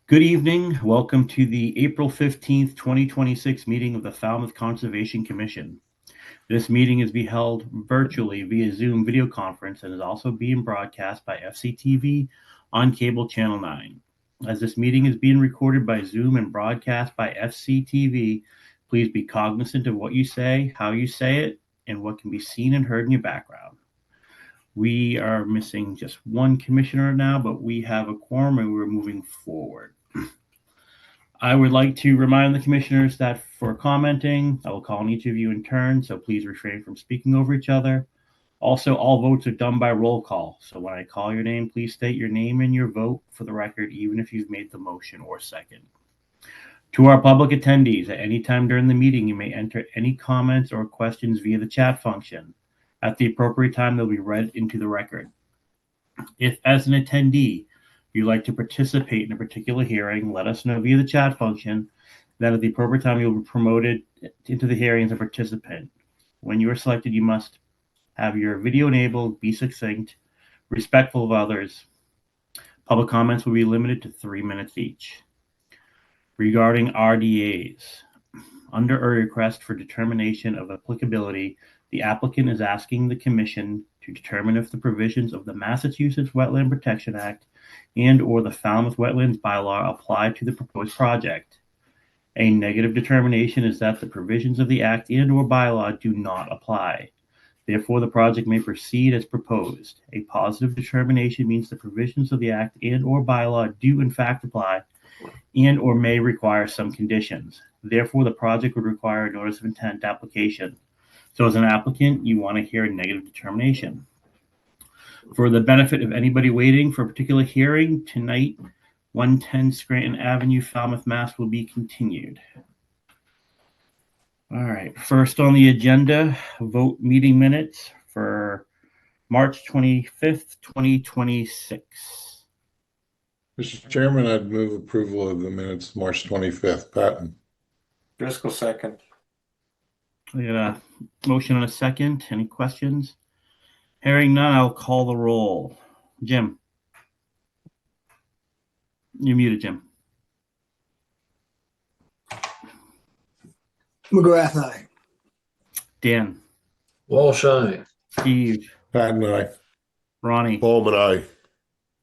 Good evening. Welcome to the April 15th, 2026 meeting of the Falmouth Conservation Commission. This meeting is being held virtually via Zoom video conference and is also being broadcast by FCTV on cable channel 9. As this meeting is being recorded by Zoom and broadcast by FCTV, please be cognizant of what you say, how you say it, and what can be seen and heard in your background. We are missing just one commissioner now, but we have a quorum and we're moving forward. I would like to remind the commissioners that for commenting, I will call on each of you in turn, so please refrain from speaking over each other. Also, all votes are done by roll call, so when I call your name, please state your name and your vote for the record, even if you've made the motion or second. To our public attendees, at any time during the meeting, you may enter any comments or questions via the chat function. At the appropriate time, they'll be read into the record. If, as an attendee, you'd like to participate in a particular hearing, let us know via the chat function. Then at the appropriate time, you'll be promoted into the hearing as a participant. When you are selected, you must have your video enabled, be succinct, respectful of others. Public comments will be limited to 3 minutes each. Regarding RDAs, under a request for determination of applicability, the applicant is asking the Commission to determine if the provisions of the Massachusetts Wetland Protection Act and or the Falmouth Wetlands Bylaw apply to the proposed project. A negative determination is that the provisions of the Act and or bylaw do not apply. Therefore, the project may proceed as proposed. A positive determination means the provisions of the Act and or bylaw do in fact apply and or may require some conditions. Therefore, the project would require a notice of intent application. So as an applicant, you want to hear a negative determination. For the benefit of anybody waiting for a particular hearing, tonight, 110 Scranton Avenue, Falmouth, Mass. Will be continued. All right, first on the agenda, vote meeting minutes for March 25th, 2026. Mr. Chairman, I'd move approval of the minutes March 25th. Patton. Driscoll second. I got a motion and a second. Any questions? Hearing none, I'll call the roll. Jim. You're muted, Jim. McGrath, aye. Dan. Walsh, aye. Steve. Patton, aye. Ronnie. Bowman, aye.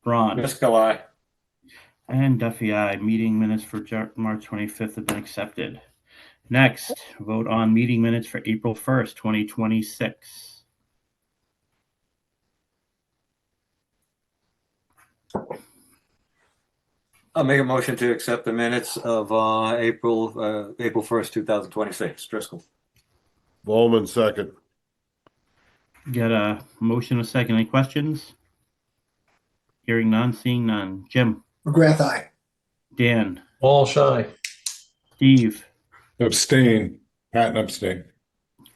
Ron. Driscoll aye. And Duffy, aye. Meeting minutes for March 25th have been accepted. Next, vote on meeting minutes for April 1st, 2026. I'll make a motion to accept the minutes of April 1st, 2026. Driscoll. Bowman, second. Got a motion and a second. Any questions? Hearing none, seeing none. Jim. McGrath, aye. Dan. Walsh, aye. Steve. Abstain. Patton, abstain.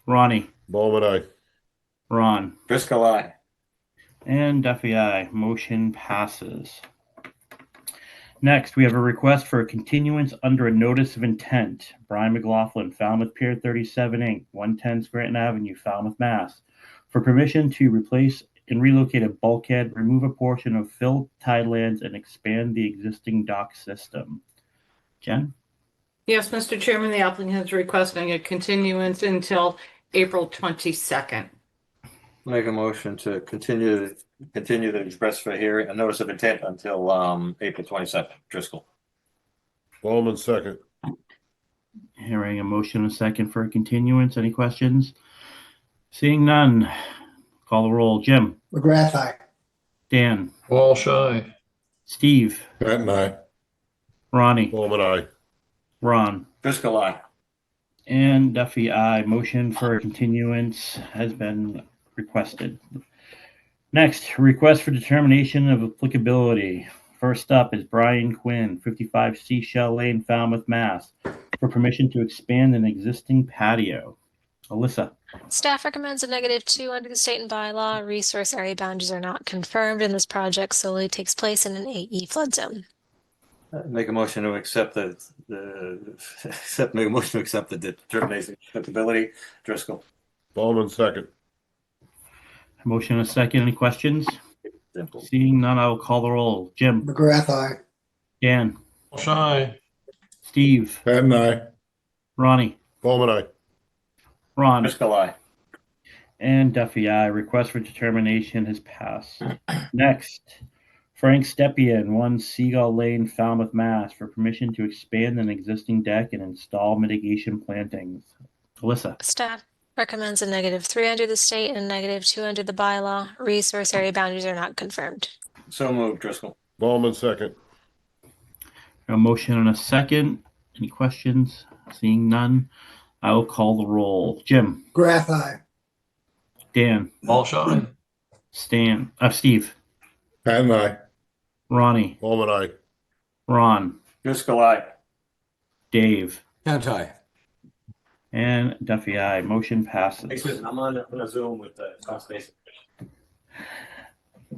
Ronnie. Bowman, aye. Ron. Driscoll aye. And Duffy, aye. Motion passes. Next, we have a request for a continuance under a notice of intent. Brian McLaughlin, Falmouth Pier 37 Inc., 110 Scranton Avenue, Falmouth, Mass. For permission to replace and relocate a bulkhead, remove a portion of filled tidelands, and expand the existing dock system. Jen? Yes, Mr. Chairman, the applicant is requesting a continuance until April 22nd. Make a motion to continue the express for hearing, a notice of intent until April 22nd. Driscoll. Bowman, second. Hearing a motion and a second for a continuance. Any questions? Seeing none, call the roll. Jim. McGrath, aye. Dan. Walsh, aye. Steve. Patton, aye. Ronnie. Bowman, aye. Ron. Driscoll aye. And Duffy, aye. Motion for continuance has been requested. Next, request for determination of applicability. First up is Brian Quinn, 55 Seashell Lane, Falmouth, Mass. For permission to expand an existing patio. Alyssa. Staff recommends a -2 under the state and bylaw. Resource area boundaries are not confirmed, and this project solely takes place in an AE flood zone. Make a motion to accept make a motion to accept the determination of applicability. Driscoll. Bowman, second. Motion and a second. Any questions? Simple. Seeing none, I will call the roll. Jim. McGrath, aye. Dan. Walsh, aye. Steve, Patton, aye. Ronnie, Bowman, aye. Ron, Driscoll, aye. and Duffy, aye. Request for determination has passed. Next, Frank Stepien, 1 Seagull Lane, Falmouth, Mass, for permission to expand an existing deck and install mitigation plantings. Alyssa, Staff recommends a -3 under the state and a -2 under the bylaw. Resource area boundaries are not confirmed. So moved, Driscoll. Bowman, second. a motion and a second. Any questions? Seeing none, I will call the roll. Jim, Graff, aye. Dan, Walsh, aye. Steve, Patton, aye. Ronnie, Bowman, aye. Ron, Driscoll, aye. Dave, Kent, aye. and Duffy, aye. Motion passes. I'm on a Zoom with the conservation.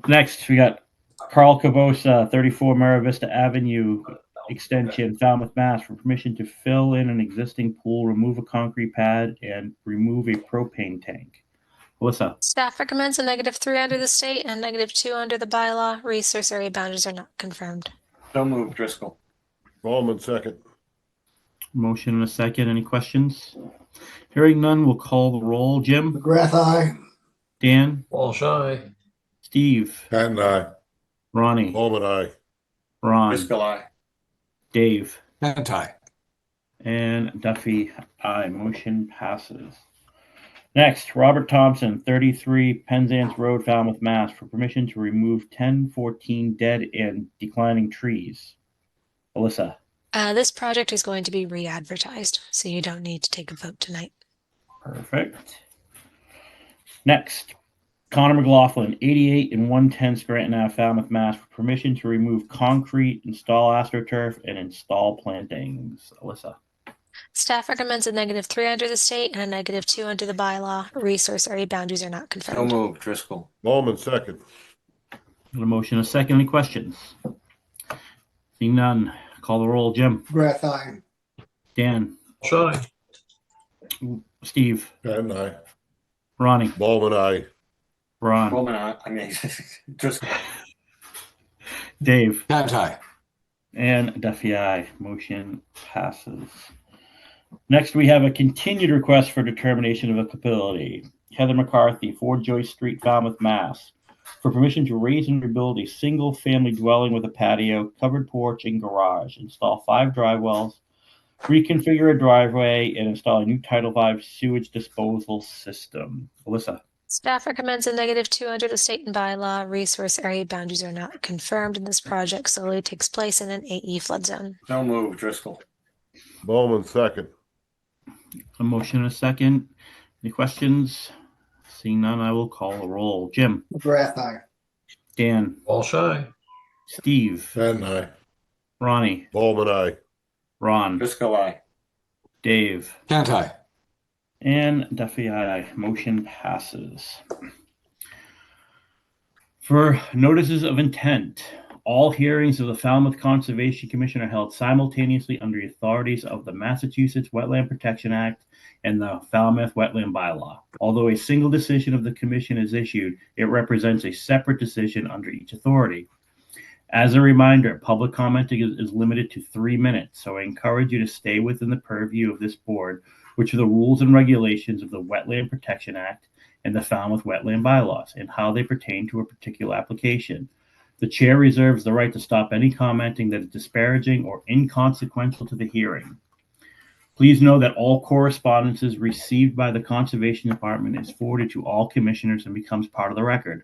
Next, we got Carl Cavossa, 34 Maravista Avenue Extension, Falmouth, Mass, for permission to fill in an existing pool, remove a concrete pad, and remove a propane tank. Alyssa, Staff recommends a -3 under the state and a -2 under the bylaw. Resource area boundaries are not confirmed. So moved, Driscoll. Bowman, second. motion and a second. Any questions? Hearing none, we'll call the roll. Jim, McGrath, aye. Dan, Walsh, aye. Steve, Patton, aye. Ronnie, Bowman, aye. Ron, Driscoll, aye. Dave, Kent, aye. and Duffy, aye. Motion passes. Next, Robert Thompson, 33 Penzance Road, Falmouth, Mass, for permission to remove 1014 dead and declining trees. Alyssa, This project is going to be re-advertised, so you don't need to take a vote tonight. perfect. Next, Conor McLaughlin, 88 and 110 Scranton Avenue, Falmouth, Mass, for permission to remove concrete, install astroturf, and install plantings. Alyssa, Staff recommends a -3 under the state and a -2 under the bylaw. Resource area boundaries are not So confirmed. moved, Driscoll. Bowman, second. got a motion and a second. Any questions? Seeing none, call the roll. Jim, McGrath, aye. Dan, Walsh, aye. Steve, Patton, aye. Ronnie, Bowman, aye. Ron, Bowman, aye. Driscoll. Dave, Kent, aye. and Duffy, aye. Motion passes. Next, we have a continued request for determination of applicability. Heather McCarthy, 4 Joyce Street, Falmouth, Mass, for permission to raise and rebuild a single-family dwelling with a patio, covered porch, and garage, install 5 drywells, reconfigure a driveway, and install a new Title V sewage disposal system. Alyssa, Staff recommends a -2 under the state and bylaw. Resource area boundaries are not confirmed, and this project solely takes place in an AE flood zone. So moved, Driscoll. Bowman, second. a motion and a second. Any questions? Seeing none, I will call the roll. Jim, McGrath, aye. Dan, Walsh, aye. Steve, Patton, aye. Ronnie, Bowman, aye. Ron, Driscoll, aye. Dave, Kent, aye. and Duffy, aye. Motion passes. For notices of intent, all hearings of the Falmouth Conservation Commission are held simultaneously under the authorities of the Massachusetts Wetland Protection Act and the Falmouth Wetland Bylaw. Although a single decision of the commission is issued, it represents a separate decision under each authority. As a reminder, public commenting is limited to 3 minutes, so I encourage you to stay within the purview of this board, which are the rules and regulations of the Wetland Protection Act and the Falmouth Wetland Bylaws, and how they pertain to a particular application. The chair reserves the right to stop any commenting that is disparaging or inconsequential to the hearing. Please know that all correspondences received by the Conservation Department is forwarded to all commissioners and becomes part of the record.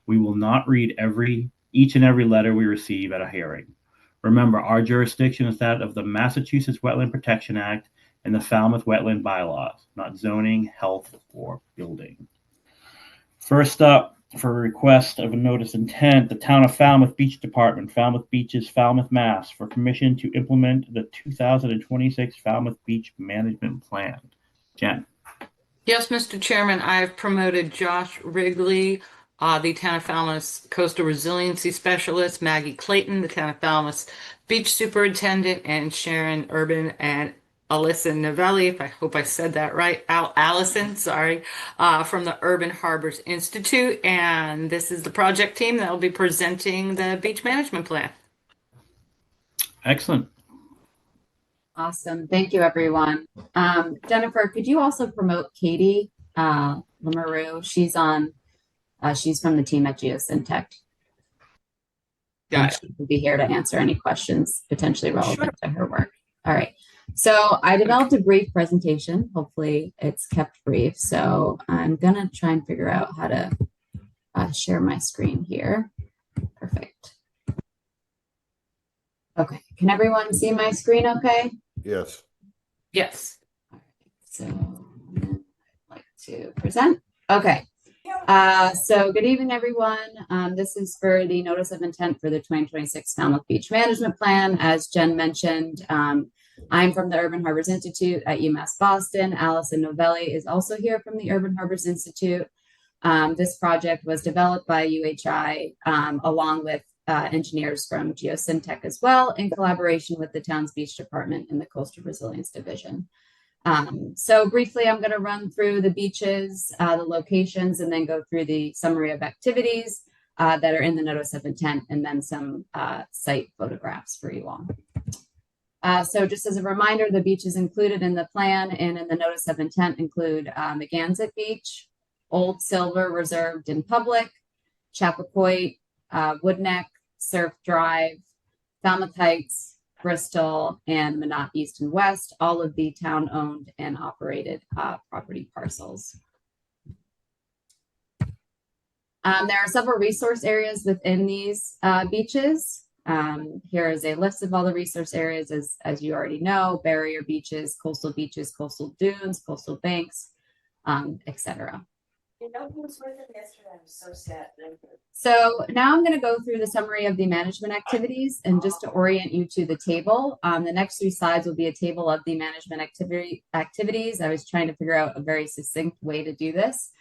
We will not read each and every letter we receive at a hearing. Remember, our jurisdiction is that of the Massachusetts Wetland Protection Act and the Falmouth Wetland Bylaws, not zoning, health, or building. First up, for a request of a notice intent, the Town of Falmouth Beach Department, Falmouth Beaches, Falmouth, Mass, for permission to implement the 2026 Falmouth Beach Management Plan. Jen. Yes, Mr. Chairman, I've promoted Josh Wrigley, the Town of Falmouth Coastal Resiliency Specialist, Maggie Clayton, the Town of Falmouth Beach Superintendent, and Sharon Urban and Alyssa Novelli, if I hope I said that right, Allison, sorry, from the Urban Harbors Institute. And this is the project team that will be presenting the beach management plan. Excellent. Awesome. Thank you, everyone. Jennifer, could you also promote Katie Lamoureux? She's from the team at Geosyntech. Got it. She will be here to answer any questions potentially relevant to her work. All right. So I developed a brief presentation. Hopefully it's kept brief. So I'm going to try and figure out how to share my screen here. Perfect. Okay. Can everyone see my screen okay? Yes. Yes. So I'd like to present. Okay. So good evening, everyone. This is for the notice of intent for the 2026 Falmouth Beach Management Plan. As Jen mentioned, I'm from the Urban Harbors Institute at UMass Boston. Allison Novelli is also here from the Urban Harbors Institute. This project was developed by UHI along with engineers from Geosyntech as well, in collaboration with the town's beach department and the Coastal Resilience Division. So briefly, I'm going to run through the beaches, the locations, and then go through the summary of activities that are in the notice of intent, and then some site photographs for you all. So just as a reminder, the beaches included in the plan and in the notice of intent include Megantic Beach, Old Silver reserved in public, Chappaquoit, Woodneck, Surf Drive, Falmouth Heights, Bristol, and Minot East and West, all of the town-owned and operated property parcels. There are several resource areas within these beaches. Here is a list of all the resource areas, as you already know: barrier beaches, coastal dunes, coastal banks, etc. You know who was with him yesterday? I'm so sad. So now I'm going to go through the summary of the management activities, and just to orient you to the table, the next 3 slides will be a table of the management activities. I was trying to figure out a very succinct way to do this.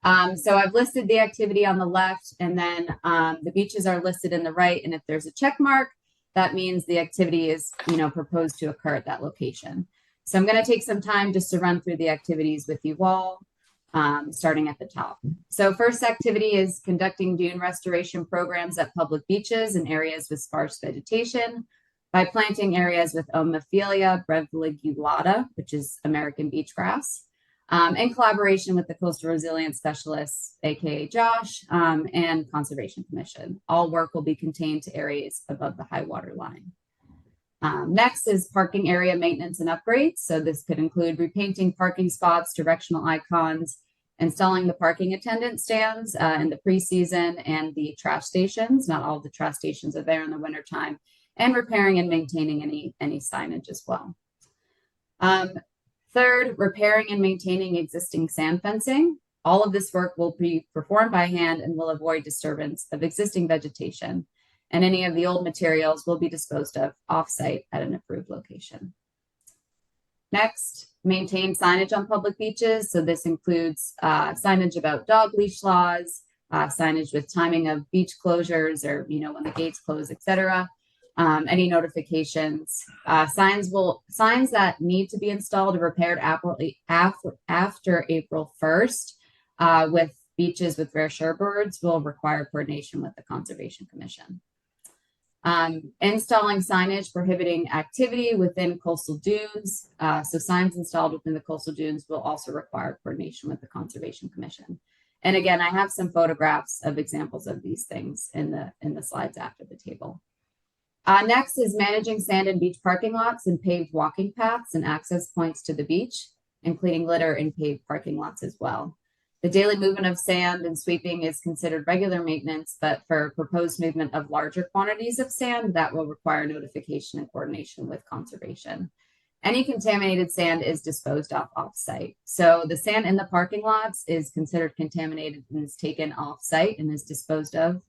So I've listed the activity on the left, and then the beaches are listed in the right. And if there's a check mark, that means the activity is, proposed to occur at that location. So I'm going to take some time just to run through the activities with you all. Starting at the top. So first activity is conducting dune restoration programs at public beaches and areas with sparse vegetation by planting areas with Omophilia breviligulata, which is American beach grass, in collaboration with the Coastal Resilience Specialists, aka Josh, and Conservation Commission. All work will be contained to areas above the high water line. Next is parking area maintenance and upgrades. So this could include repainting parking spots, directional icons, installing the parking attendant stands in the preseason, and the trash stations. Not all of the trash stations are there in the wintertime, and repairing and maintaining any signage as well. Third, repairing and maintaining existing sand fencing. All of this work will be performed by hand and will avoid disturbance of existing vegetation. And any of the old materials will be disposed of off-site at an approved location. Next, maintain signage on public beaches. So this includes signage about dog leash laws, signage with timing of beach closures, or when the gates close, etc. Any notifications, signs that need to be installed or repaired after April 1st with beaches with rare shorebirds will require coordination with the Conservation Commission. Installing signage prohibiting activity within coastal dunes. So signs installed within the coastal dunes will also require coordination with the Conservation Commission. And again, I have some photographs of examples of these things in the slides after the table. Next is managing sand and beach parking lots and paved walking paths and access points to the beach, including litter and paved parking lots as well. The daily movement of sand and sweeping is considered regular maintenance, but for proposed movement of larger quantities of sand, that will require notification and coordination with conservation. Any contaminated sand is disposed of off-site. So the sand in the parking lots is considered contaminated and is taken off-site and is disposed of.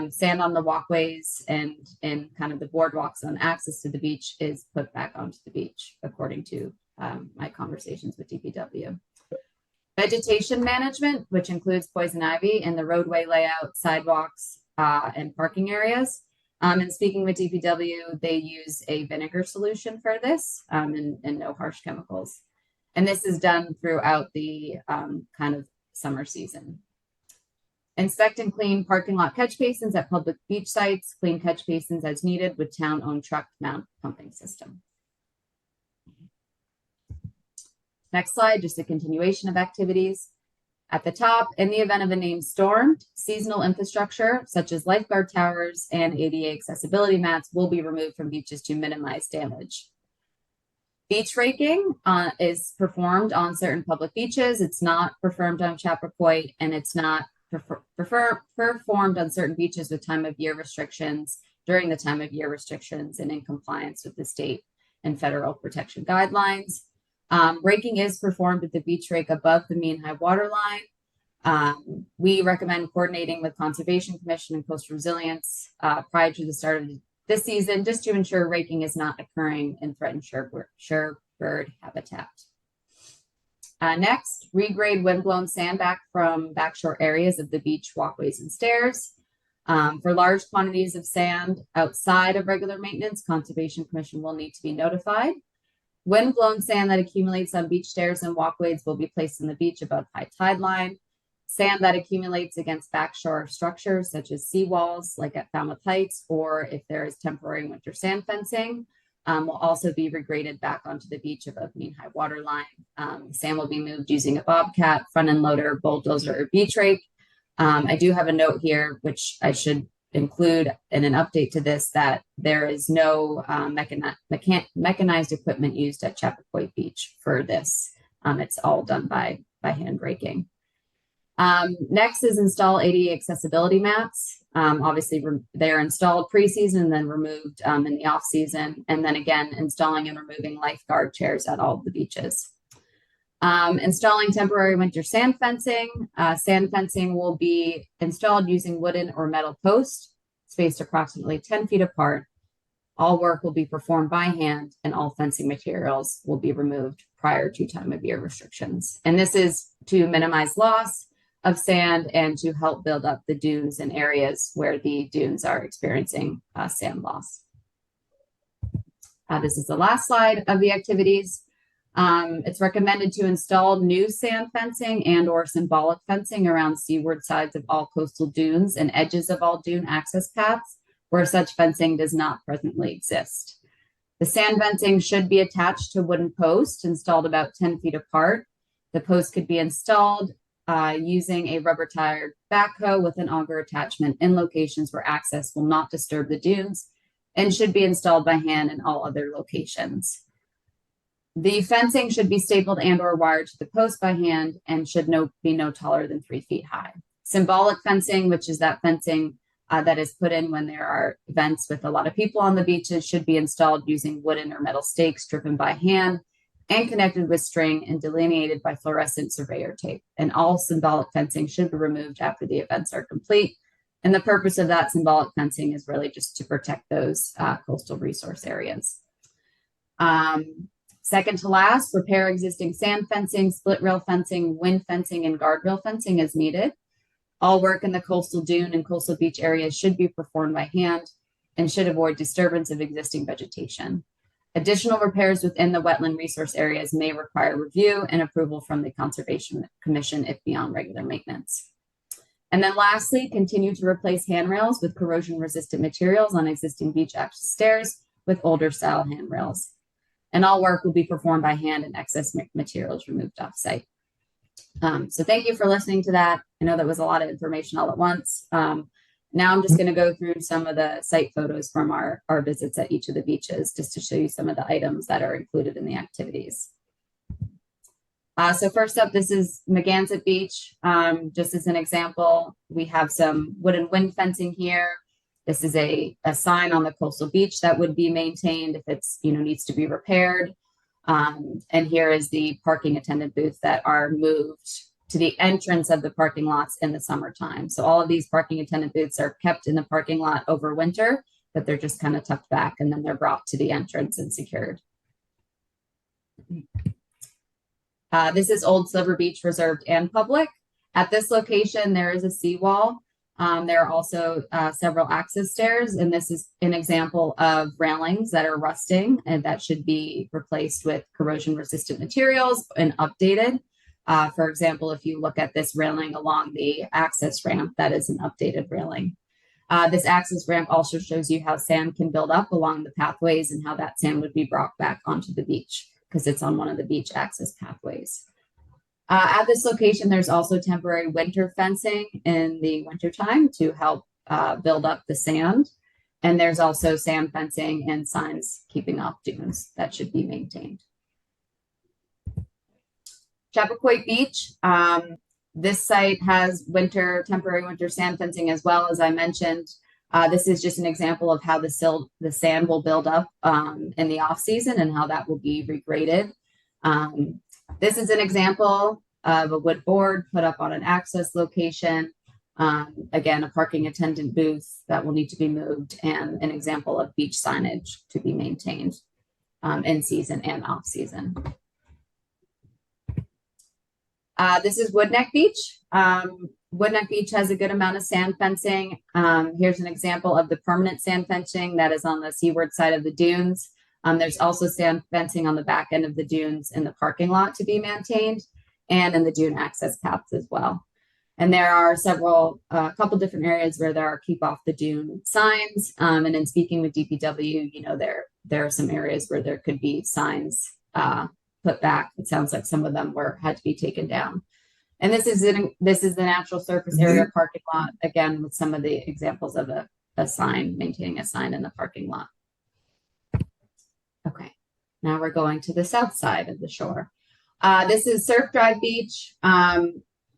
Sand on the walkways and kind of the boardwalks on access to the beach is put back onto the beach, according to my conversations with DPW. Vegetation management, which includes poison ivy in the roadway layout, sidewalks, and parking areas. And speaking with DPW, they use a vinegar solution for this and no harsh chemicals. And this is done throughout the kind of summer season. Inspect and clean parking lot catch basins at public beach sites, clean catch basins as needed with town-owned truck mount pumping system. Next slide, just a continuation of activities. At the top, in the event of a named storm, seasonal infrastructure such as lifeguard towers and ADA accessibility mats will be removed from beaches to minimize damage. Beach raking is performed on certain public beaches. It's not performed on Chappaquiddick, and it's not performed on certain beaches with time of year restrictions during the time of year restrictions and in compliance with the state and federal protection guidelines. Raking is performed with the beach rake above the mean high water line. We recommend coordinating with Conservation Commission and Coastal Resilience prior to the start of this season, just to ensure raking is not occurring in threatened shorebird habitat. Next, regrade windblown sand back from backshore areas of the beach walkways and stairs. For large quantities of sand outside of regular maintenance, Conservation Commission will need to be notified. Windblown sand that accumulates on beach stairs and walkways will be placed in the beach above high tide line. Sand that accumulates against backshore structures such as seawalls, like at Falmouth Heights, or if there is temporary winter sand fencing, will also be regraded back onto the beach above mean high water line. Sand will be moved using a bobcat, front end loader, bulldozer, or beach rake. I do have a note here, which I should include in an update to this, that there is no mechanized equipment used at Chappaquiddick Beach for this. It's all done by hand raking. Next is install ADA accessibility mats. Obviously, they're installed pre-season and then removed in the off-season, and then again, installing and removing lifeguard chairs at all of the beaches. Installing temporary winter sand fencing. Sand fencing will be installed using wooden or metal posts, spaced approximately 10 feet apart. All work will be performed by hand, and all fencing materials will be removed prior to time of year restrictions. And this is to minimize loss of sand and to help build up the dunes in areas where the dunes are experiencing sand loss. This is the last slide of the activities. It's recommended to install new sand fencing and or symbolic fencing around seaward sides of all coastal dunes and edges of all dune access paths where such fencing does not presently exist. The sand fencing should be attached to wooden posts installed about 10 feet apart. The post could be installed using a rubber tired backhoe with an auger attachment in locations where access will not disturb the dunes, and should be installed by hand in all other locations. The fencing should be stapled and or wired to the post by hand and should be no taller than 3 feet high. Symbolic fencing, which is that fencing that is put in when there are events with a lot of people on the beaches, should be installed using wooden or metal stakes driven by hand and connected with string and delineated by fluorescent surveyor tape. And all symbolic fencing should be removed after the events are complete. And the purpose of that symbolic fencing is really just to protect those coastal resource areas. Second to last, repair existing sand fencing, split rail fencing, wind fencing, and guardrail fencing as needed. All work in the coastal dune and coastal beach areas should be performed by hand and should avoid disturbance of existing vegetation. Additional repairs within the wetland resource areas may require review and approval from the Conservation Commission if beyond regular maintenance. And then lastly, continue to replace handrails with corrosion-resistant materials on existing beach access stairs with older style handrails. And all work will be performed by hand and excess materials removed off-site. So thank you for listening to that. I know that was a lot of information all at once. Now I'm just going to go through some of the site photos from our visits at each of the beaches, just to show you some of the items that are included in the activities. So first up, this is Penzance Beach. Just as an example, we have some wooden wind fencing here. This is a sign on the coastal beach that would be maintained if it's, needs to be repaired. And here is the parking attendant booth that are moved to the entrance of the parking lots in the summertime. So all of these parking attendant booths are kept in the parking lot over winter, but they're just kind of tucked back and then they're brought to the entrance and secured. This is Old Silver Beach, reserved and public. At this location, there is a seawall. There are also several access stairs, and this is an example of railings that are rusting and that should be replaced with corrosion-resistant materials and updated. For example, if you look at this railing along the access ramp, that is an updated railing. This access ramp also shows you how sand can build up along the pathways and how that sand would be brought back onto the beach because it's on one of the beach access pathways. At this location, there's also temporary winter fencing in the wintertime to help build up the sand. And there's also sand fencing and signs keeping off dunes that should be maintained. Chappaquiddick Beach. This site has temporary winter sand fencing as well, as I mentioned. This is just an example of how the sand will build up in the off season and how that will be regraded. This is an example of a wood board put up on an access location. Again, a parking attendant booth that will need to be moved and an example of beach signage to be maintained in season and off season. This is Woodneck Beach. Woodneck Beach has a good amount of sand fencing. Here's an example of the permanent sand fencing that is on the seaward side of the dunes. There's also sand fencing on the back end of the dunes in the parking lot to be maintained and in the dune access paths as well. And there are a couple different areas where there are keep off the dune signs. And in speaking with DPW, you know, there are some areas where there could be signs put back. It sounds like some of them had to be taken down. And this is the natural surface area parking lot, again, with some of the examples of a sign, maintaining a sign in the parking lot. Okay, now we're going to the south side of the shore. This is Surf Drive Beach.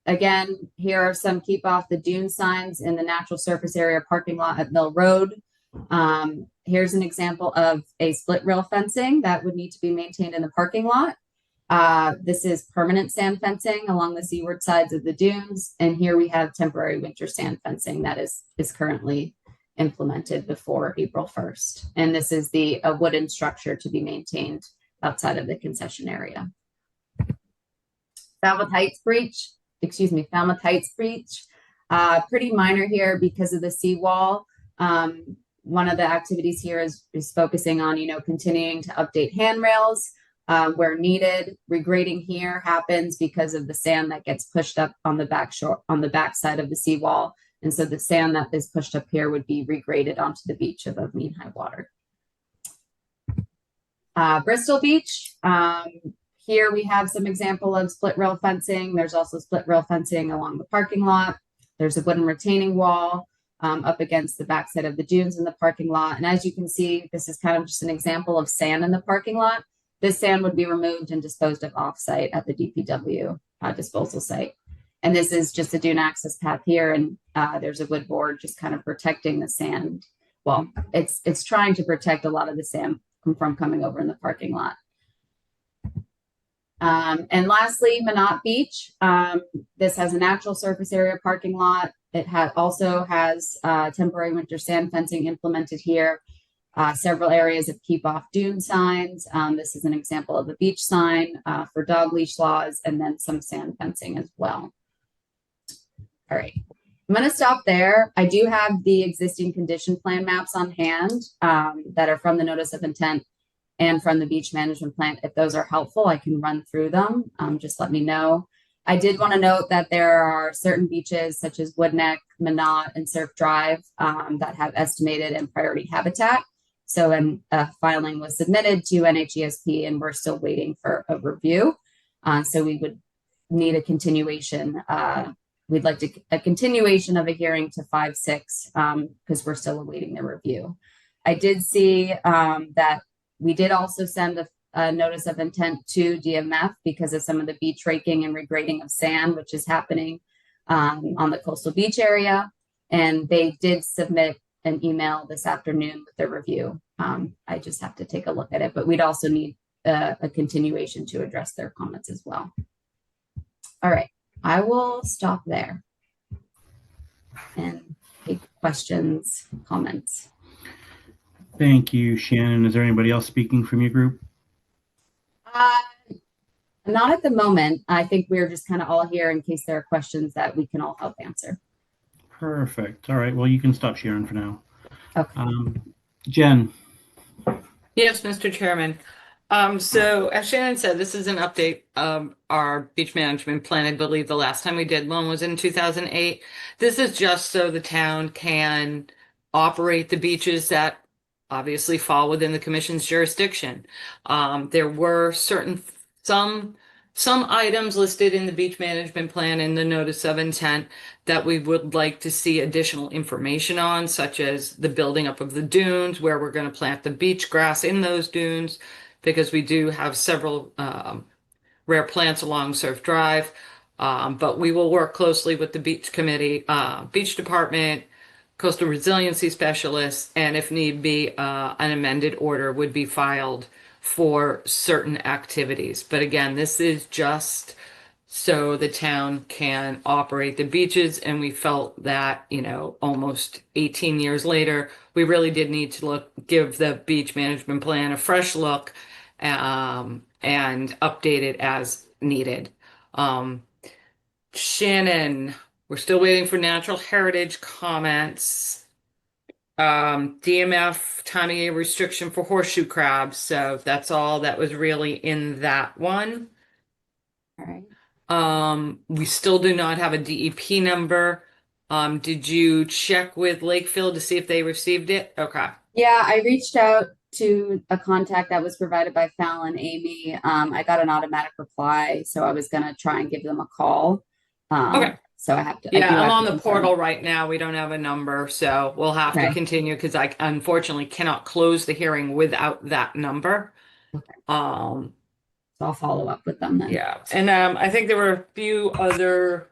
Again, here are some keep off the dune signs in the natural surface area parking lot at Mill Road. Here's an example of a split rail fencing that would need to be maintained in the parking lot. This is permanent sand fencing along the seaward sides of the dunes. And here we have temporary winter sand fencing that is currently implemented before April 1st. And this is a wooden structure to be maintained outside of the concession area. Falmouth Heights breach. Pretty minor here because of the seawall. One of the activities here is focusing on, continuing to update handrails where needed. Regrading here happens because of the sand that gets pushed up on the back side of the seawall. And so the sand that is pushed up here would be regraded onto the beach above mean high water. Bristol Beach. Here we have some example of split rail fencing. There's also split rail fencing along the parking lot. There's a wooden retaining wall up against the backside of the dunes in the parking lot. And as you can see, this is kind of just an example of sand in the parking lot. This sand would be removed and disposed of off-site at the DPW disposal site. And this is just a dune access path here. And there's a wood board just kind of protecting the sand. Well, it's trying to protect a lot of the sand from coming over in the parking lot. And lastly, Minot Beach. This has a natural surface area parking lot. It also has temporary winter sand fencing implemented here. Several areas of keep off dune signs. This is an example of a beach sign for dog leash laws, and then some sand fencing as well. All right, I'm going to stop there. I do have the existing condition plan maps on hand that are from the notice of intent and from the beach management plan. If those are helpful, I can run through them. Just let me know. I did want to note that there are certain beaches such as Woodneck, Minot, and Surf Drive that have estimated and priority habitat. So a filing was submitted to NHESP and we're still waiting for a review. So we would need a continuation. We'd like a continuation of a hearing to 5/6 because we're still awaiting the review. I did see that we did also send a notice of intent to DMF because of some of the beach raking and regrading of sand, which is happening on the coastal beach area. And they did submit an email this afternoon with their review. I just have to take a look at it, but we'd also need a continuation to address their comments as well. All right, I will stop there and take questions, comments. Thank you, Shannon. Is there anybody else speaking from your group? Not at the moment. I think we're just kind of all here in case there are questions that we can all help answer. Perfect. All right. Well, you can stop sharing for now. Okay. Jen. Yes, Mr. Chairman. So as Shannon said, this is an update of our beach management plan. I believe the last time we did one was in 2008. This is just so the town can operate the beaches that obviously fall within the commission's jurisdiction. There were some items listed in the beach management plan in the notice of intent that we would like to see additional information on, such as the building up of the dunes, where we're going to plant the beach grass in those dunes, because we do have several rare plants along Surf Drive. But we will work closely with the beach committee, beach department, coastal resiliency specialists, and if need be, an amended order would be filed for certain activities. But again, this is just so the town can operate the beaches, and we felt that, almost 18 years later, we really did need to give the beach management plan a fresh look, and update it as needed. Shannon, we're still waiting for natural heritage comments. DMF time of year restriction for horseshoe crabs. So that's all that was really in that one. All right. We still do not have a DEP number. Did you check with Lakeville to see if they received it? Okay. Yeah, I reached out to a contact that was provided by Fallon Amy. I got an automatic reply, so I was gonna try and give them a call. Okay. So I have to. Yeah, I'm on the portal right now. We don't have a number, so we'll have to Okay. continue because I unfortunately cannot close the hearing without that number. Okay. So I'll follow up with them then. Yeah, and I think there were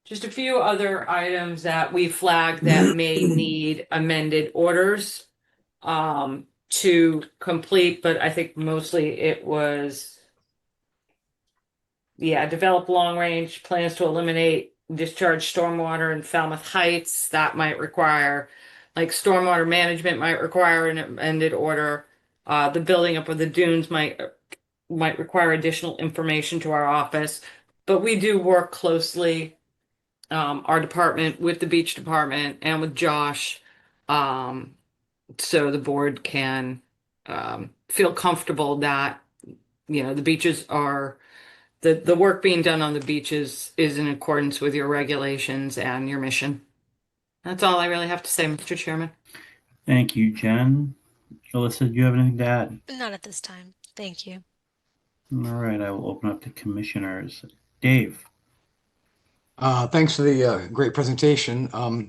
just a few other items that we flagged that may need amended orders to complete, but I think mostly it was, develop long-range plans to eliminate discharge stormwater in Falmouth Heights. That might require, like, stormwater management might require an amended order. The building up of the dunes might require additional information to our office, but we do work closely, our department, with the beach department and with Josh, so the board can feel comfortable that the beaches are the work being done on the beaches is in accordance with your regulations and your mission. That's all I really have to say, Mr. Chairman. Thank you, Jen. Alyssa, do you have anything to add? Not at this time. Thank you. All right, I will open up to commissioners. Dave. Thanks for the great presentation. I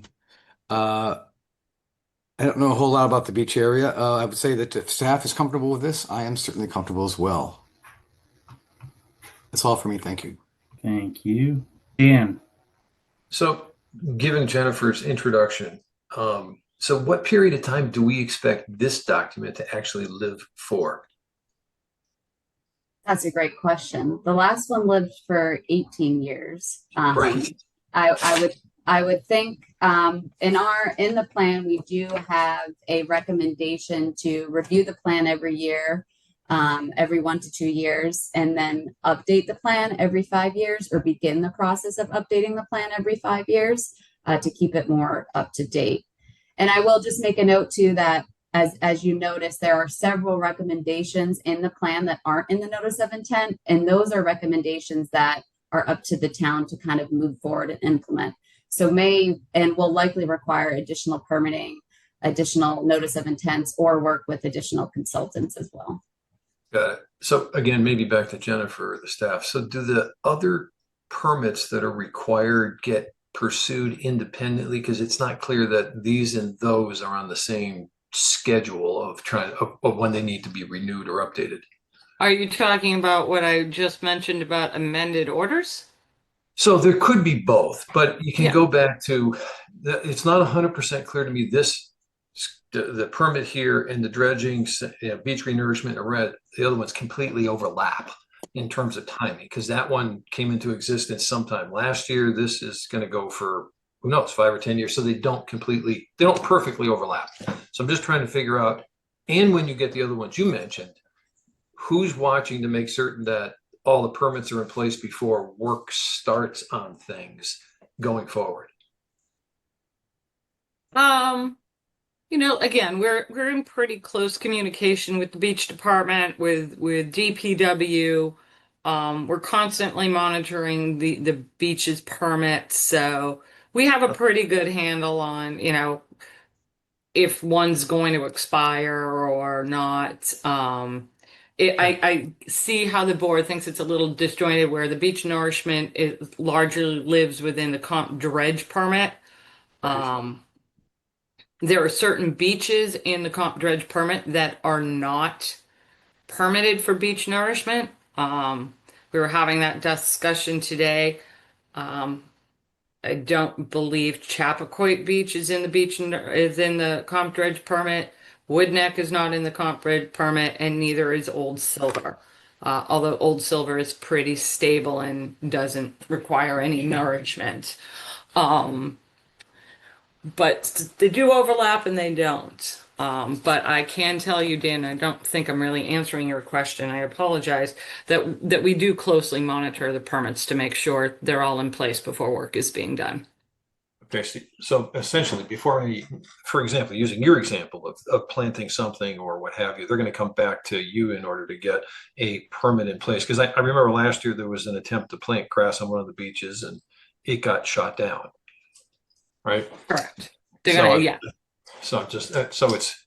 don't know a whole lot about the beach area. I would say that if staff is comfortable with this, I am certainly comfortable as well. That's all for me. Thank you. Thank you. Dan. So, given Jennifer's introduction, so what period of time do we expect this document to actually live for? That's a great question. The last one lived for 18 years. Right. I would think in the plan we do have a recommendation to review the plan every year, every 1 to 2 years, and then update the plan every 5 years, or begin the process of updating the plan every 5 years to keep it more up to date. And I will just make a note too that as you notice, there are several recommendations in the plan that aren't in the notice of intent, and those are recommendations that are up to the town to kind of move forward and implement. So will likely require additional permitting, additional notice of intents, or work with additional consultants as well. Got it. So again, maybe back to Jennifer or the staff. So do the other permits that are required get pursued independently? Because it's not clear that these and those are on the same schedule of when they need to be renewed or updated. Are you talking about what I just mentioned about amended orders? So there could be both, but you can go back to it's not 100% clear to me. The permit here and the dredging, beach renourishment, and the other ones completely overlap in terms of timing, because that one came into existence sometime last year. This is going to go for, who knows, 5 or 10 years. So they don't perfectly overlap. So I'm just trying to figure out, and when you get the other ones you mentioned, who's watching to make certain that all the permits are in place before work starts on things going forward? Again, we're in pretty close communication with the beach department, with DPW. We're constantly monitoring the beach's permits, so we have a pretty good handle on, if one's going to expire or not. I see how the board thinks it's a little disjointed where the beach nourishment largely lives within the comp dredge permit. There are certain beaches in the comp dredge permit that are not permitted for beach nourishment. We were having that discussion today. I don't believe Chappaquiddick Beach is in the comp dredge permit. Woodneck is not in the comp dredge permit, and neither is Old Silver. Although Old Silver is pretty stable and doesn't require any nourishment. But they do overlap and they don't. But I can tell you, Dan, I don't think I'm really answering your question. I apologize that we do closely monitor the permits to make sure they're all in place before work is being done. Okay, so essentially, for example, using your example of planting something or what have you, they're going to come back to you in order to get a permit in place. Because I remember last year there was an attempt to plant grass on one of the beaches and it got shot down. Right? Correct. So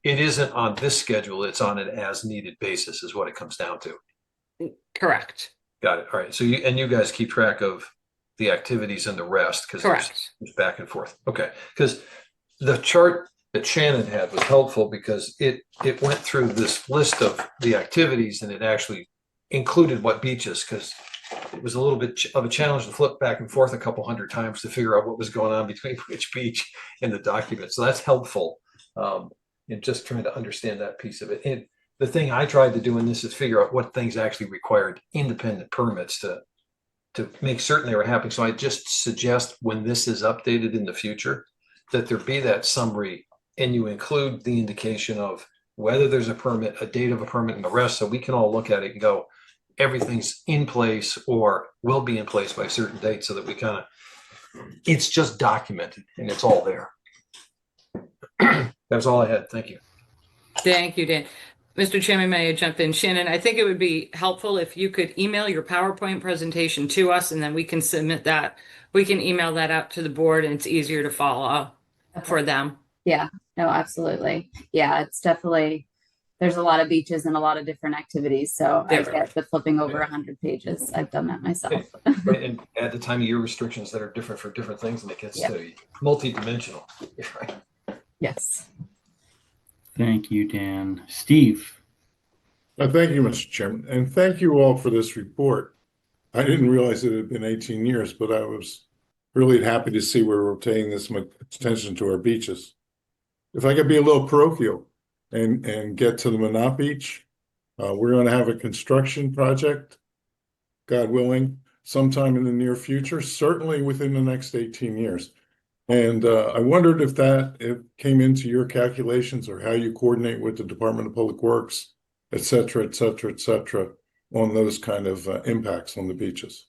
it isn't on this schedule, it's on an as needed basis is what it comes down to. Correct. Got it. All right. So you guys keep track of the activities and the rest because there's back and forth. Okay. Because the chart that Shannon had was helpful because it went through this list of the activities and it actually included what beaches, because it was a little bit of a challenge to flip back and forth a couple hundred times to figure out what was going on between which beach in the document. So that's helpful in just trying to understand that piece of it. And the thing I tried to do in this is figure out what things actually required independent permits to make certain they were happening. So I just suggest when this is updated in the future that there be that summary and you include the indication of whether there's a permit, a date of a permit, and the rest, so we can all look at it and go, everything's in place or will be in place by a certain date, so that we it's just documented and it's all there. That's all I had. Thank you. Thank you, Dan. Mr. Chairman, may I jump in? Shannon, I think it would be helpful if you could email your PowerPoint presentation to us and then we can submit that. We can email that out to the board and it's easier to follow for them. Yeah, no, absolutely. Yeah, it's definitely, there's a lot of beaches and a lot of different activities. So I get the flipping over 100 pages. I've done that myself. And at the time of year restrictions that are different for different things, and it gets to multi-dimensional. Right. Yes. Thank you, Dan. Steve. Thank you, Mr. Chairman, and thank you all for this report. I didn't realize it had been 18 years, but I was really happy to see we're paying this much attention to our beaches. If I could be a little parochial and get to the Minot Beach, we're going to have a construction project, God willing, sometime in the near future, certainly within the next 18 years. And I wondered if it came into your calculations or how you coordinate with the Department of Public Works, et cetera, on those kind of impacts on the beaches.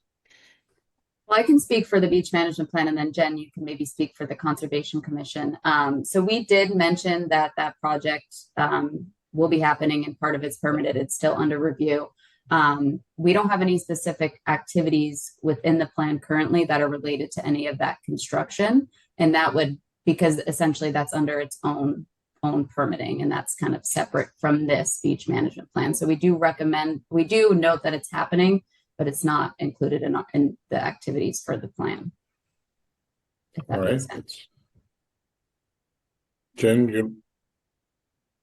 Well, I can speak for the beach management plan, and then Jen, you can maybe speak for the Conservation Commission. So we did mention that project will be happening and part of it's permitted. It's still under review. We don't have any specific activities within the plan currently that are related to any of that construction. And that would, because essentially that's under its own permitting, and that's kind of separate from this beach management plan. So we do note that it's happening, but it's not included in the activities for the plan. If that makes sense. Jen,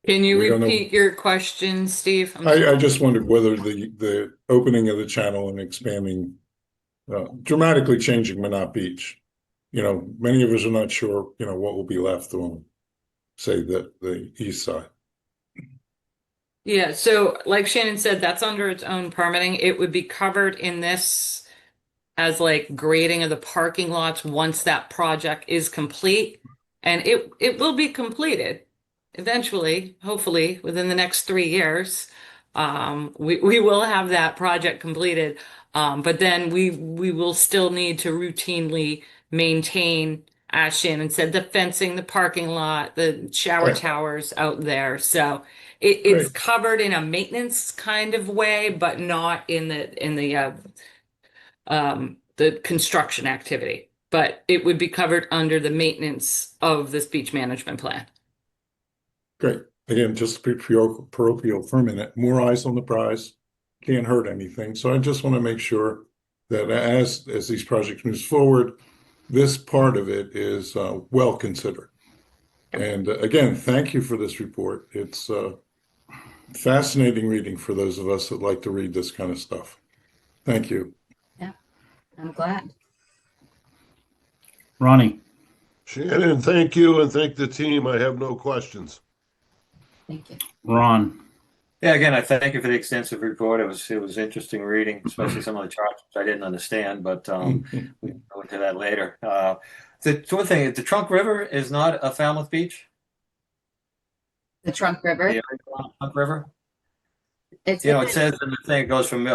can you repeat your question, Steve? I just wondered whether the opening of the channel and expanding, dramatically changing Minot Beach, many of us are not sure, what will be left on, say, the east side. Yeah, so like Shannon said, that's under its own permitting. It would be covered in this as like grading of the parking lots once that project is complete. And it will be completed eventually, hopefully within the next 3 years. We will have that project completed. But then we will still need to routinely maintain as Shannon said, the fencing, the parking lot, the shower Right. towers out there. So it's covered in a maintenance kind of way, but not in the construction activity. But it would be covered under the maintenance of this beach management plan. Great. Again, just to be parochial for a minute, more eyes on the prize can't hurt anything. So I just want to make sure that as these projects moves forward, this part of it is well considered. And again, thank you for this report. It's fascinating reading for those of us that like to read this kind of stuff. Thank you. Yeah, I'm glad. Ronnie. Shannon, thank you, and thank the team. I have no questions. Thank you. Ron. Yeah, again, I thank you for the extensive report. It was interesting reading, especially some of the charts which I didn't understand, but we can go into that later. The one thing, the Trunk River is not a Falmouth beach? The Trunk River? The Trunk River? It's it says in the thing, it goes from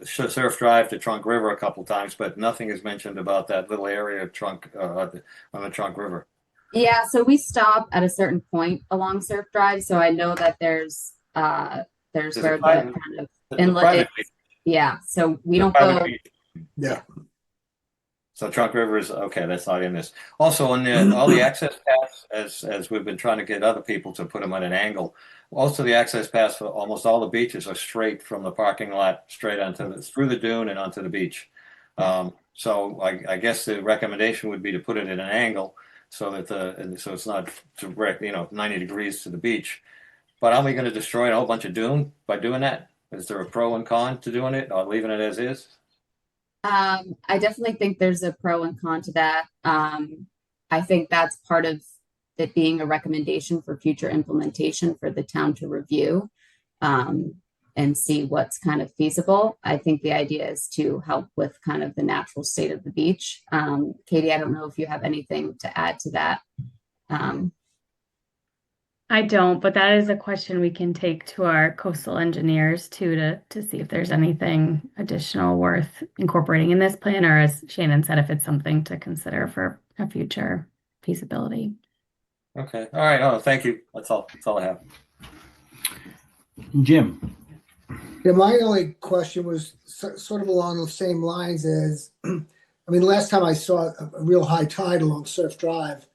Surf Drive to Trunk River a couple times, but nothing is mentioned about that little area of Trunk on the Trunk River. Yeah, so we stop at a certain point along Surf Drive, so I know that there's where the kind of inlet is. Yeah, so we don't go. Yeah. So Trunk River is okay. That's not in this. Also, on all the access paths, as we've been trying to get other people to put them at an angle. Also, the access paths for almost all the beaches are straight from the parking lot straight through the dune and onto the beach. So I guess the recommendation would be to put it at an angle so that so it's not direct, 90 degrees to the beach. But are we going to destroy a whole bunch of dune by doing that? Is there a pro and con to doing it or leaving it as is? I definitely think there's a pro and con to that. I think that's part of it being a recommendation for future implementation for the town to review and see what's kind of feasible. I think the idea is to help with kind of the natural state of the beach. Katie, I don't know if you have anything to add to that. I don't, but that is a question we can take to our coastal engineers too, to see if there's anything additional worth incorporating in this plan, or as Shannon said, if it's something to consider for a future feasibility. Okay. All right. Oh, thank you. That's all I have. Jim. Yeah, my only question was sort of along the same lines as, last time I saw a real high tide along Surf Drive,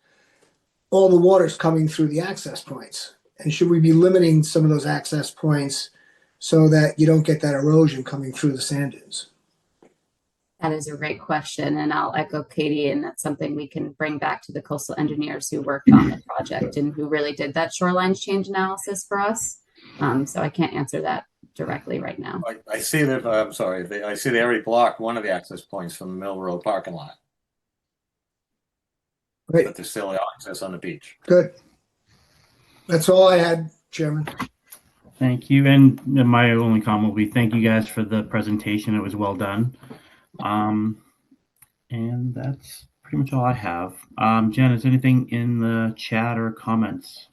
all the water's coming through the access points. And should we be limiting some of those access points so that you don't get that erosion coming through the sand dunes? That is a great question, and I'll echo Katie, and that's something we can bring back to the coastal engineers who worked on the project and who really did that shoreline change analysis for us. So I can't answer that directly right now. I see that. I'm sorry. I see they already blocked one of the access points from the Mill Road parking lot. Great. But there's still access on the beach. Good. That's all I had, Chairman. Thank you. And my only comment will be thank you guys for the presentation. It was well done. And that's pretty much all I have. Jen, is anything in the chat or comments?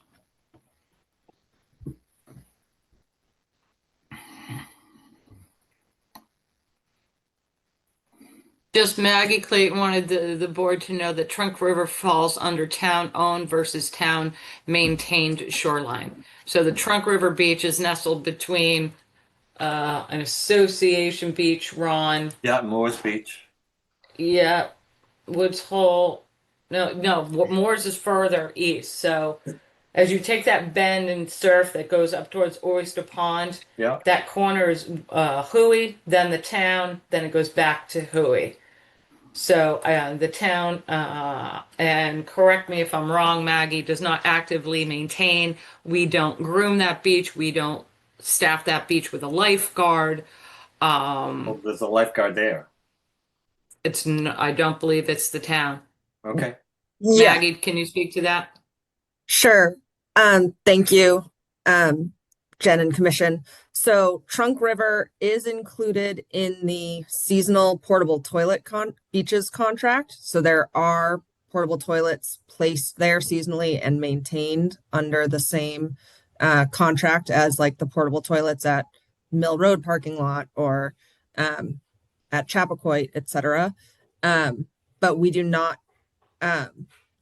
Just Maggie Clayton wanted the board to know that Trunk River falls under town-owned versus town-maintained shoreline. So the Trunk River Beach is nestled between an association beach, Ron. Yeah, Moores Beach. Yeah, Woods Hole. No, Moores is further east. So as you take that bend and surf that goes up towards Oyster Pond, Yeah. that corner is Huey, then the town, then it goes back to Huey. So the town, and correct me if I'm wrong, Maggie, does not actively maintain. We don't groom that beach. We don't staff that beach with a lifeguard. Well, there's a lifeguard there. I don't believe it's the town. Okay. Yeah, Maggie, can you speak to that? sure. Thank you, Jen and Commission. So Trunk River is included in the seasonal portable toilet beaches contract. So there are portable toilets placed there seasonally and maintained under the same contract as like the portable toilets at Mill Road parking lot or at Chappaquoit, etc. But we do not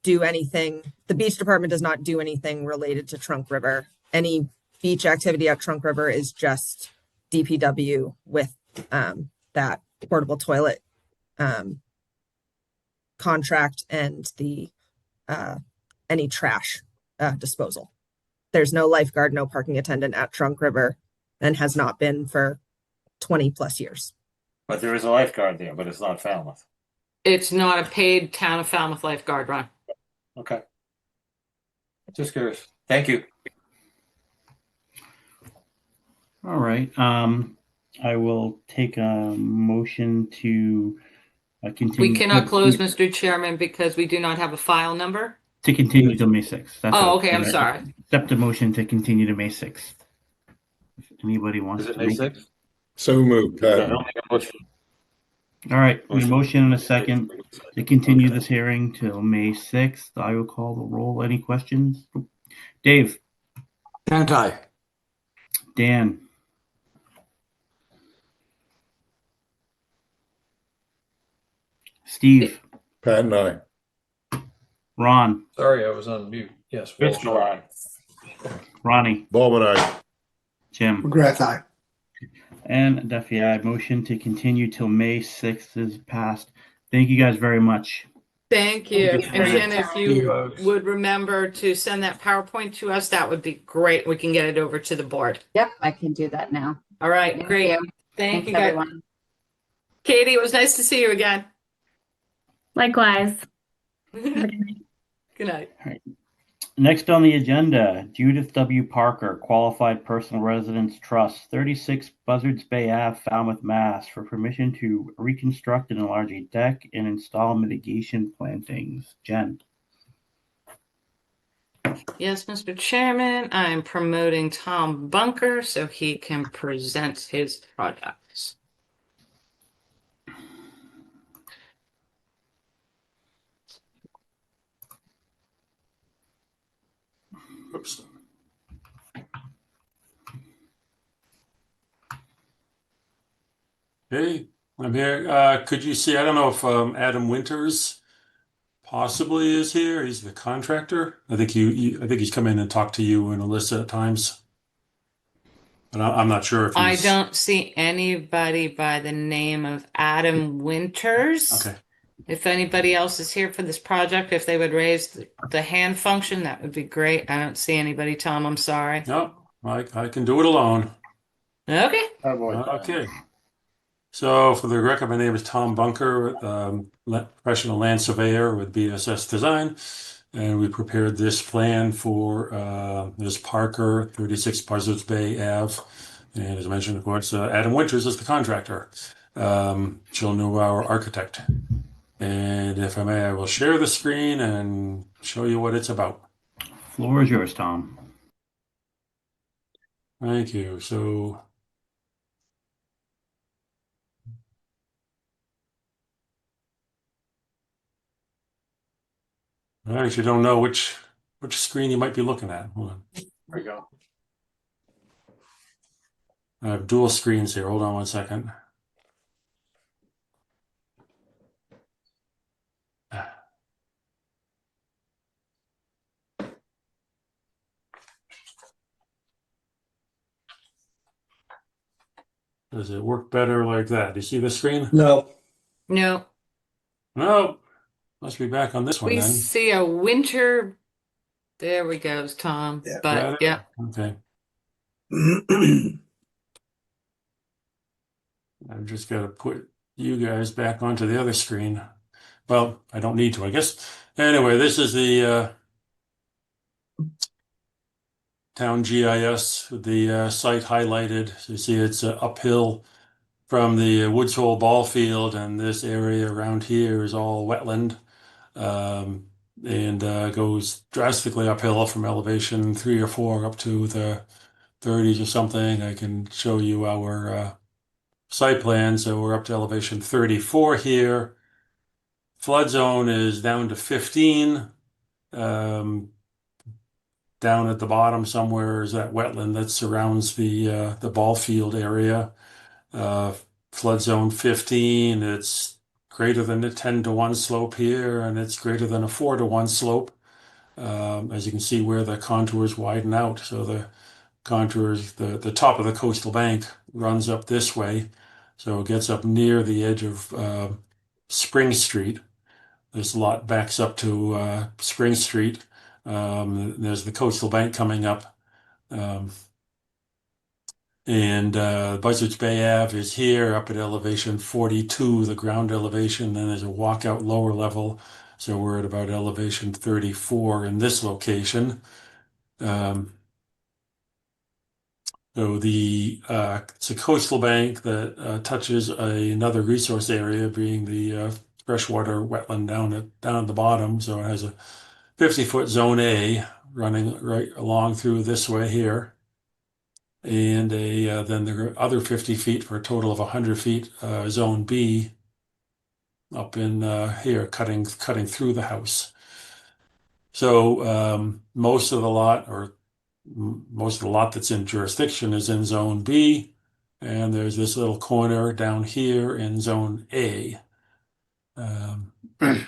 do anything. The beach department does not do anything related to Trunk River. Any beach activity at Trunk River is just DPW with that portable toilet contract and the any trash disposal. There's no lifeguard, no parking attendant at Trunk River, and has not been for 20 plus years. But there is a lifeguard there, but it's not Falmouth. It's not a paid Town of Falmouth lifeguard run. Okay. Just curious. Thank you. All right. I will take a motion to continue. We cannot close, Mr. Chairman, because we do not have a file number. To continue till May 6th. Oh, okay. I'm sorry. Accept the motion to continue to May 6th. If anybody wants Is it to May make 6th? So moved, Pat. I'll make a motion. All right, we motion and a second to continue this hearing till May 6th. I will call the roll. Any questions? Dave? Anti. Dan? Steve? Pat and I. Ron? Sorry, I was on mute. Yes. Fitz, Walsh. Ronnie? Bowman, aye. Jim? McGrath, aye. And Duffy, I motion to continue till May 6th is passed. Thank you guys very much. Thank you. And Jen, if Thank you, you folks. would remember to send that PowerPoint to us, that would be great. We can get it over to the board. Yep, I can do that now. All right, Thank great. you. Thank Thanks, you, guys. everyone. Katie, it was nice to see you again. Likewise. Good night. Next on the agenda, Judith W. Parker, Qualified Personal Residence Trust, 36 Buzzards Bay Ave, Falmouth, Mass, for permission to reconstruct and enlarge a deck and install mitigation plantings. Jen. Yes, Mr. Chairman, I'm promoting Tom Bunker so he can present his projects. Oops. Hey, I'm here. Could you see? I don't know if Adam Winters possibly is here. He's the contractor. I think I think he's come in and talked to you and Alyssa at times. But I'm not sure if I he's don't see anybody by the name of Adam Winters. okay. If anybody else is here for this project, if they would raise the hand function, that would be great. I don't see anybody, Tom. I'm sorry. No, I can do it alone. Okay. Okay. So for the record, my name is Tom Bunker, professional land surveyor with BSS Design. And we prepared this plan for this Parker, 36 Buzzards Bay Ave. And as I mentioned, of course, Adam Winters is the contractor. Jill New, our architect. And if I may, I will share the screen and show you what it's about. Floor is yours, Tom. Thank you. So I actually don't know which screen you might be looking at. Hold on. There we go. I have dual screens here. Hold on one second. Does it work better like that? Do you see the screen? No. No, No. Must be back on this one we then. see a winter. There we go, Tom. Yeah. But yeah, Okay. I've just got to put you guys back onto the other screen. Well, I don't need to, I guess. Anyway, this is the town GIS with the site highlighted. So you see it's uphill from the Woods Hole ball field, and this area around here is all wetland. And goes drastically uphill from elevation 3 or 4 up to the 30s or something. I can show you our site plan. So we're up to elevation 34 here. Flood zone is down to 15. Down at the bottom somewhere is that wetland that surrounds the ball field area. Flood zone 15, it's greater than a 10-to-1 slope here, and it's greater than a 4-to-1 slope. As you can see where the contours widen out. So the contours, the top of the coastal bank runs up this way. So it gets up near the edge of Spring Street. This lot backs up to Spring Street. There's the coastal bank coming up. Buzzards Bay Ave is here up at elevation 42, the ground elevation. Then there's a walkout lower level. So we're at about elevation 34 in this location. So it's a coastal bank that touches another resource area, being the freshwater wetland down at the bottom. So it has a 50-foot zone A running right along through this way here. And then there are other 50 feet for a total of 100 feet, zone B up in here, cutting through the house. So most of the lot that's in jurisdiction is in zone B, and there's this little corner down here in zone A. The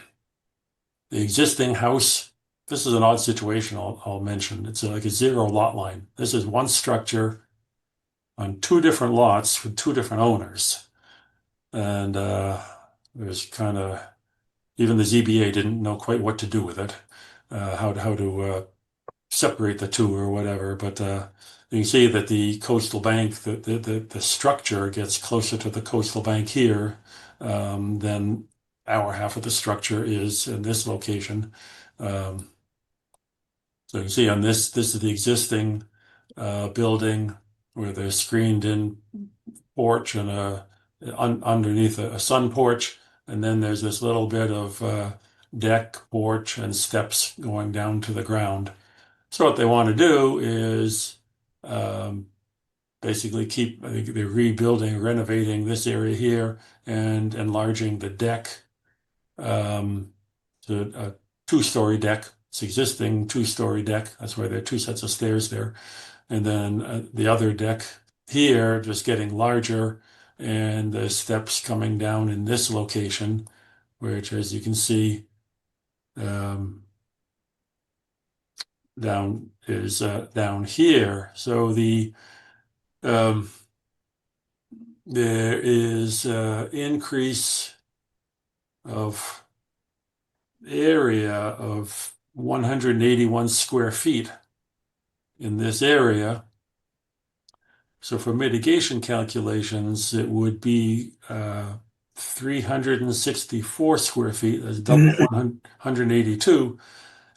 existing house, this is an odd situation I'll mention. It's like a zero lot line. This is one structure on two different lots with two different owners. And there's kind of, even the ZBA didn't know quite what to do with it, how to separate the two or whatever. But you can see that the coastal bank, the structure gets closer to the coastal bank here than our half of the structure is in this location. So you can see on this is the existing building where there's screened-in porch and underneath a sun porch, and then there's this little bit of deck, porch, and steps going down to the ground. So what they want to do is basically they're rebuilding, renovating this area here and enlarging the deck to a two-story deck. It's existing two-story deck. That's why there are two sets of stairs there. And then the other deck here just getting larger, and the steps coming down in this location, which, as you can see, down here. So there is increase of area of 181 square feet in this area. So for mitigation calculations, it would be 364 square feet. That's double 182.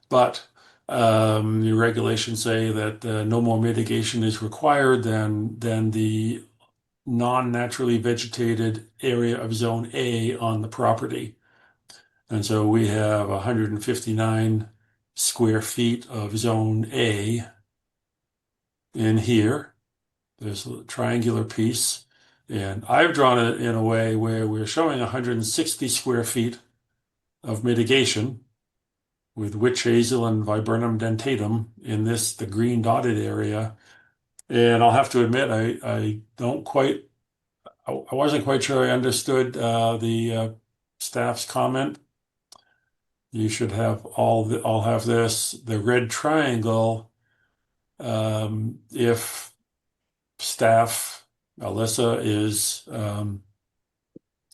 But your regulations say that no more mitigation is required than the non-naturally vegetated area of zone A on the property. And so we have 159 square feet of zone A in here. There's a triangular piece, and I've drawn it in a way where we're showing 160 square feet of mitigation with witch hazel and viburnum dentatum in the green dotted area. And I'll have to admit, I wasn't quite sure I understood the staff's comment. You should have I'll have this, the red triangle, if staff, Alyssa, is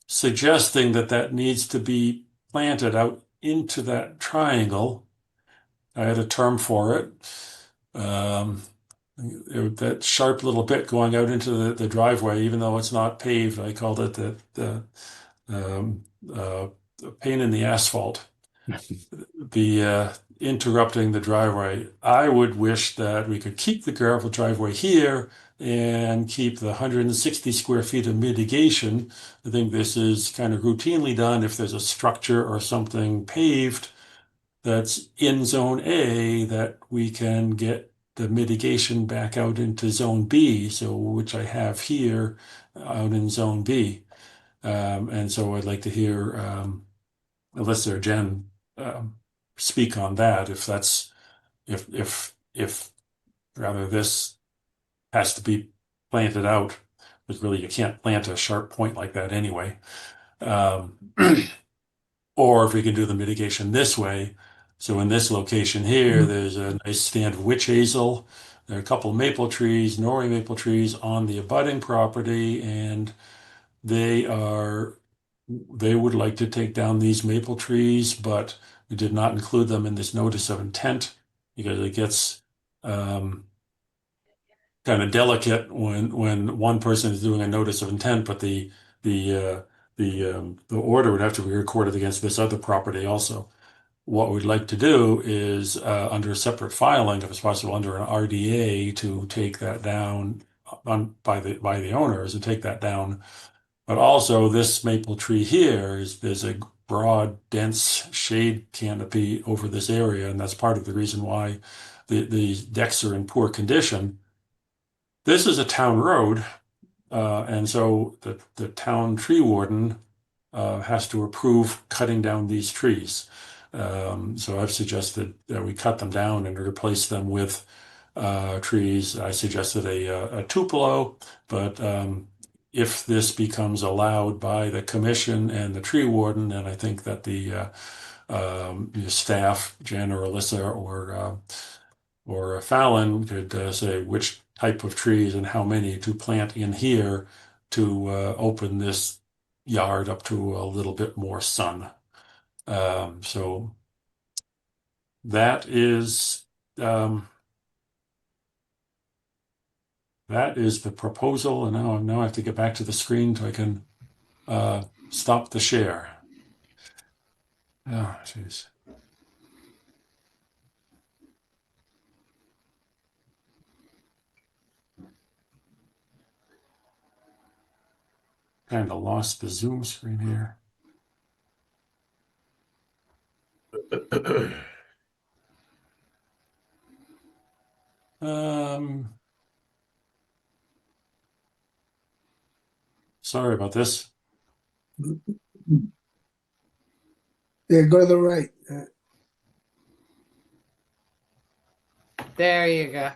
suggesting that needs to be planted out into that triangle. I had a term for it. That sharp little bit going out into the driveway, even though it's not paved, I called it the pain in the asphalt. The interrupting the driveway. I would wish that we could keep the gravel driveway here and keep the 160 square feet of mitigation. I think this is kind of routinely done if there's a structure or something paved that's in zone A, that we can get the mitigation back out into zone B, so which I have here out in zone B. And so I'd like to hear Alyssa or Jen speak on that, if rather this has to be planted out, but really you can't plant a sharp point like that anyway. Or if we can do the mitigation this way. So in this location here, there's a nice stand of witch hazel. There are a couple of maple trees, Norway maple trees on the abutting property, and they would like to take down these maple trees, but we did not include them in this notice of intent because it gets kind of delicate when one person is doing a notice of intent, but the order would have to be recorded against this other property also. What we'd like to do is under a separate filing, if it's possible, under an RDA to take that down by the owners and take that down. But also this maple tree here there's a broad, dense shade canopy over this area, and that's part of the reason why the decks are in poor condition. This is a town road, and so the town tree warden has to approve cutting down these trees. So I've suggested that we cut them down and replace them with trees. I suggested a tupelo, but if this becomes allowed by the commission and the tree warden, then I think that the staff, Jen or Alyssa or Fallon, could say which type of trees and how many to plant in here to open this yard up to a little bit more sun. So that is the proposal, and now I have to get back to the screen so I can stop the share. Oh, jeez. Kind of lost the Zoom screen here. Sorry about this. Yeah, go to the right. There you go.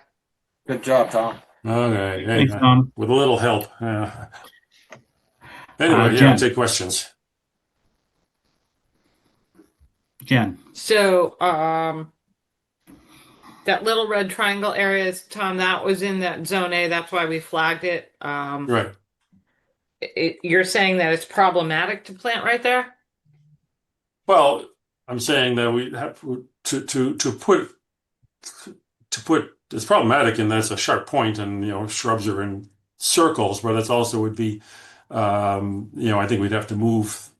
Good job, Tom. Okay, hey, Thanks, Tom. with a little help. Anyway, Jen. take questions. Jen. So, that little red triangle area, Tom, that was in that zone A. That's why we flagged it. Right. You're saying that it's problematic to plant right there? Well, I'm saying that we have to put it's problematic, and that's a sharp point, and shrubs are in circles, but it also would be I think we'd have to move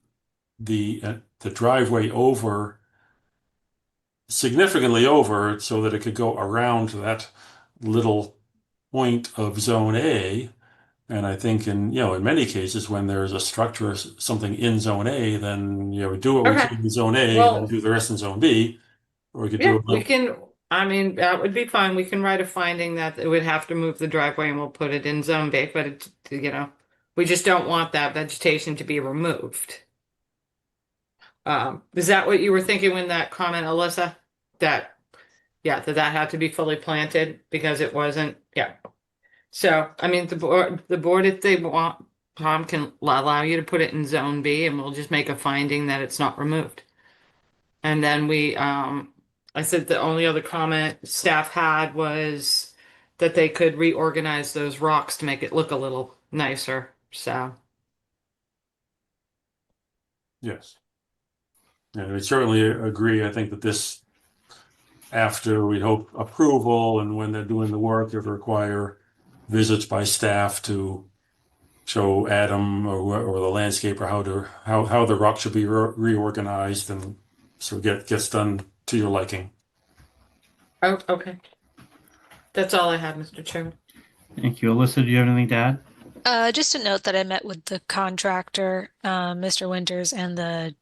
the driveway over significantly over so that it could go around that little point of zone A. And I think in many cases when there's a structure or something in zone A, then we do what we can in zone A and then do the rest in zone B. Or we could do we can, that would be fine. We can write a finding that it would have to move the driveway and we'll put it in zone B, but it's, we just don't want that vegetation to be removed. Is that what you were thinking when that comment, Alyssa? That had to be fully planted because it wasn't, So, the board, if they want, Tom can allow you to put it in zone B and we'll just make a finding that it's not removed. And then I said the only other comment staff had was that they could reorganize those rocks to make it look a little nicer, so. Yes. And we certainly agree. I think that this, after we hope approval and when they're doing the work, it would require visits by staff to show Adam or the landscaper how the rock should be reorganized, and so gets done to your liking. Oh, okay. That's all I have, Mr. Chairman. Thank you. Alyssa, do you have anything to add? Just a note that I met with the contractor, Mr. Winters, and the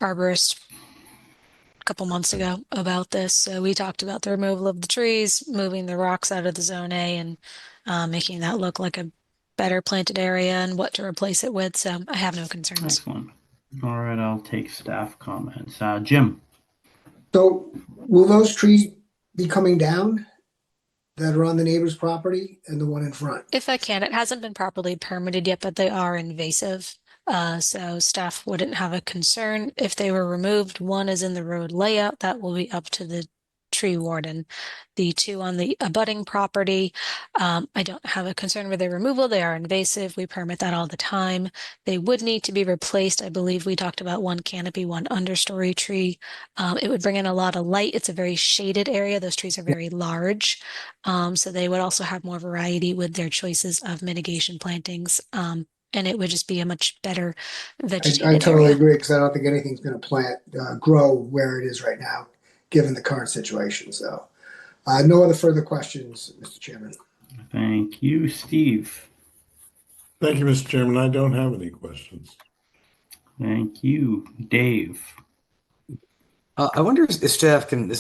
arborist a couple months ago about this. So we talked about the removal of the trees, moving the rocks out of the zone A, and making that look like a better planted area and what to replace it with. So I have no concerns. Excellent. All right, I'll take staff comments. Jim. So will those trees be coming down that are on the neighbor's property and the one in front? If I can, it hasn't been properly permitted yet, but they are invasive. So staff wouldn't have a concern if they were removed. One is in the road layout that will be up to the tree warden. The two on the abutting property, I don't have a concern with their removal. They are invasive. We permit that all the time. They would need to be replaced. I believe we talked about one canopy, one understory tree. It would bring in a lot of light. It's a very shaded area. Those trees are very large. So they would also have more variety with their choices of mitigation plantings. And it would just be a much better vegetated I totally area. agree, because I don't think anything's going to grow where it is right now, given the current situation. So, no other further questions, Mr. Chairman. Thank you, Steve. Thank you, Mr. Chairman. I don't have any questions. Thank you, Dave. I wonder if staff can,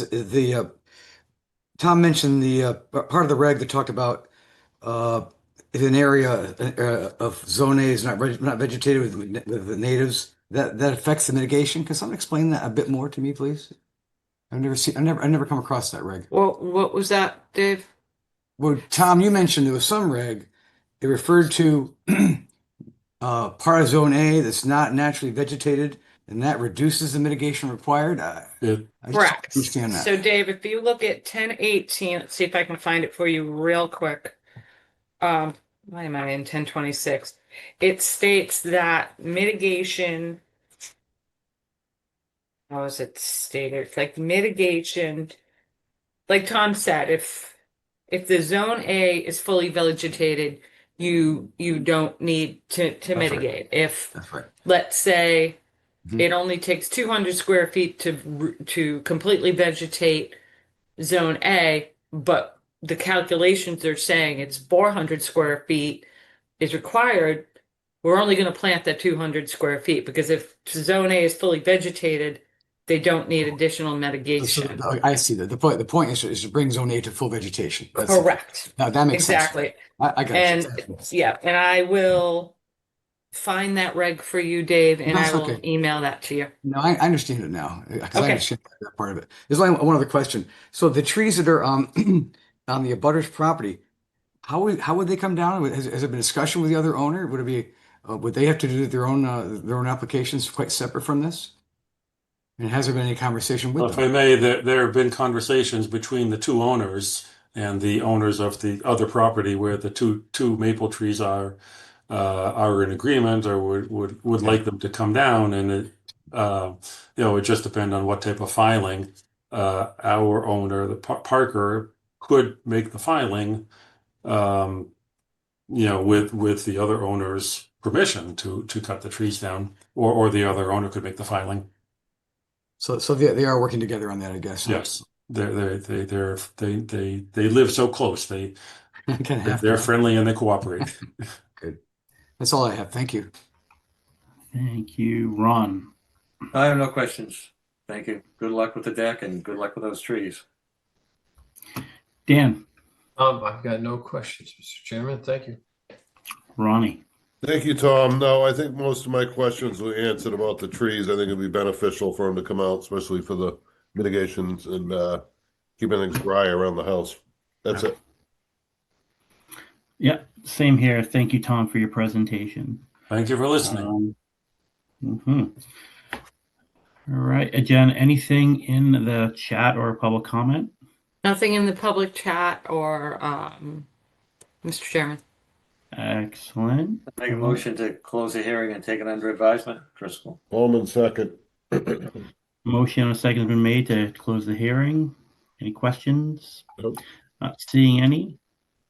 Tom mentioned the part of the reg that talked about if an area of zone A is not vegetated with the natives, that affects the mitigation. Can someone explain that a bit more to me, please? I've never come across that reg. What was that, Dave? Well, Tom, you mentioned there was some reg. It referred to part of zone A that's not naturally vegetated, and that reduces the mitigation required. I just Correct. don't understand that. So, Dave, if you look at 1018, let's see if I can find it for you real quick. Why am I in 1026? It states that mitigation, how is it stated? It's like mitigation, like Tom said, if the zone A is fully vegetated, you don't need to mitigate. Right. If That's right. let's say Mhm. it only takes 200 square feet to completely vegetate zone A, but the calculations are saying it's 400 square feet is required, we're only going to plant that 200 square feet, because if zone A is fully vegetated, they don't need additional mitigation. I see that. The point is to bring zone A to full vegetation. Correct. Now that makes Exactly. sense. I got And it. yeah, and I will find that reg for you, Dave, and That's I will okay. email that to you. No, I understand it now because I Okay. understand that part of it. There's only one other question. So the trees that are on the abutters property, how would they come down? Has there been discussion with the other owner? Would it be would they have to do their own applications quite separate from this? And has there been any conversation with If them? I may, there have been conversations between the two owners and the owners of the other property where the two maple trees are in agreement or would like them to come down, and it it just depend on what type of filing our owner, the Parker, could make the filing, with the other owner's permission to cut the trees down, or the other owner could make the filing. So they are working together on that, I guess. Yes, they live so close. They're friendly and they cooperate. Good. That's all I have. Thank you. Thank you, Ron. I have no questions. Thank you. Good luck with the deck and good luck with those trees. Dan. I've got no questions, Mr. Chairman. Thank you. Ronnie. Thank you, Tom. No, I think most of my questions were answered about the trees. I think it'd be beneficial for them to come out, especially for the mitigations and keeping things dry around the house. That's it. Yeah, same here. Thank you, Tom, for your presentation. Thank you for listening. All right, Jen, anything in the chat or public comment? Nothing in the public chat or Mr. Chairman. Excellent. Make a motion to close the hearing and take it under advisement. Driscoll. Holman, second. Motion and a second has been made to close the hearing. Any questions? Nope. Not seeing any.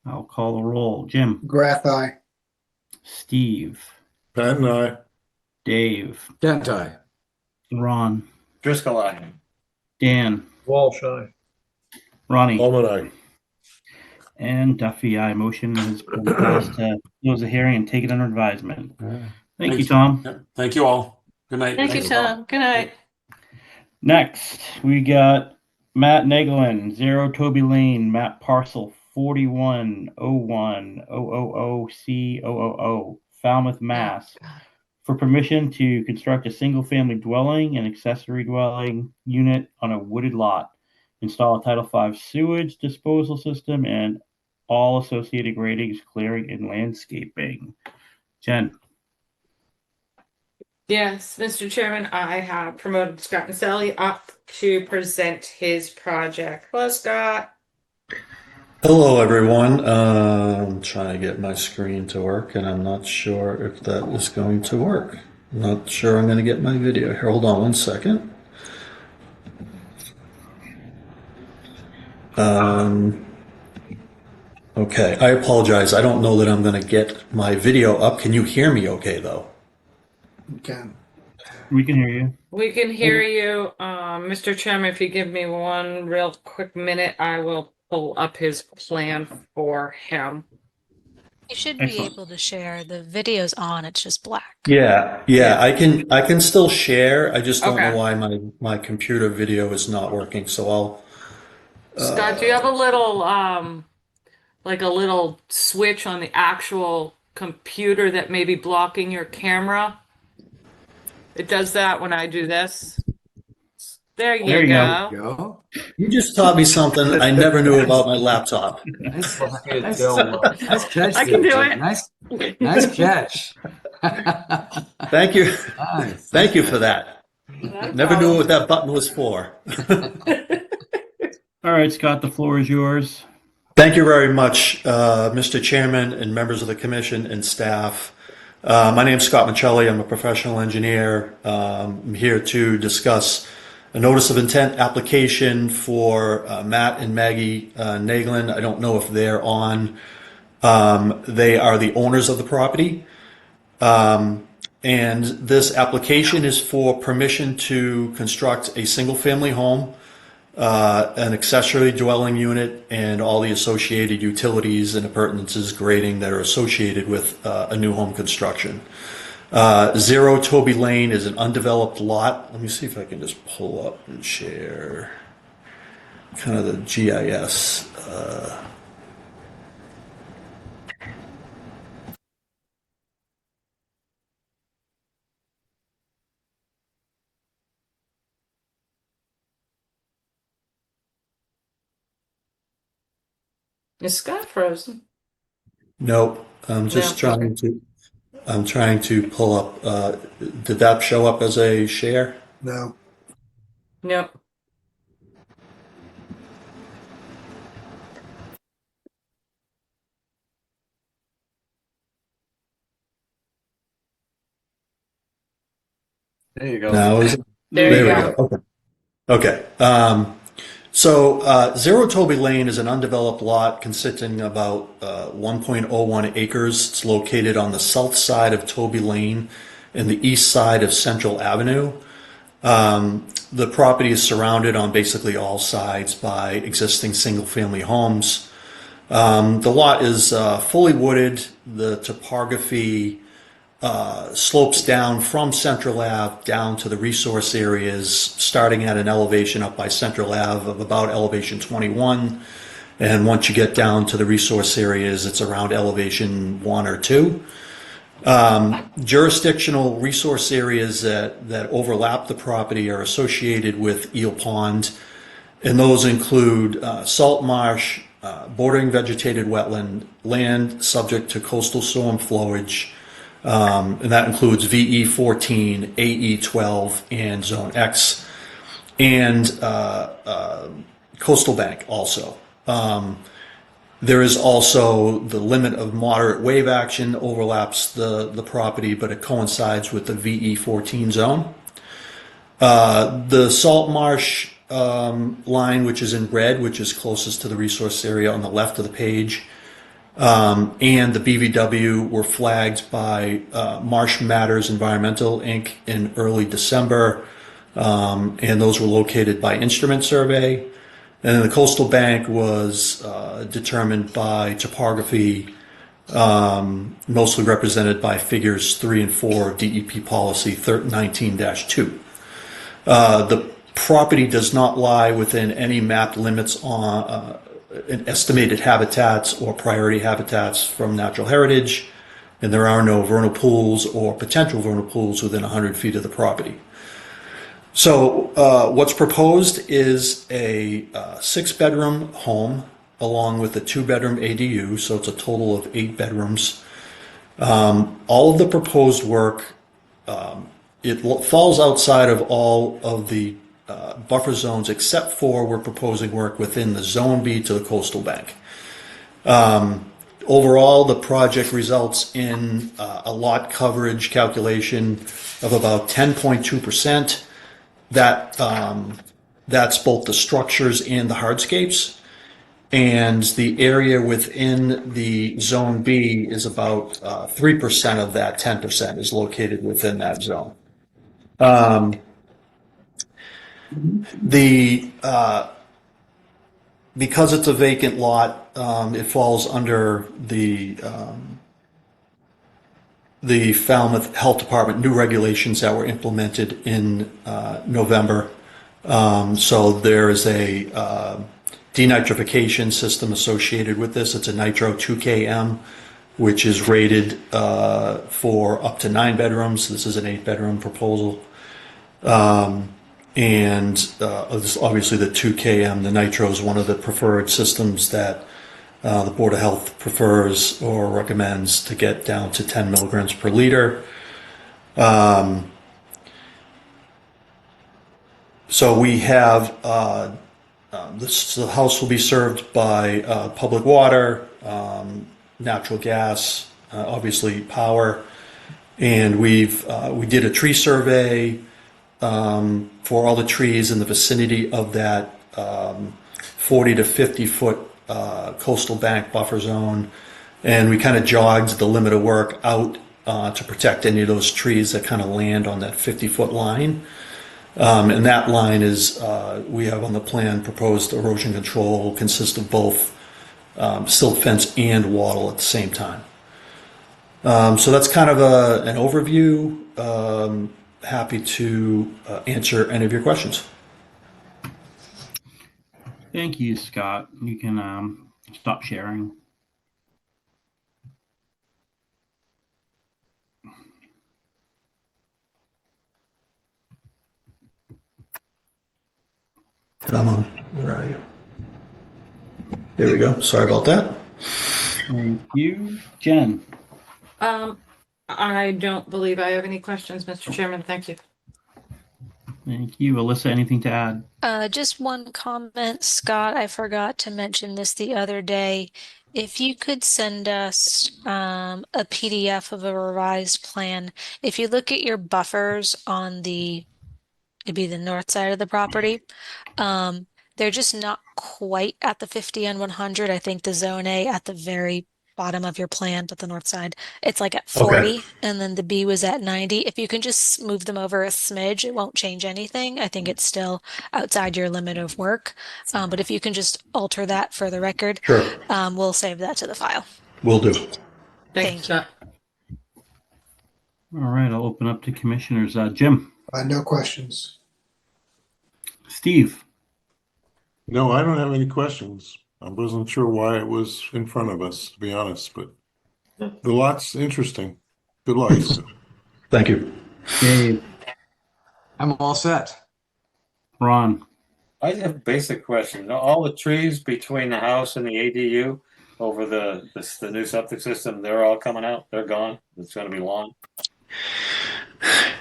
I'll call the roll. Jim. Grath, aye. Steve. Pat and I. Dave. Dent aye. Ron. Driscoll, aye. Dan. Walsh aye. Ronnie. Holman, aye. And Duffy, aye. Motion has been passed to close the hearing and take it under advisement. Thank you, Tom. Yeah, thank you all. Good night. Thank you, Tom. Good night. Next, we got Matt Neglin, 0 Toby Lane, map parcel 41010000C000, Falmouth, Mass, for permission to construct a single-family dwelling and accessory dwelling unit on a wooded lot, install a Title V sewage disposal system, and all associated gradings, clearing, and landscaping. Jen. Yes, Mr. Chairman, I have promoted Scott Maselli up to present his project. Hello, Scott. Hello, everyone. I'm trying to get my screen to work, and I'm not sure if that is going to work. I'm not sure I'm going to get my video here. Hold on one second. Okay, I apologize. I don't know that I'm going to get my video up. Can you hear me okay, though? Okay. We can hear you. We can hear you. Mr. Chairman, if you give me one real quick minute, I will pull up his plan for him. You should be Excellent. able to share. The video's on, it's just black. Yeah, I can still share. I just don't know Okay. why my computer video is not working. So I'll Scott, do you have a little like a little switch on the actual computer that may be blocking your camera? It does that when I do this. There you There you go. Go. You just taught me something I never knew about my laptop. Nice, Nice catch. I can there, do Jim. it. Nice catch. Thank you. Nice. Thank you for that. No Never knew problem. what that button was for. All right, Scott, the floor is yours. Thank you very much, Mr. Chairman and members of the commission and staff. My name is Scott Michelli. I'm a professional engineer. I'm here to discuss a notice of intent application for Matt and Maggie Naglin. I don't know if they're on. They are the owners of the property. And this application is for permission to construct a single-family home, an accessory dwelling unit, and all the associated utilities and appurtenances grading that are associated with a new home construction. 0 Toby Lane is an undeveloped lot. Let me see if I can just pull up and share kind of the GIS. Is Scott frozen? Nope. I'm just No, trying to. I'm trying to pull up. Did that show up as a share? No. No. There you go. No. There you we go. go. Okay. So 0 Toby Lane is an undeveloped lot consisting of about 1.01 acres. It's located on the south side of Toby Lane and the east side of Central Avenue. The property is surrounded on basically all sides by existing single-family homes. The lot is fully wooded. The topography slopes down from Central Ave down to the resource areas, starting at an elevation up by Central Ave of about elevation 21. And once you get down to the resource areas, it's around elevation 1 or 2. Jurisdictional resource areas that overlap the property are associated with Eel Pond, and those include salt marsh, bordering vegetated wetland, land subject to coastal storm flowage, and that includes VE14, AE12, and Zone X, and coastal bank also. There is also the limit of moderate wave action overlaps the property, but it coincides with the VE14 zone. The salt marsh line, which is in red, which is closest to the resource area on the left of the page, and the BVW were flagged by Marsh Matters Environmental Inc. in early December, and those were located by instrument survey. And then the coastal bank was determined by topography, mostly represented by figures 3 and 4 of DEP policy 19-2. The property does not lie within any mapped limits on estimated habitats or priority habitats from natural heritage, and there are no vernal pools or potential vernal pools within 100 feet of the property. So what's proposed is a 6-bedroom home along with a 2-bedroom ADU, so it's a total of 8 bedrooms. All of the proposed work falls outside of all of the buffer zones except for we're proposing work within the Zone B to the coastal bank. Overall, the project results in a lot coverage calculation of about 10.2%. That's both the structures and the hardscapes. And the area within the Zone B is about 3% of that 10% is located within that zone. Because it's a vacant lot, it falls under the Falmouth Health Department new regulations that were implemented in November. So there is a denitrification system associated with this. It's a Nitro 2KM, which is rated for up to 9 bedrooms. This is an 8-bedroom proposal. Obviously the 2KM, the Nitro, is one of the preferred systems that the Board of Health prefers or recommends to get down to 10 milligrams per liter. So we have the house will be served by public water, natural gas, obviously power, and we did a tree survey for all the trees in the vicinity of that 40 to 50 foot coastal bank buffer zone, and we kind of jogged the limit of work out to protect any of those trees that kind of land on that 50-foot line. And that line is, we have on the plan proposed erosion control consists of both silt fence and wattle at the same time. So that's kind of an overview. Happy to answer any of your questions. Thank you, Scott. You can stop sharing. I'm on. Where are you? There we go. Sorry about that. Thank you. Jen. I don't believe I have any questions, Mr. Chairman. Thank you. Thank you. Alyssa, anything to add? Just one comment, Scott. I forgot to mention this the other day. If you could send us a PDF of a revised plan. If you look at your buffers on it'd be the north side of the property, they're just not quite at the 50 and 100. I think the zone A at the very bottom of your plan, but the north side, it's like at 40, Okay. and then the B was at 90. If you can just move them over a smidge, it won't change anything. I think it's still outside your limit of work. But if you can just alter that for the record, Sure. we'll save that to the file. Will do. Thank you. All right, I'll open up to commissioners. Jim. No questions. Steve. No, I don't have any questions. I wasn't sure why it was in front of us, to be honest, but the lot's interesting. Good luck. Thank you. Dave. I'm all set. Ron. I have a basic question. All the trees between the house and the ADU over the new septic system, they're all coming out. They're gone. It's going to be lawn.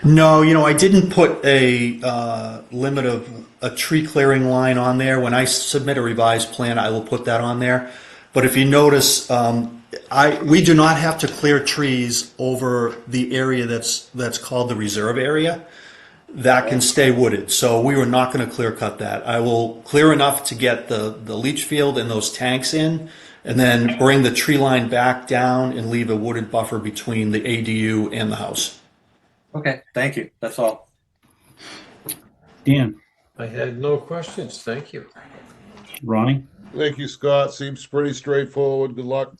No, I didn't put a limit of a tree clearing line on there. When I submit a revised plan, I will put that on there. But if you notice, we do not have to clear trees over the area that's called the reserve area. That can stay wooded. So we were not going to clear cut that. I will clear enough to get the leach field and those tanks in, and then bring the tree line back down and leave a wooded buffer between the ADU and the house. Okay, thank you. That's all. Dan. I had no questions. Thank you. Ronnie. Thank you, Scott. Seems pretty straightforward. Good luck.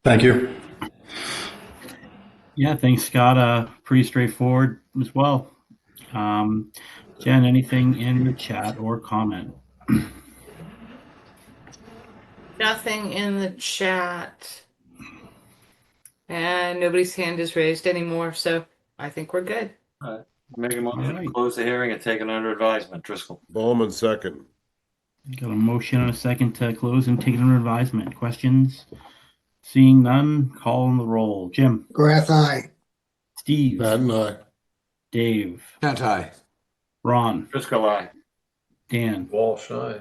Thank you. Yeah, thanks, Scott. Pretty straightforward as well. Jen, anything in the chat or comment? Nothing in the chat. And nobody's hand is raised anymore, so I think we're good. All right. Make a motion to close the hearing and take it under advisement. Driscoll. Bowman second. Got a motion and a second to close and take it under advisement. Questions? Seeing none, call on the roll. Jim. Grath, aye. Steve. Madden, aye. Dave, Anti. Ron, Driscoll, aye. Dan, Walsh, aye.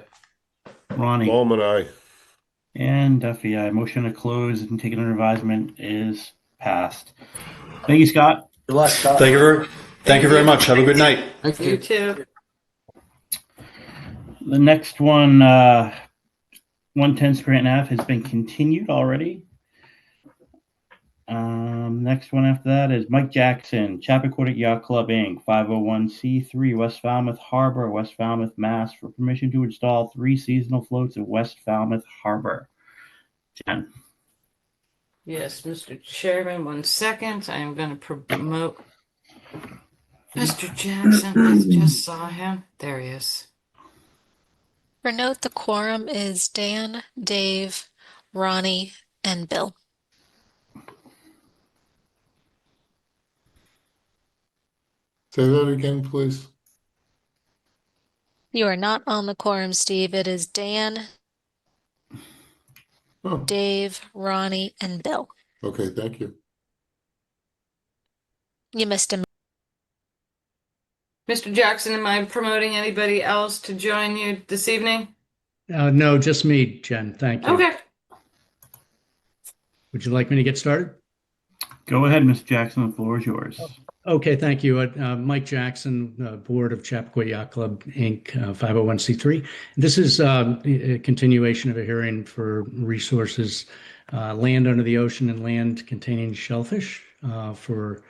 Ronnie, Bowman, aye. and Duffy. Aye. Motion to close and take it under advisement is passed. Thank you, Scott. Good luck, Scott. Thank you very much. Have a good night. Thank You you. too. The next one, 110 Scranton Ave has been continued already. Next one after that is Mike Jackson, Chappaquiddick Yacht Club Inc., 501c3, West Falmouth Harbor, West Falmouth, Mass., for permission to install 3 seasonal floats at West Falmouth Harbor. Jen. Yes, Mr. Chairman, 1 second. I am going to promote Mr. Jackson. I just saw him. There he is. For note, the quorum is Dan, Dave, Ronnie, and Bill. Say that again, please. You are not on the quorum, Steve. It is Dan, Oh, Dave, Ronnie, and Bill. okay, thank you. You missed him. Mr. Jackson, am I promoting anybody else to join you this evening? No, just me, Jen. Thank you. Okay. Would you like me to get started? Go ahead, Mr. Jackson. The floor is yours. Okay, thank you. Mike Jackson, Board of Chappaquiddick Yacht Club, Inc., 501c3. This is a continuation of a hearing for resources, land under the ocean and land containing shellfish for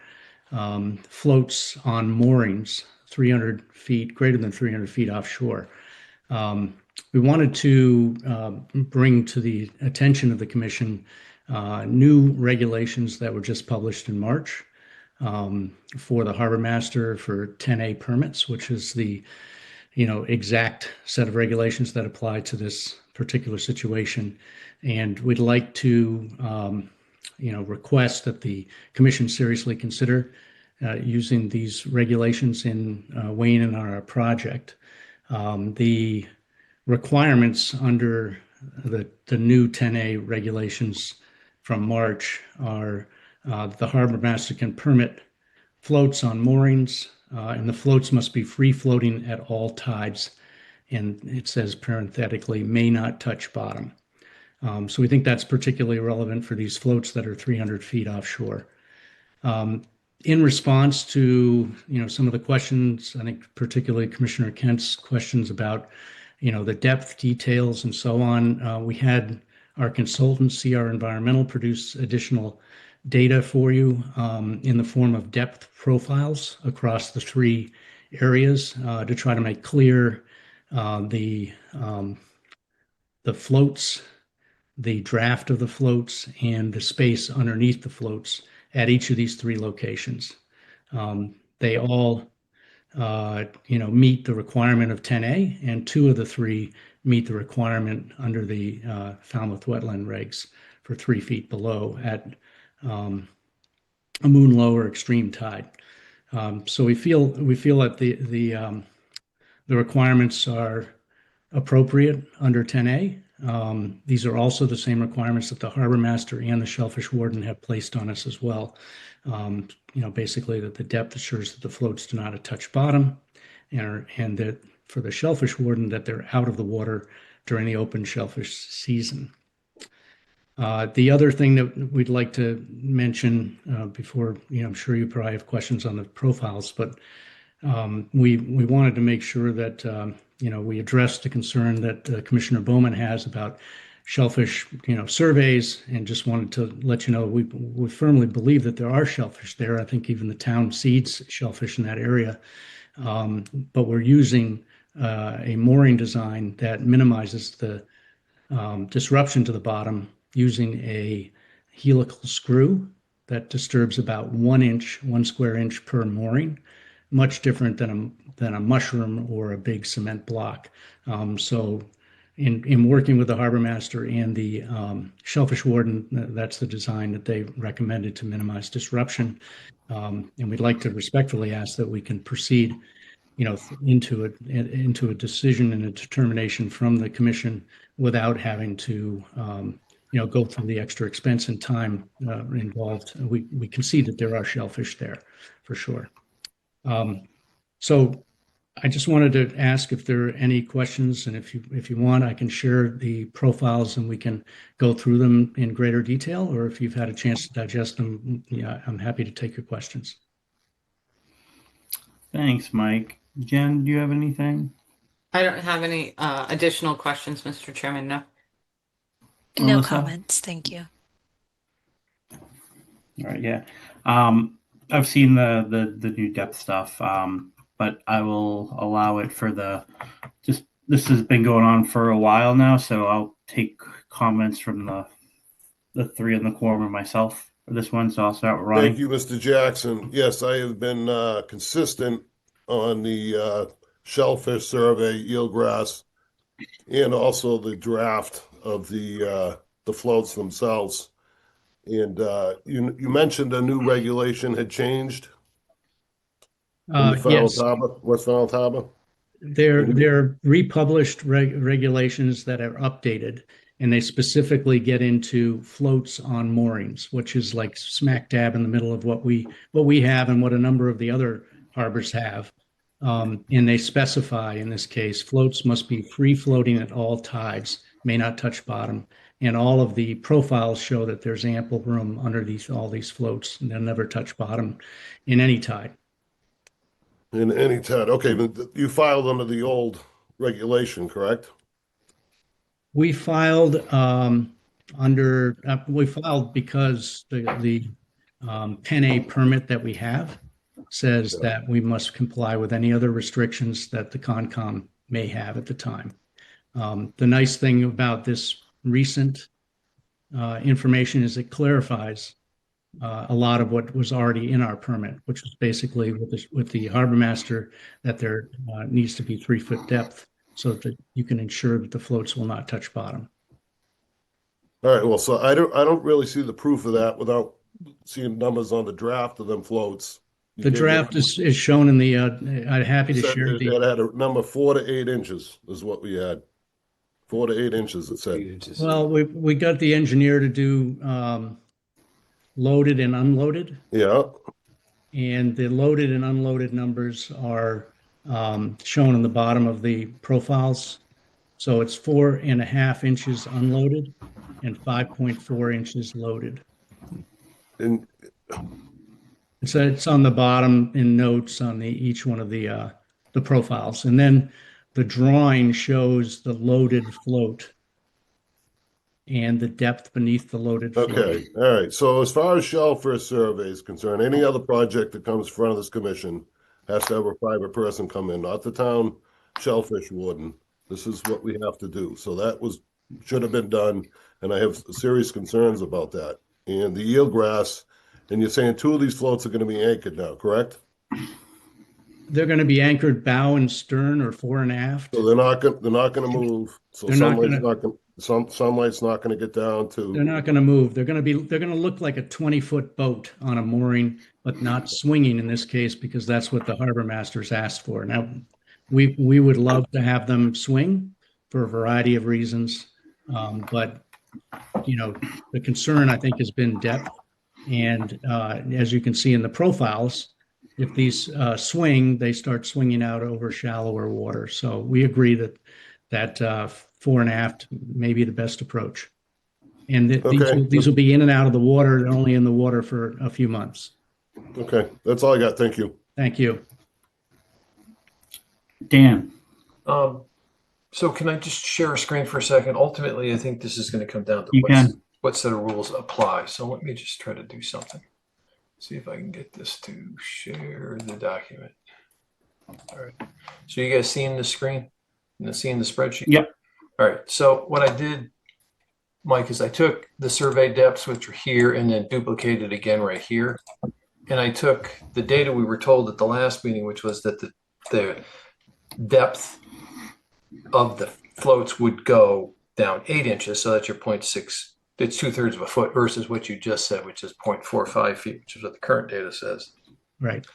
floats on moorings 300 feet, greater than 300 feet offshore. We wanted to bring to the attention of the Commission new regulations that were just published in March for the harbor master for 10A permits, which is the exact set of regulations that apply to this particular situation. And we'd like to request that the Commission seriously consider using these regulations in weighing in on our project. The requirements under the new 10A regulations from March are the harbor master can permit floats on moorings, and the floats must be free floating at all tides. And it says parenthetically, may not touch bottom. So we think that's particularly relevant for these floats that are 300 feet offshore. In response to some of the questions, I think particularly Commissioner Kent's questions about the depth details and so on, we had our consultant, CR Environmental, produce additional data for you in the form of depth profiles across the 3 areas to try to make clear the floats, the draft of the floats, and the space underneath the floats at each of these 3 locations. They all meet the requirement of 10A, and 2 of the 3 meet the requirement under the Falmouth wetland regs for 3 feet below at a moon low or extreme tide. So we feel that the requirements are appropriate under 10A. These are also the same requirements that the harbor master and the shellfish warden have placed on us as well. Basically that the depth assures that the floats do not touch bottom, and that for the shellfish warden that they're out of the water during the open shellfish season. The other thing that we'd like to mention before, I'm sure you probably have questions on the profiles, but we wanted to make sure that we addressed the concern that Commissioner Bowman has about shellfish, surveys, and just wanted to let you know we firmly believe that there are shellfish there. I think even the town seeds shellfish in that area, but we're using a mooring design that minimizes the disruption to the bottom using a helical screw that disturbs about 1 square inch per mooring, much different than a mushroom or a big cement block. So in working with the harbor master and the shellfish warden, that's the design that they recommended to minimize disruption. And we'd like to respectfully ask that we can proceed into a decision and a determination from the Commission without having to go through the extra expense and time involved. We can see that there are shellfish there for sure. So I just wanted to ask if there are any questions, and if you want, I can share the profiles and we can go through them in greater detail, or if you've had a chance to digest them, yeah, I'm happy to take your questions. Thanks, Mike. Jen, do you have anything? I don't have any additional questions, Mr. Chairman, no. No Melissa? comments, thank you. All right, yeah. I've seen the new depth stuff, but I will allow it for this has been going on for a while now, so I'll take comments from the three in the quorum and myself for this one. So I'll start with Ronnie. Thank you, Mr. Jackson. Yes, I have been consistent on the shellfish survey, eelgrass, and also the draft of the floats themselves. And you mentioned a new regulation had changed in the Yes, West Falmouth Harbor. they're republished regulations that are updated, and they specifically get into floats on moorings, which is like smack dab in the middle of what we have and what a number of the other harbors have. And they specify, in this case, floats must be free floating at all tides, may not touch bottom. And all of the profiles show that there's ample room under all these floats, and they'll never touch bottom in any tide. In any tide. Okay, but you filed under the old regulation, correct? We filed because the Pen A permit that we have says that we must comply with any other restrictions that the Concom may have at the time. The nice thing about this recent information is it clarifies a lot of what was already in our permit, which was basically with the harbor master that there needs to be 3-foot depth so that you can ensure that the floats will not touch bottom. All right. Well, so I don't really see the proof of that without seeing numbers on the draft of them floats. The draft is shown in the. I'm happy to share the. It had a number 4 to 8 inches is what we had. 4 to 8 inches. It said. Well, we got the engineer to do loaded and unloaded. Yeah. And the loaded and unloaded numbers are shown on the bottom of the profiles. So it's 4.5 inches unloaded and 5.4 inches loaded. And so it's on the bottom in notes on each one of the profiles. And then the drawing shows the loaded float and the depth beneath the loaded float. Okay. All right. So as far as shellfish survey is concerned, any other project that comes in front of this commission has to have a private person come in, not the town shellfish warden. This is what we have to do. So that should have been done. And I have serious concerns about that. And the eelgrass, and you're saying 2 of these floats are going to be anchored now, correct? They're going to be anchored bow and stern, or fore and aft. So they're not going to move. So sunlight's not going to get down to. They're not going to move. They're going to look like a 20-foot boat on a mooring, but not swinging in this case, because that's what the harbor masters asked for. Now, we would love to have them swing for a variety of reasons, but the concern, I think, has been depth. And as you can see in the profiles, if these swing, they start swinging out over shallower water. So we agree that fore and aft may be the best approach. And these will be in and out of the water, only in the water for a few months. Okay, that's all I got. Thank you. Thank you. Dan. So can I just share a screen for a second? Ultimately, I think this is going to come down to what set of rules apply. So let me just try to do something. See if I can get this to share the document. All right. So you guys seeing the screen? Seeing the spreadsheet? Yep. All right. So what I did, Mike, is I took the survey depths, which are here, and then duplicated again right here. And I took the data we were told at the last meeting, which was that the depth of the floats would go down 8 inches. So that's your 0.6. It's 2/3 of a foot versus what you just said, which is 0.45 feet, which is what the current data says. Right.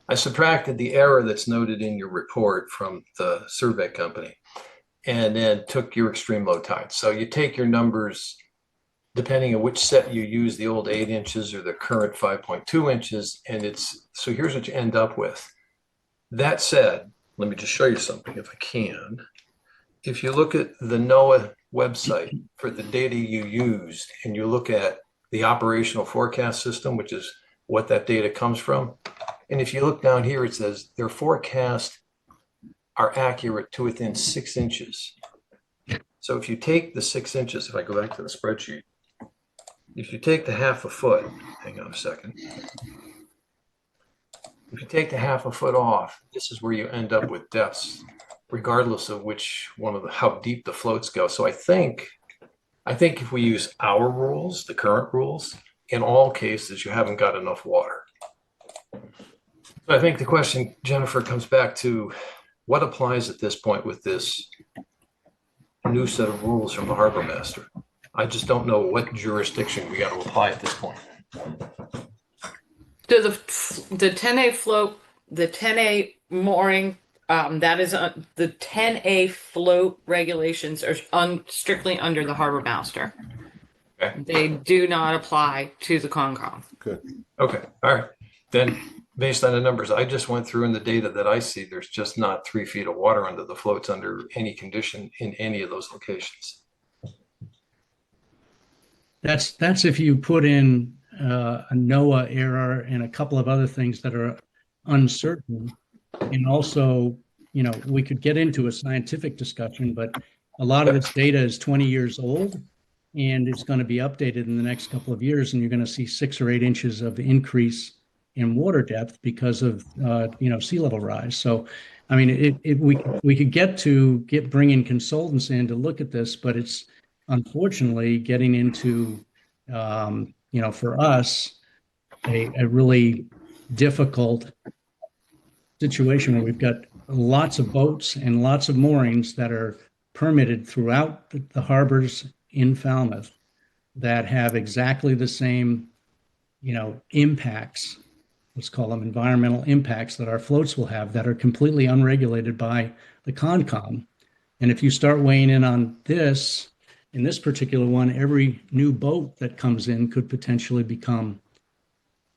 I subtracted the error that's noted in your report from the survey company and then took your extreme low tide. So you take your numbers, depending on which set you use, the old 8 inches or the current 5.2 inches. And so here's what you end up with. That said, let me just show you something if I can. If you look at the NOAA website for the data you used, and you look at the operational forecast system, which is what that data comes from, and if you look down here, it says their forecasts are accurate to within 6 inches. So if you take the 6 inches, if I go back to the spreadsheet, if you take the half a foot, hang on a second. If you take the half a foot off, this is where you end up with depths, regardless of which one of how deep the floats go. So I think if we use our rules, the current rules, in all cases, you haven't got enough water. So I think the question, Jennifer, comes back to what applies at this point with this new set of rules from the harbor master. I just don't know what jurisdiction we got to apply at this point. So the 10A float, the 10A mooring, that is the 10A float regulations are strictly under the harbor master. Okay. They do not apply to the Concom. Okay. All right. Then based on the numbers I just went through and the data that I see, there's just not 3 feet of water under the floats under any condition in any of those locations. That's if you put in a NOAA error and a couple of other things that are uncertain. And also, you know, we could get into a scientific discussion, but a lot of this data is 20 years old and it's going to be updated in the next couple of years. And you're going to see 6 or 8 inches of increase in water depth because of, sea level rise. So, I mean, we could get bringing consultants in to look at this, but it's unfortunately getting into, for us, a really difficult situation where we've got lots of boats and lots of moorings that are permitted throughout the harbors in Falmouth that have exactly the same, impacts, let's call them environmental impacts that our floats will have that are completely unregulated by the Concom. And if you start weighing in on this, in this particular one, every new boat that comes in could potentially become,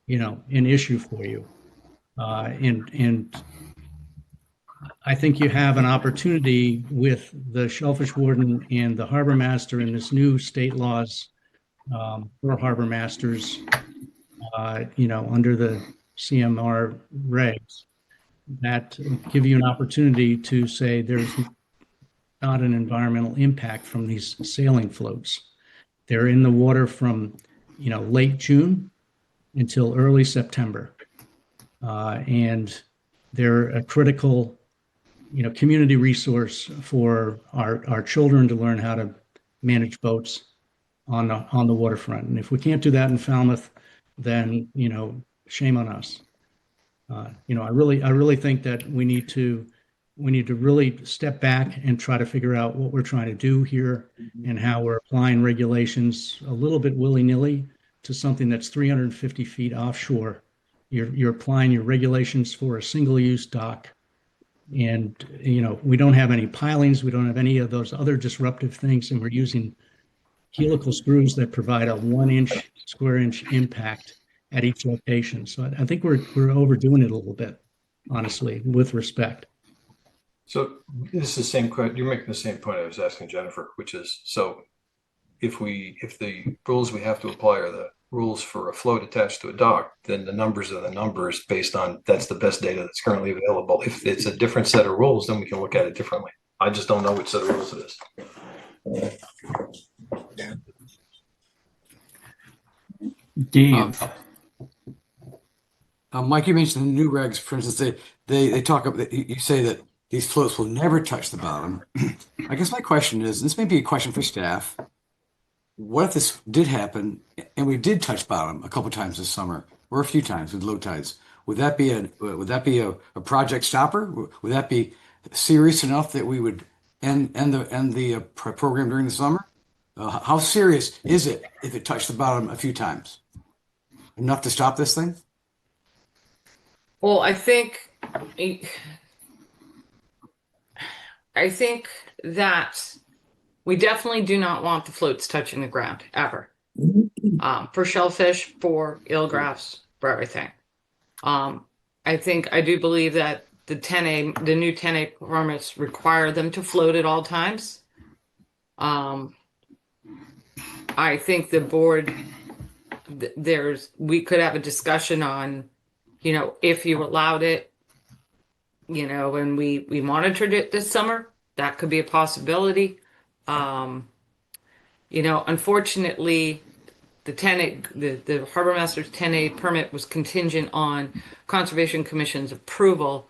an issue for you. And I think you have an opportunity with the shellfish warden and the harbor master in this new state laws for harbor masters, under the CMR regs that give you an opportunity to say there's not an environmental impact from these sailing floats. They're in the water from, late June until early September. And they're a critical, community resource for our children to learn how to manage boats on the waterfront. And if we can't do that in Falmouth, then, shame on us. I really think that we need to really step back and try to figure out what we're trying to do here and how we're applying regulations a little bit willy-nilly to something that's 350 feet offshore. You're applying your regulations for a single-use dock. And, we don't have any pilings. We don't have any of those other disruptive things. And we're using helical screws that provide a 1 square inch impact at each location. So I think we're overdoing it a little bit, honestly, with respect. So this is the same question. You're making the same point I was asking Jennifer, which is, so if the rules we have to apply are the rules for a float attached to a dock, then the numbers are the numbers based on that's the best data that's currently available. If it's a different set of rules, then we can look at it differently. I just don't know which set of rules it is. Dave. Mike, you mentioned the new regs. For instance, they talk about, you say that these floats will never touch the bottom. I guess my question is, this may be a question for staff. What if this did happen and we did touch bottom a couple times this summer or a few times with low tides? Would that be a project stopper? Would that be serious enough that we would end the program during the summer? How serious is it if it touched the bottom a few times? Enough to stop this thing? Well, I think that we definitely do not want the floats touching the ground ever. For shellfish, for eelgrass, for everything. I do believe that the new 10A permits require them to float at all times. I think the board, we could have a discussion on, if you allowed it, and we monitored it this summer, that could be a possibility. Unfortunately, the Harbor Master's 10A permit was contingent on Conservation Commission's approval.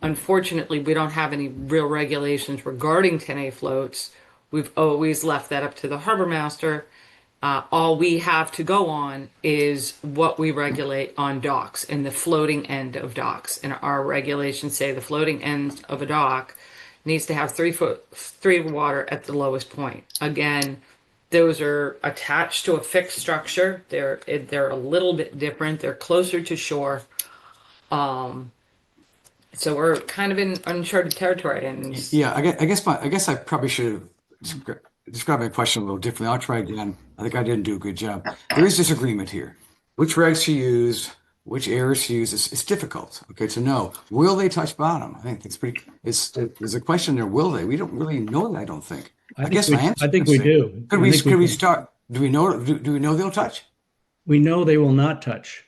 Unfortunately, we don't have any real regulations regarding 10A floats. We've always left that up to the Harbor Master. All we have to go on is what we regulate on docks and the floating end of docks. And our regulations say the floating end of a dock needs to have 3 of water at the lowest point. Again, those are attached to a fixed structure. They're a little bit different. They're closer to shore. So we're kind of in uncharted territory. And Yeah, I guess I probably should have described my question a little differently. I'll try again. I think I didn't do a good job. There is disagreement here. Which regs to use, which areas to use. It's difficult, to know. Will they touch bottom? I think there's a question there. Will they? We don't really know that, I don't think. I guess my answer. I think we do. Could we start? Do we know they'll touch? We know they will not touch.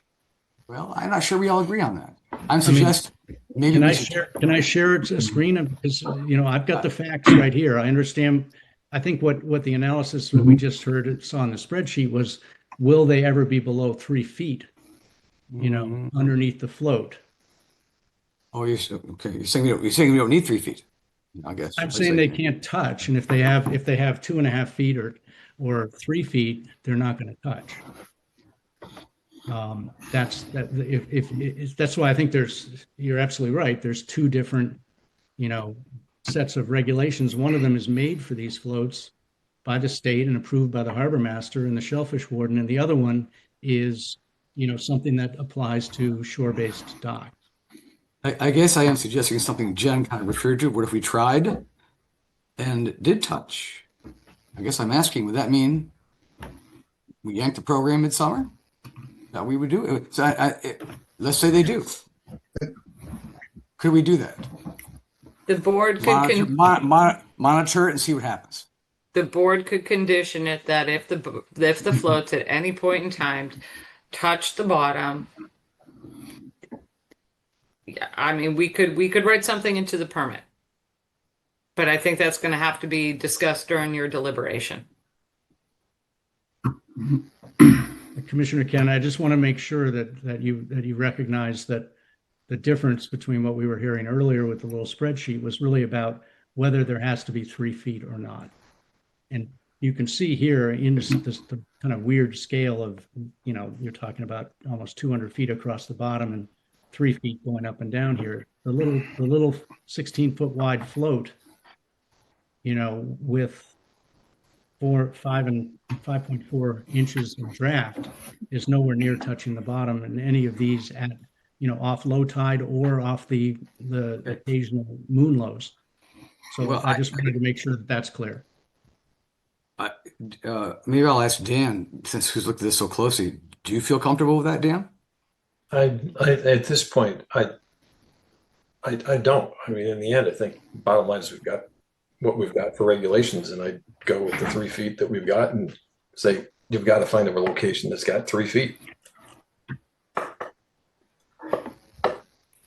Well, I'm not sure we all agree on that. I'm suggesting maybe. Can I share a screen? Because I've got the facts right here. I understand. I think what the analysis that we just heard saw on the spreadsheet was, will they ever be below 3 feet? Underneath the float. Oh, you're saying we don't need 3 feet. I guess I'm saying they can't touch, and if they have 2.5 feet or 3 feet, they're not going to touch. That's why I think you're absolutely right. There's 2 different, sets of regulations. One of them is made for these floats by the state and approved by the harbor master and the shellfish warden, and the other one is, something that applies to shore-based docks. I guess I am suggesting something Jen kind of referred to. What if we tried and did touch? I guess I'm asking, would that mean we yank the program midsummer? That we would do it. So let's say they do. Could we do that? The board could monitor it and see what happens. The board could condition it that if the floats at any point in time touch the bottom, I mean, we could write something into the permit, but I think that's going to have to be discussed during your deliberation. Commissioner Ken, I just want to make sure that you recognize that the difference between what we were hearing earlier with the little spreadsheet was really about whether there has to be 3 feet or not. And you can see here in this the kind of weird scale of, you're talking about almost 200 feet across the bottom and 3 feet going up and down here. The little 16-foot wide float, with 5.4 inches of draft is nowhere near touching the bottom in any of these at off low tide or off the occasional moon lows. So I just wanted to make sure that that's clear. Maybe I'll ask Dan, since who's looked at this so closely. Do you feel comfortable with that, Dan? I at this point, I don't. I mean, in the end, I think bottom line is we've got what we've got for regulations, and I go with the 3 feet that we've got and say you've got to find a location that's got 3 feet.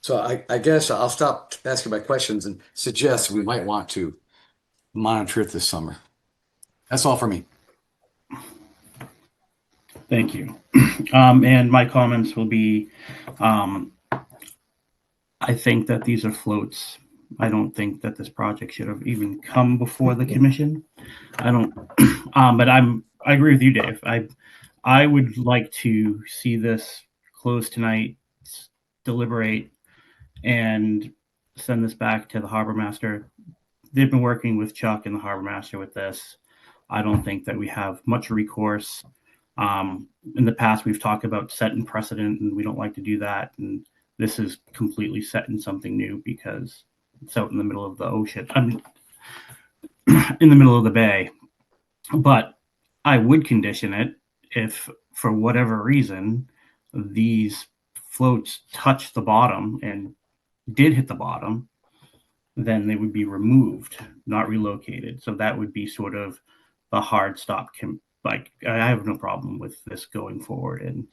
So I guess I'll stop asking my questions and suggest we might want to monitor it this summer. That's all for me. Thank you. And my comments will be, I think that these are floats. I don't think that this project should have even come before the commission. I don't, but I agree with you, Dave. I would like to see this close tonight, deliberate, and send this back to the harbor master. They've been working with Chuck and the harbor master with this. I don't think that we have much recourse. In the past, we've talked about setting precedent, and we don't like to do that. And this is completely setting something new because it's out in the middle of the ocean, in the middle of the bay. But I would condition it if, for whatever reason, these floats touch the bottom and did hit the bottom, then they would be removed, not relocated. So that would be sort of the hard stop. Like, I have no problem with this going forward, and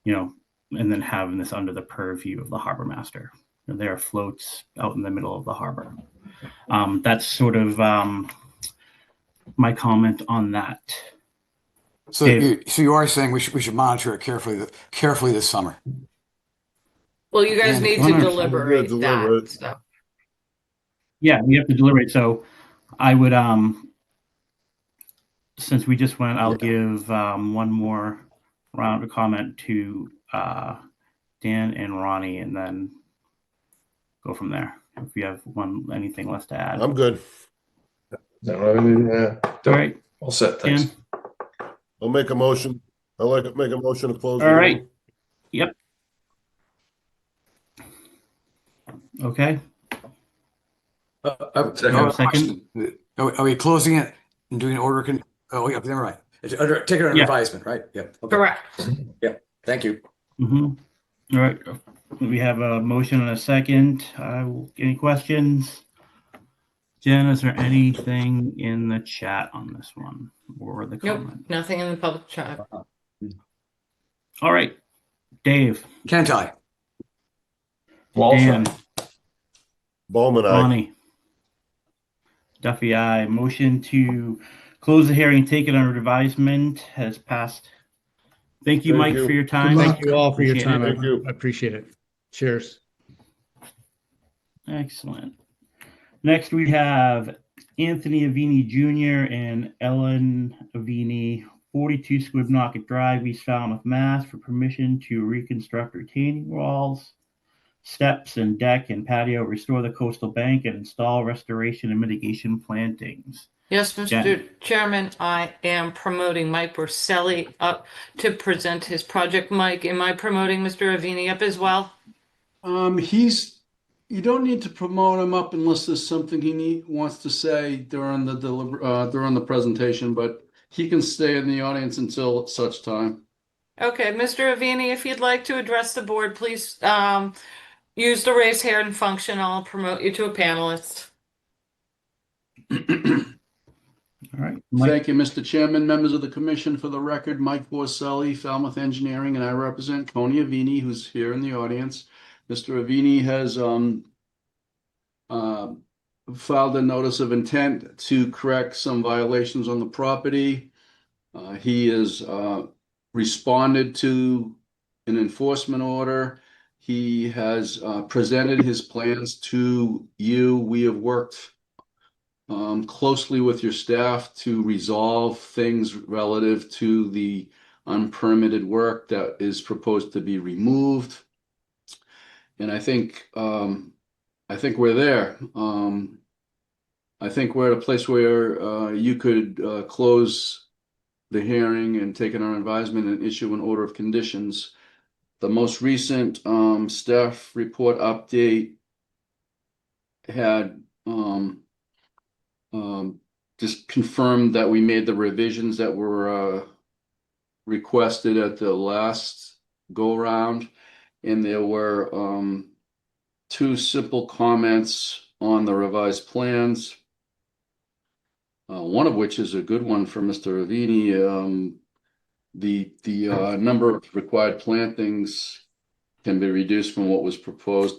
and then having this under the purview of the harbor master. There are floats out in the middle of the harbor. That's sort of my comment on that. So you are saying we should monitor it carefully this summer. Well, you guys need to deliberate that stuff. Yeah, we have to deliberate. So I would, since we just went, I'll give one more round of comment to Dan and Ronnie, and then go from there. If you have anything left to add. I'm good. All right. All set. Thanks. Dan? I'll make a motion. I'd like to make a motion to close. All right. Yep. Okay. Second. Are we closing it and doing an order? Oh, yeah, never mind. Take it under advisement, right? Yeah. Okay. Correct. Yeah. Thank you. All right. We have a motion and a second. Any questions? Jen, is there anything in the chat on this one or the comment? Nope, nothing in the public chat. All right. Dave. Can't I? Dan. Bowman, aye. Ronnie. Duffy, aye. Motion to close the hearing, take it under advisement has passed. Thank you, Mike, for your time. Thank you all for your time. Thank you. I appreciate it. Cheers. Excellent. Next, we have Anthony Avini Jr. and Ellen Avini, 42 Squibnocket Drive, East Falmouth, Mass, for permission to reconstruct retaining walls, steps, and deck and patio, restore the coastal bank, and install restoration and mitigation plantings. Yes, Mr. Chairman, I am promoting Mike Borselli up to present his project. Mike, am I promoting Mr. Avini up as well? You don't need to promote him up unless there's something he wants to say during the presentation, but he can stay in the audience until such time. Okay, Mr. Avini, if you'd like to address the board, please use the raise hand function. I'll promote you to a panelist. All right. Thank you, Mr. Chairman, members of the commission. For the record, Mike Borselli, Falmouth Engineering, and I represent Tony Avini, who's here in the audience. Mr. Avini has filed a notice of intent to correct some violations on the property. He has responded to an enforcement order. He has presented his plans to you. We have worked closely with your staff to resolve things relative to the unpermitted work that is proposed to be removed. And I think we're there. I think we're at a place where you could close the hearing and take it on advisement and issue an order of conditions. The most recent staff report update had just confirmed that we made the revisions that were requested at the last go round, and there were two simple comments on the revised plans. One of which is a good one for Mr. Avini. The number of required plantings can be reduced from what was proposed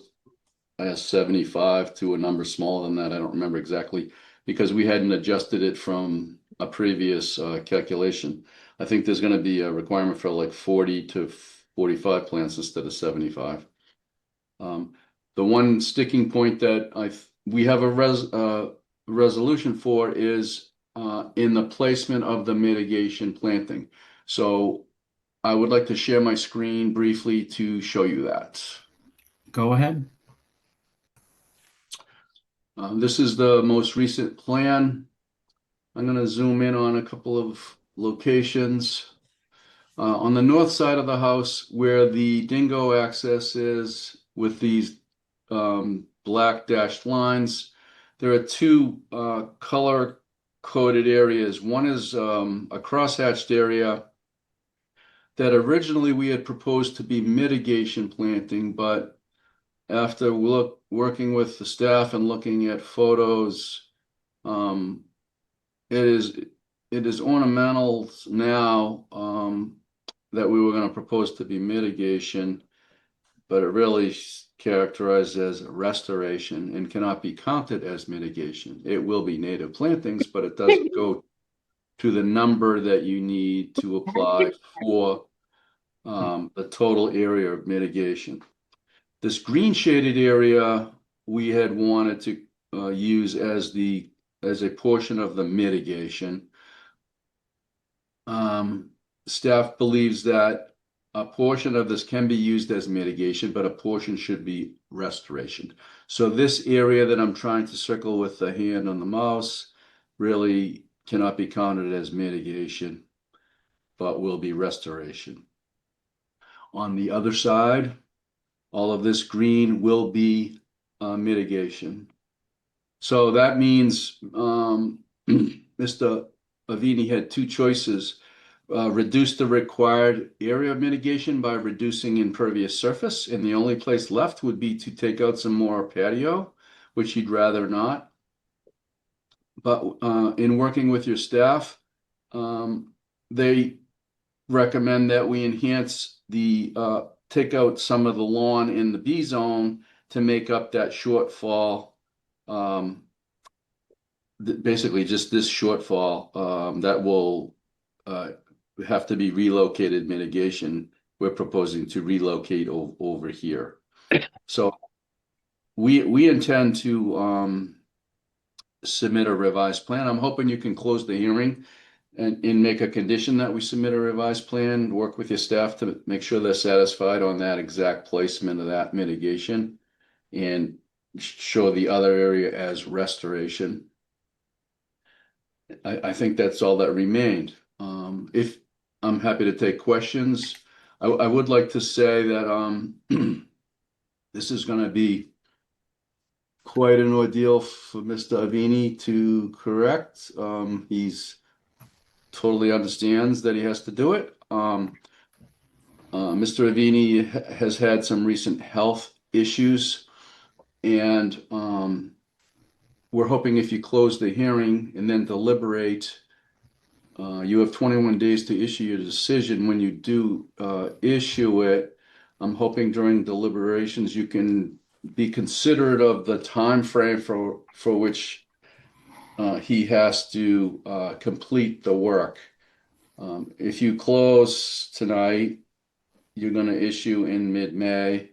as 75 to a number smaller than that. I don't remember exactly, because we hadn't adjusted it from a previous calculation. I think there's going to be a requirement for like 40 to 45 plants instead of 75. The one sticking point that we have a resolution for is in the placement of the mitigation planting. So I would like to share my screen briefly to show you that. Go ahead. This is the most recent plan. I'm going to zoom in on a couple of locations. On the north side of the house, where the dingo access is with these black dashed lines, there are two color-coded areas. One is a crosshatched area that originally we had proposed to be mitigation planting, but after working with the staff and looking at photos, it is ornamentals now that we were going to propose to be mitigation, but it really characterized as restoration and cannot be counted as mitigation. It will be native plantings, but it doesn't go to the number that you need to apply for the total area of mitigation. This green shaded area we had wanted to use as a portion of the mitigation. Staff believes that a portion of this can be used as mitigation, but a portion should be restoration. So this area that I'm trying to circle with the hand on the mouse really cannot be counted as mitigation, but will be restoration. On the other side, all of this green will be mitigation. So that means Mr. Avini had two choices. Reduce the required area of mitigation by reducing impervious surface, and the only place left would be to take out some more patio, which he'd rather not. But in working with your staff, they recommend that we enhance take out some of the lawn in the B zone to make up that shortfall. Basically just this shortfall that will have to be relocated mitigation. We're proposing to relocate over here. So we intend to submit a revised plan. I'm hoping you can close the hearing and make a condition that we submit a revised plan, work with your staff to make sure they're satisfied on that exact placement of that mitigation, and show the other area as restoration. I think that's all that remained. If I'm happy to take questions, I would like to say that this is going to be quite an ordeal for Mr. Avini to correct. He's totally understands that he has to do it. Mr. Avini has had some recent health issues, and we're hoping if you close the hearing and then deliberate, you have 21 days to issue your decision. When you do issue it, I'm hoping during deliberations you can be considerate of the time frame for which he has to complete the work. If you close tonight, you're going to issue in mid-May.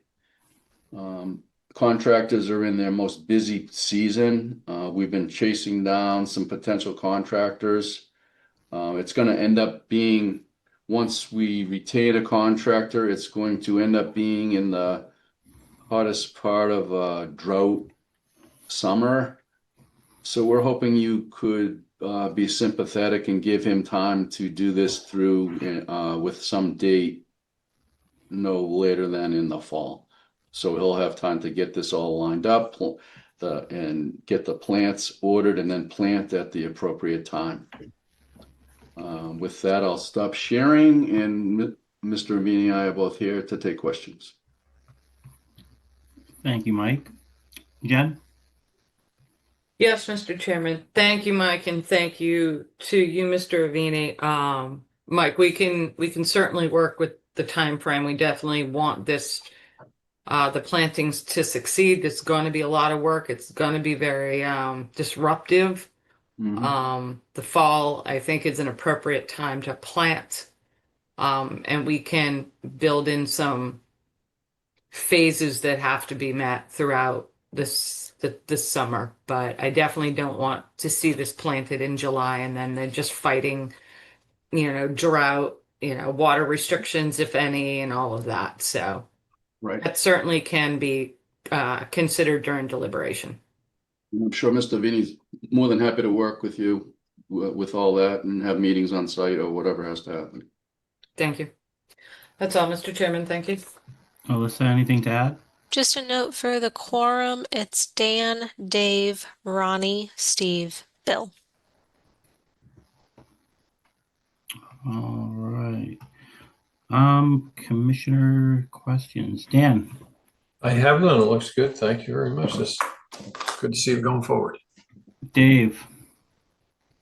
Contractors are in their most busy season. We've been chasing down some potential contractors. It's going to end up being, once we retain a contractor, it's going to end up being in the hottest part of a drought summer. So we're hoping you could be sympathetic and give him time to do this through with some date no later than in the fall. So he'll have time to get this all lined up and get the plants ordered and then plant at the appropriate time. With that, I'll stop sharing, and Mr. Avini and I are both here to take questions. Thank you, Mike. Jen? Yes, Mr. Chairman. Thank you, Mike, and thank you to you, Mr. Avini. Mike, we can certainly work with the time frame. We definitely want this the plantings to succeed. It's going to be a lot of work. It's going to be very disruptive. The fall, I think, is an appropriate time to plant, and we can build in some phases that have to be met throughout this summer. But I definitely don't want to see this planted in July and then they're just fighting, drought, water restrictions, if any, and all of that. So right, that certainly can be considered during deliberation. I'm sure Mr. Avini's more than happy to work with you with all that and have meetings on site or whatever has to happen. Thank you. That's all, Mr. Chairman. Thank you. Alyssa, anything to add? Just a note for the quorum, it's Dan, Dave, Ronnie, Steve, Bill. All right. Commissioner questions. Dan. I have none. It looks good. Thank you very much. It's good to see it going forward. Dave.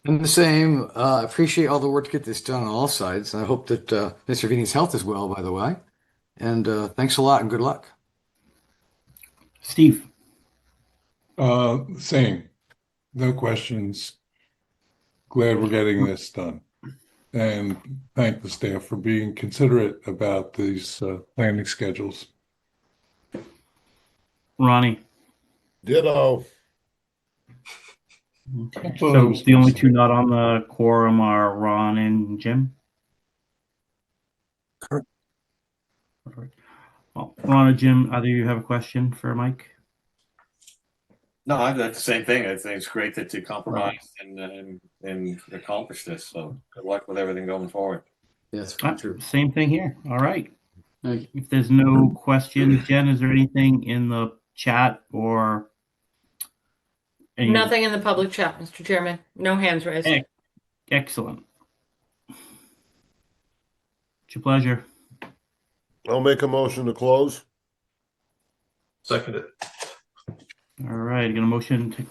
And the same. Appreciate all the work to get this done on all sides. I hope that Mr. Vini's health is well, by the way. And thanks a lot and good luck. Steve. Same. No questions. Glad we're getting this done. And thank the staff for being considerate about these planning schedules. Ronnie. Ditto. Okay. So the only two not on the quorum are Ron and Jim? Correct. Well, Ron or Jim, either of you have a question for Mike? No, I've got the same thing. I think it's great that you compromised and accomplished this. So good luck with everything going forward. Yes, true. Same thing here. All right. Thank you. If there's no questions, Jen, is there anything in the chat or Nothing in the public chat, Mr. Chairman. No hands raised. Excellent. It's your pleasure. I'll make a motion to close. Second it. All right, got a motion to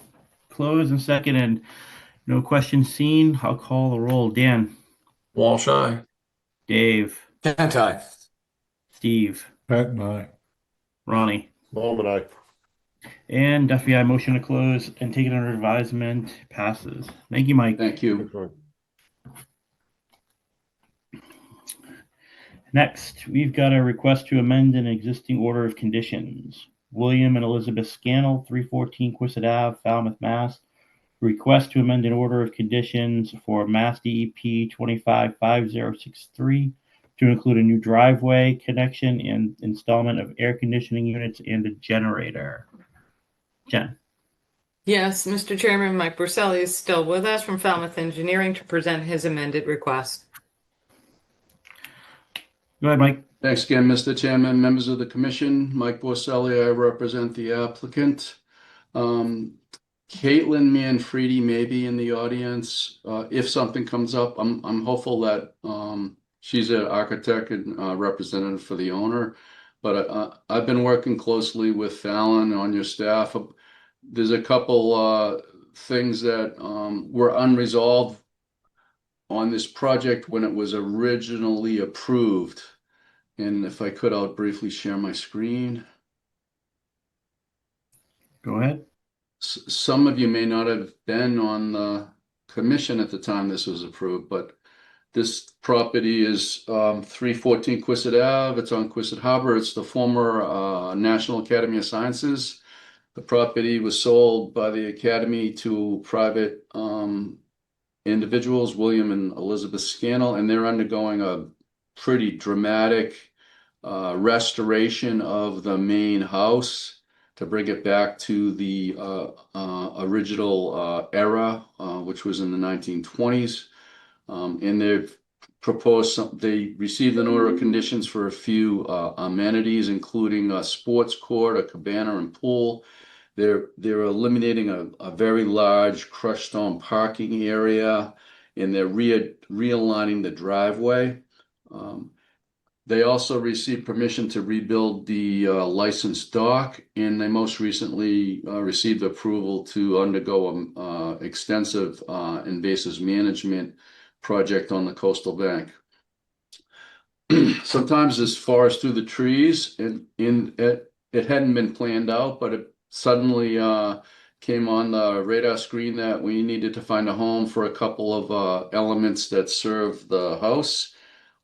close and second, and no questions seen. I'll call the roll. Dan. Walsh, aye. Dave. Kent, aye. Steve. Pat and I. Ronnie. Bowman, aye. And Duffy, I motion to close and take it under advisement. Passes. Thank you, Mike. Thank you. Next, we've got a request to amend an existing order of conditions. William and Elizabeth Scannell, 314 Quistit Ave, Falmouth, Mass. Request to amend an order of conditions for Mass DEP 255063 to include a new driveway connection and installment of air conditioning units and a generator. Jen. Yes, Mr. Chairman, Mike Borselli is still with us from Falmouth Engineering to present his amended request. Go ahead, Mike. Thanks again, Mr. Chairman, members of the commission. Mike Borselli, I represent the applicant. Caitlin Manfredi may be in the audience. If something comes up, I'm hopeful that she's an architect and representative for the owner. But I've been working closely with Fallon on your staff. There's a couple things that were unresolved on this project when it was originally approved. And if I could, I'll briefly share my screen. Go ahead. Some of you may not have been on the commission at the time this was approved, but this property is 314 Quistit Ave. It's on Quistit Harbor. It's the former National Academy of Sciences. The property was sold by the Academy to private individuals, William and Elizabeth Scannell, and they're undergoing a pretty dramatic restoration of the main house to bring it back to the original era, which was in the 1920s. And they've proposed they received an order of conditions for a few amenities, including a sports court, a cabana, and pool. They're eliminating a very large crushed stone parking area, and they're realigning the driveway. They also received permission to rebuild the licensed dock, and they most recently received approval to undergo an extensive invasive management project on the coastal bank. Sometimes this forest through the trees, and it hadn't been planned out, but it suddenly came on the radar screen that we needed to find a home for a couple of elements that serve the house.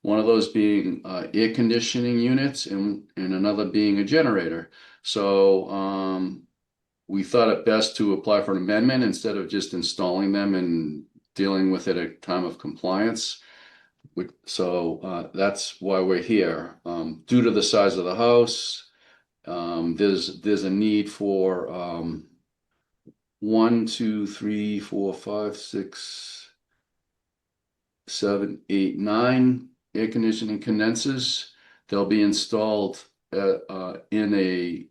One of those being air conditioning units and another being a generator. So we thought it best to apply for an amendment instead of just installing them and dealing with it at time of compliance. So that's why we're here. Due to the size of the house, there's a need for 1, 2, 3, 4, 5, 6, 7, 8, 9 air conditioning condensers. They'll be installed in a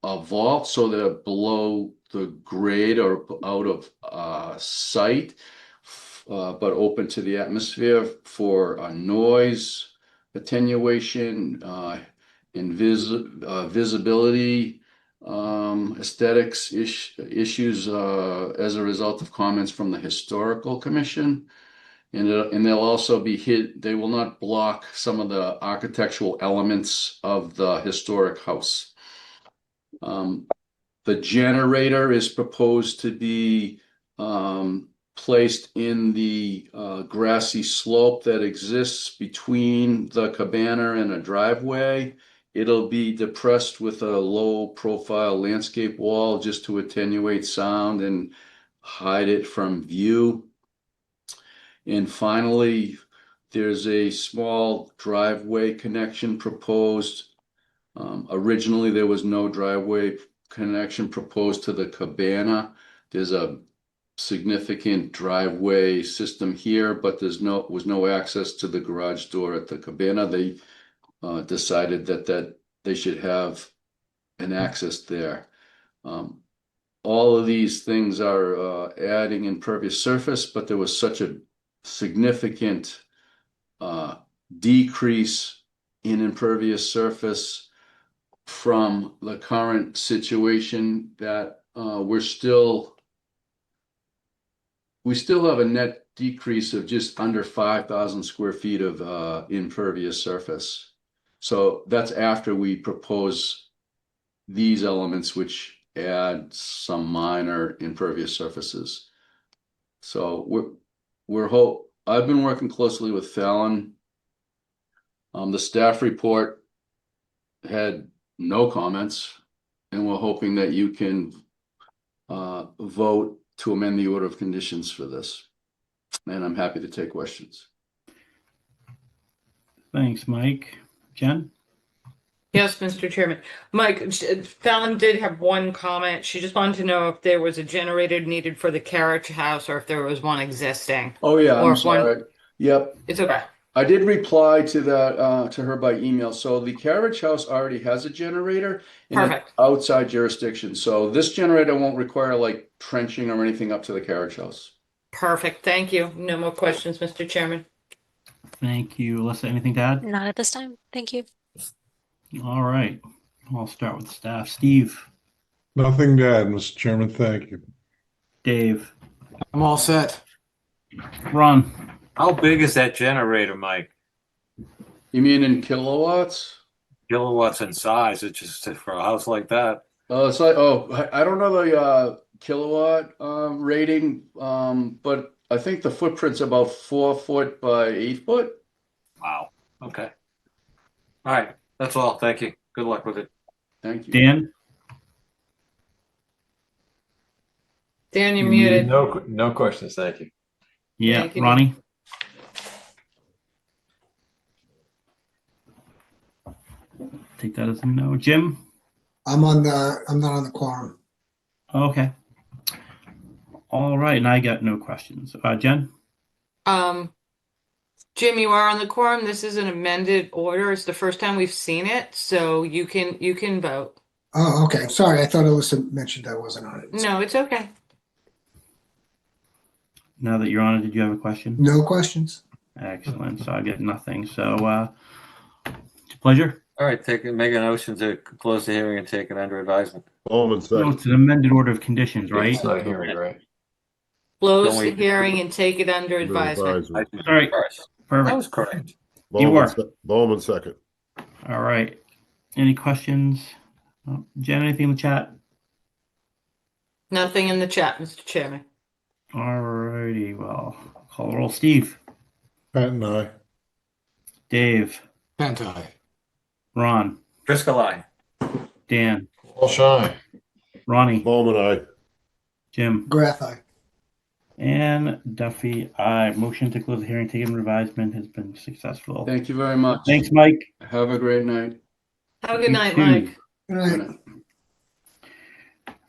vault, so they're below the grade or out of sight, but open to the atmosphere for noise, attenuation, visibility, aesthetics issues as a result of comments from the Historical Commission. And they'll also be they will not block some of the architectural elements of the historic house. The generator is proposed to be placed in the grassy slope that exists between the cabana and a driveway. It'll be depressed with a low profile landscape wall just to attenuate sound and hide it from view. And finally, there's a small driveway connection proposed. Originally, there was no driveway connection proposed to the cabana. There's a significant driveway system here, but was no access to the garage door at the cabana. They decided that they should have an access there. All of these things are adding impervious surface, but there was such a significant decrease in impervious surface from the current situation that we still have a net decrease of just under 5,000 square feet of impervious surface. So that's after we propose these elements, which add some minor impervious surfaces. So I've been working closely with Fallon. The staff report had no comments, and we're hoping that you can vote to amend the order of conditions for this. And I'm happy to take questions. Thanks, Mike. Jen? Yes, Mr. Chairman. Mike, Fallon did have one comment. She just wanted to know if there was a generator needed for the carriage house or if there was one existing. Oh, yeah, Or I'm if one- sorry. Yep. It's okay. I did reply to that to her by email. So the carriage house already has a generator in an Perfect. outside jurisdiction. So this generator won't require like trenching or anything up to the carriage house. Perfect. Thank you. No more questions, Mr. Chairman. Thank you. Alyssa, anything to add? Not at this time. Thank you. All right. I'll start with staff. Steve, Nothing to add, Mr. Chairman. Thank you. Dave, I'm all set. Ron, How big is that generator, Mike? You mean in kilowatts? Kilowatts in size. It's just for a house like that. It's like, I don't know the kilowatt rating, but I think the footprint's about 4 foot by 8 foot. Wow. Okay. All right. That's all. Thank you. Good luck with it. Thank you. Dan, Dan, you're muted. No questions. Thank you. yeah, Thank you. Ronnie, take that as a no. Jim, I'm not on the quorum. okay. All right, and I got no questions. Jen, Jim, you are on the quorum. This is an amended order. It's the first time we've seen it, so you can vote. Oh, okay. Sorry, I thought Alyssa mentioned I wasn't on it. No, it's okay. now that you're on it, did you have a question? No questions. Excellent. So I get nothing. So it's a pleasure. All right. Make a motion to close the hearing and take it under advisement. Bowman No, second. it's an amended order of conditions, right? It's not a hearing, right? Close Don't the we- hearing and take it under advisement. I did All right. first. Perfect. That was correct. You were. Bowman second. All right. Any questions? Jen, anything in the chat? Nothing in the chat, Mr. Chairman. All righty. Well, call the roll. Steve, Pat and I. Dave, Anti. Ron, Driscoll eye. Dan, All shy. Ronnie, Bowman aye. Jim, Grath, and Duffy. Aye. Motion to close the hearing, take it under advisement has been successful. Thank you very much. Thanks, Mike. Have a great night. Have a good You night, too. Mike. Good Good night. night.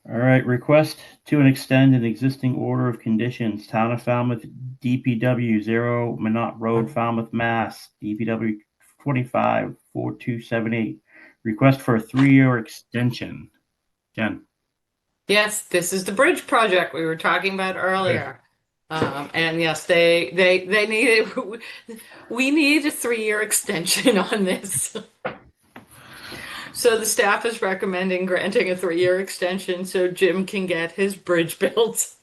All right, request to and extend an existing order of conditions. Town of Falmouth, DPW 0 Minot Road, Falmouth, Mass. DPW 254278. Request for a 3-year extension. Jen. Yes, this is the bridge project we were talking about earlier. And yes, they needed, we need a 3-year extension on this. So the staff is recommending granting a 3-year extension so Jim can get his bridge built.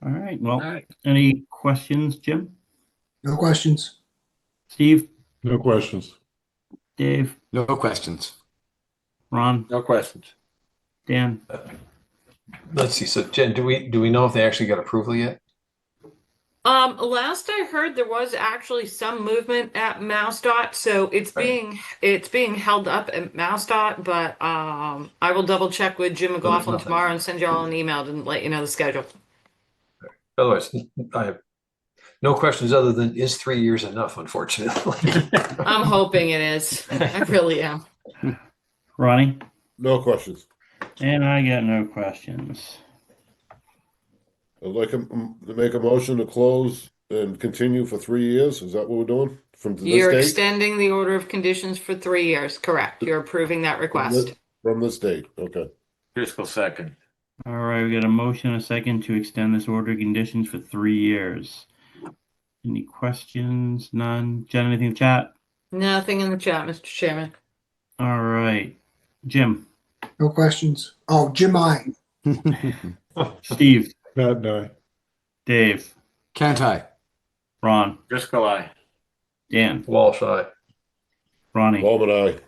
All right. Well, any questions, Jim? No questions. Steve? No questions. Dave? No questions. Ron? No questions. Dan? Let's see. So Jen, do we know if they actually got approval yet? Last I heard, there was actually some movement at MassDOT, so it's being held up at MassDOT, but I will double check with Jim McLaughlin tomorrow and send you all an email to let you know the schedule. Otherwise, I have no questions other than is 3 years enough, unfortunately. I'm hoping it is. I really am. Ronnie? No questions. And I got no questions. I'd like to make a motion to close and continue for 3 years. Is that what we're doing from this You're date? extending the order of conditions for 3 years, correct? You're approving that request. From this date, okay. Driscoll second. All right, we got a motion and a second to extend this order of conditions for 3 years. Any questions? None. Jen, anything in the chat? Nothing in the chat, Mr. Chairman. All right. Jim? No questions. Oh, Jim, I. Steve? Pat, no. Dave? Can't I? Ron? Driscoll, aye. Dan? Walsh, aye. Ronnie? Bowman, aye.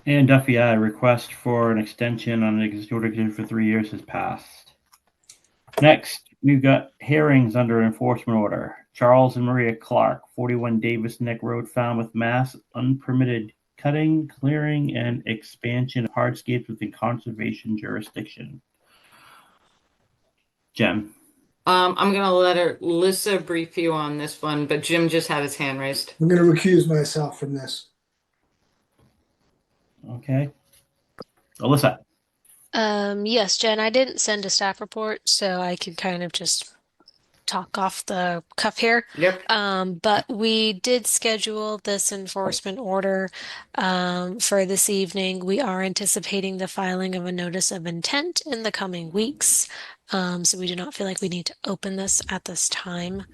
And Duffy, aye. Request for an extension on an existing order condition for 3 years has passed. Next, we've got hearings under enforcement order. Charles and Maria Clark, 41 Davis Neck Road, Falmouth, Mass. Unpermitted cutting, clearing, and expansion of hardscapes within conservation jurisdiction. Jen. I'm going to let Alyssa brief you on this one, but Jim just had his hand raised. I'm going to recuse myself from this. Okay. Alyssa. Yes, Jen, I didn't send a staff report, so I could kind of just talk off the cuff here. Yep. But we did schedule this enforcement order for this evening. We are anticipating the filing of a notice of intent in the coming weeks. So we do not feel like we need to open this at this time.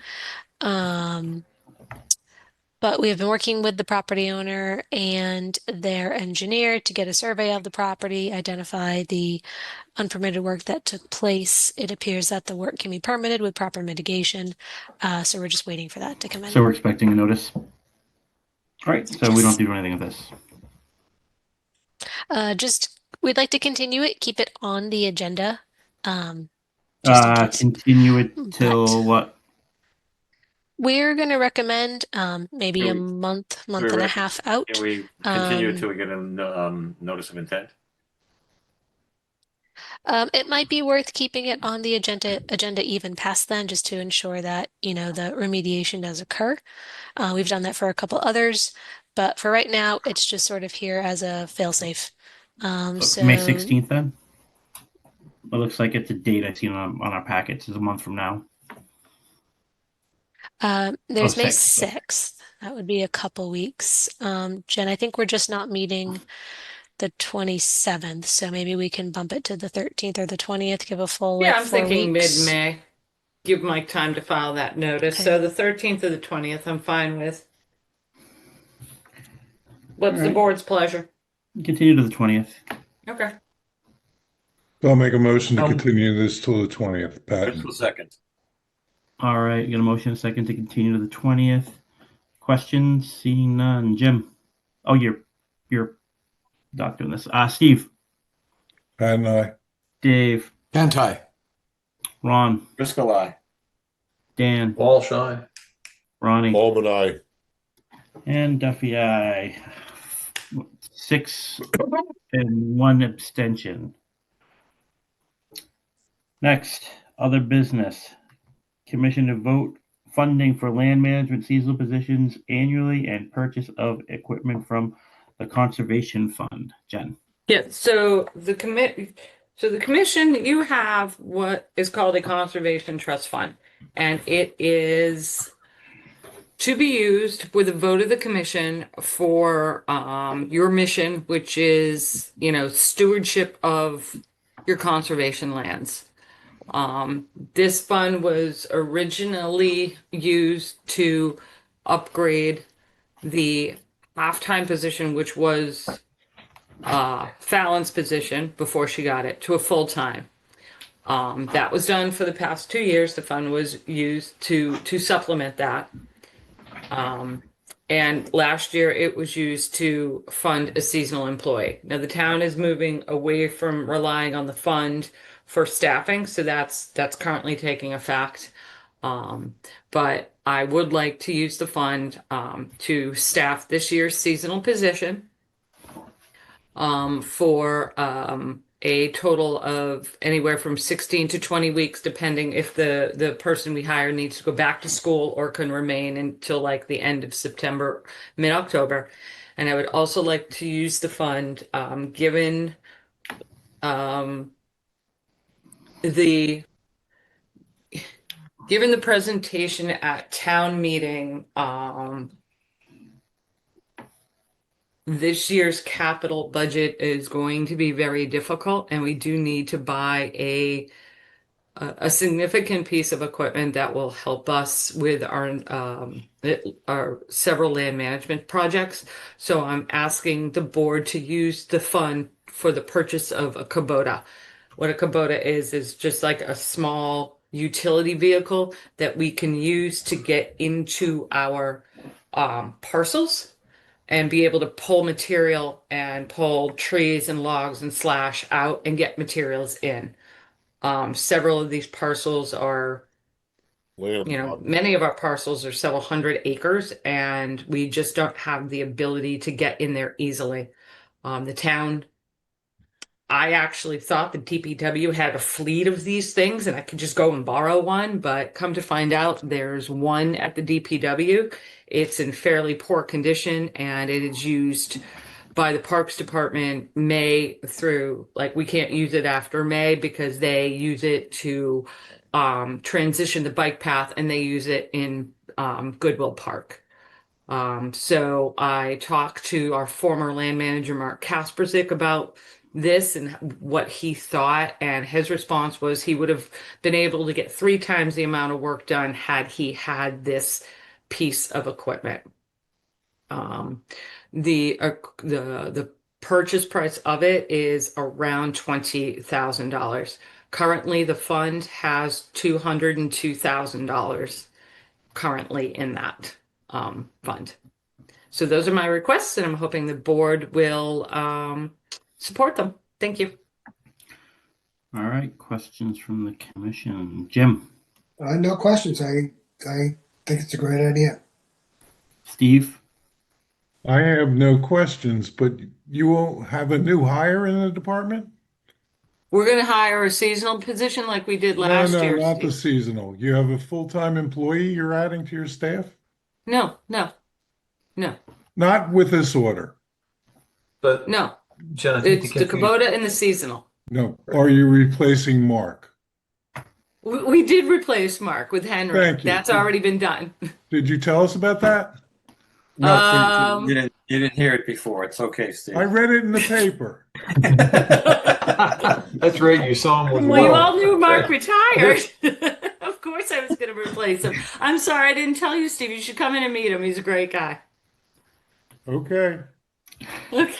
But we have been working with the property owner and their engineer to get a survey of the property, identify the unpermitted work that took place. It appears that the work can be permitted with proper mitigation. So we're just waiting for that to come in. So we're expecting a notice. All right. So we don't have to do anything with this. We'd like to continue it, keep it on the agenda. Continue it till what? We're going to recommend maybe a month and a half out. Can we continue until we get a notice of intent? It might be worth keeping it on the agenda even past then, just to ensure that, the remediation does occur. We've done that for a couple others, but for right now, it's just sort of here as a fail-safe. So May 16th then? It looks like it's a date I see on our packets. It's a month from now. There's May 6th. 6th. That would be a couple weeks. Jen, I think we're just not meeting the 27th, so maybe we can bump it to the 13th or the 20th, give a full Yeah, like I'm 4 thinking weeks. mid-May. Give Mike time to file that notice. Okay. So the 13th or the 20th, I'm fine with. What's All the right. board's pleasure? Continue to the 20th. Okay. I'll make a motion to continue this till the 20th, Pat. Driscoll second. All right. You got a motion and a second to continue to the 20th. Questions? Seeing none. Jim. Oh, you're not doing this. Steve. Pat and I. Dave. Can't I? Ron. Driscoll, aye. Dan. Walsh, aye. Ronnie. Bowman, aye. And Duffy, aye. 6 and 1 abstention. Next, other business. Commission to vote funding for land management seasonal positions annually and purchase of equipment from the Conservation Fund. Jen. Yeah, so the commission, you have what is called a conservation trust fund, and it is to be used with a vote of the commission for your mission, which is, stewardship of your conservation lands. This fund was originally used to upgrade the half-time position, which was Fallon's position before she got it, to a full-time. That was done for the past 2 years. The fund was used to supplement that. And last year it was used to fund a seasonal employee. Now the town is moving away from relying on the fund for staffing, so that's currently taking effect. But I would like to use the fund to staff this year's seasonal position for a total of anywhere from 16 to 20 weeks, depending if the person we hire needs to go back to school or can remain until like the end of September, mid-October. And I would also like to use the fund, given the presentation at town meeting, this year's capital budget is going to be very difficult, and we do need to buy a significant piece of equipment that will help us with our several land management projects. So I'm asking the board to use the fund for the purchase of a Kubota. What a Kubota is just like a small utility vehicle that we can use to get into our parcels and be able to pull material and pull trees and logs and slash out and get materials in. Several of these parcels are, many of our parcels are several hundred acres, and we just don't have the ability to get in there easily. The town, I actually thought the DPW had a fleet of these things and I could just go and borrow one, but come to find out there's one at the DPW. It's in fairly poor condition, and it is used by the Parks Department May through, like, we can't use it after May because they use it to transition the bike path, and they use it in Goodwill Park. So I talked to our former land manager, Mark Kasperzik, about this and what he thought, and his response was he would have been able to get 3 times the amount of work done had he had this piece of equipment. The purchase price of it is around $20,000. Currently, the fund has $202,000 currently in that fund. So those are my requests, and I'm hoping the board will support them. Thank you. All right, questions from the commission. Jim? No questions. I think it's a great idea. Steve? I have no questions, but you won't have a new hire in the department? We're going to hire a seasonal position like we did last year. No, not the seasonal. You have a full-time employee you're adding to your staff? No. Not with this order. But no, Jen, I think it's the Kubota and the seasonal. No. Are you replacing Mark? We did replace Mark with Henry. Thank you. That's already been done. Did you tell us about that? No, you didn't hear it before. It's okay, Steve. I read it in the paper. That's right. You saw him with Well, you Will. all knew Mark retired. Of course I was going to replace him. I'm sorry, I didn't tell you, Steve. You should come in and meet him. He's a great guy. Okay. Okay.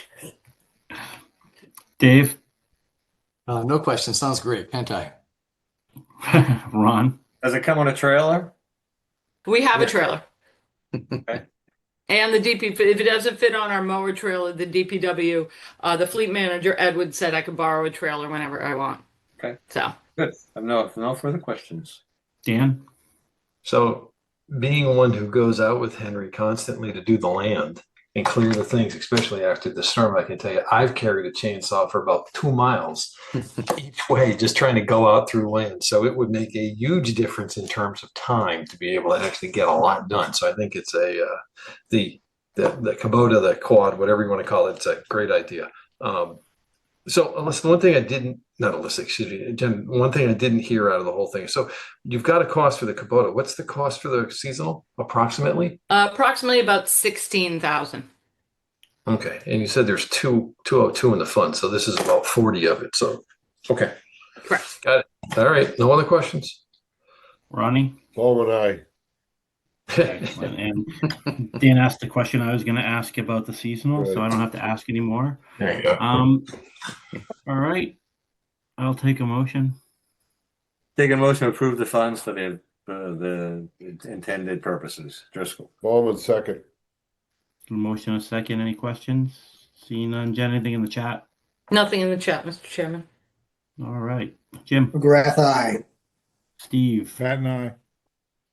Dave? No question. Sounds great. Pentai. Ron? Does it come on a trailer? We have a trailer. Okay. And the DP, if it doesn't fit on our mower trailer, the DPW, the fleet manager, Edward, said I could borrow a trailer whenever I want. Okay. So. Good. No further questions. Dan? So being one who goes out with Henry constantly to do the land and clear the things, especially after the storm, I can tell you, I've carried a chainsaw for about 2 miles each way, just trying to go out through land. So it would make a huge difference in terms of time to be able to actually get a lot done. So I think it's the Kubota, the quad, whatever you want to call it, it's a great idea. So Alyssa, one thing I didn't, not Alyssa, excuse me, Jen, one thing I didn't hear out of the whole thing. So you've got a cost for the Kubota. What's the cost for the seasonal, approximately? Approximately about $16,000. Okay, and you said there's 202 in the fund, so this is about 40 of it. So, okay, Correct. Got it. All right. No other questions? Ronnie? Paul and I. Excellent. And Dan asked the question I was going to ask about the seasonal, so I don't have to ask anymore. There you go. All right. I'll take a motion. Take a motion to approve the funds for the intended purposes. Driscoll. Baldwin second. A motion a second. Any questions? Seeing none. Jen, anything in the chat? Nothing in the chat, Mr. Chairman. All right. Jim? McGrath, aye. Steve? Pat and I.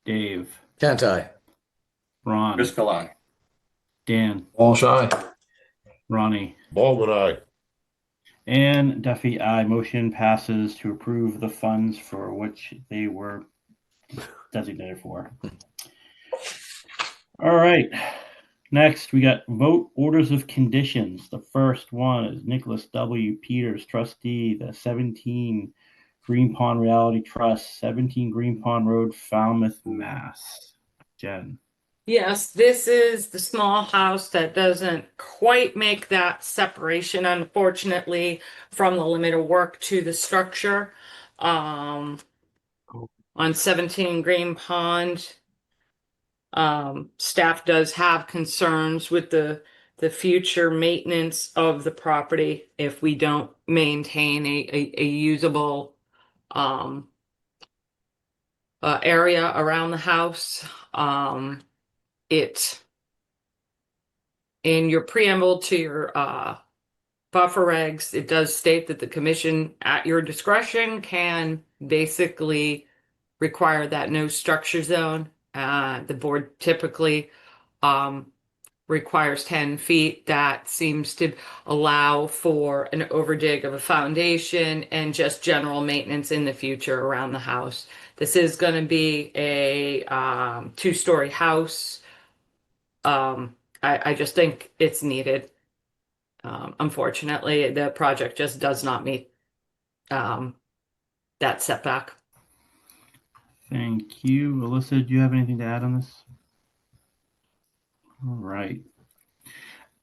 Dave? Can't I? Ron? Driscoll, aye. Dan? All shy. Ronnie? Baldwin aye. And Duffy, aye. Motion passes to approve the funds for which they were designated for. All right. Next, we got vote orders of conditions. The first one is Nicholas W. Peters, trustee, the 17 Green Pond Reality Trust, 17 Green Pond Road, Falmouth, Mass. Jen. Yes, this is the small house that doesn't quite make that separation, unfortunately, from the limit of work to the structure. On 17 Green Pond, staff does have concerns with the future maintenance of the property if we don't maintain a usable area around the house. It in your preamble to your buffer regs, it does state that the commission at your discretion can basically require that no structure zone. The board typically requires 10 feet. That seems to allow for an overdig of a foundation and just general maintenance in the future around the house. This is going to be a 2-story house. I just think it's needed. Unfortunately, the project just does not meet that setback. Thank you. Alyssa, do you have anything to add on this? All right.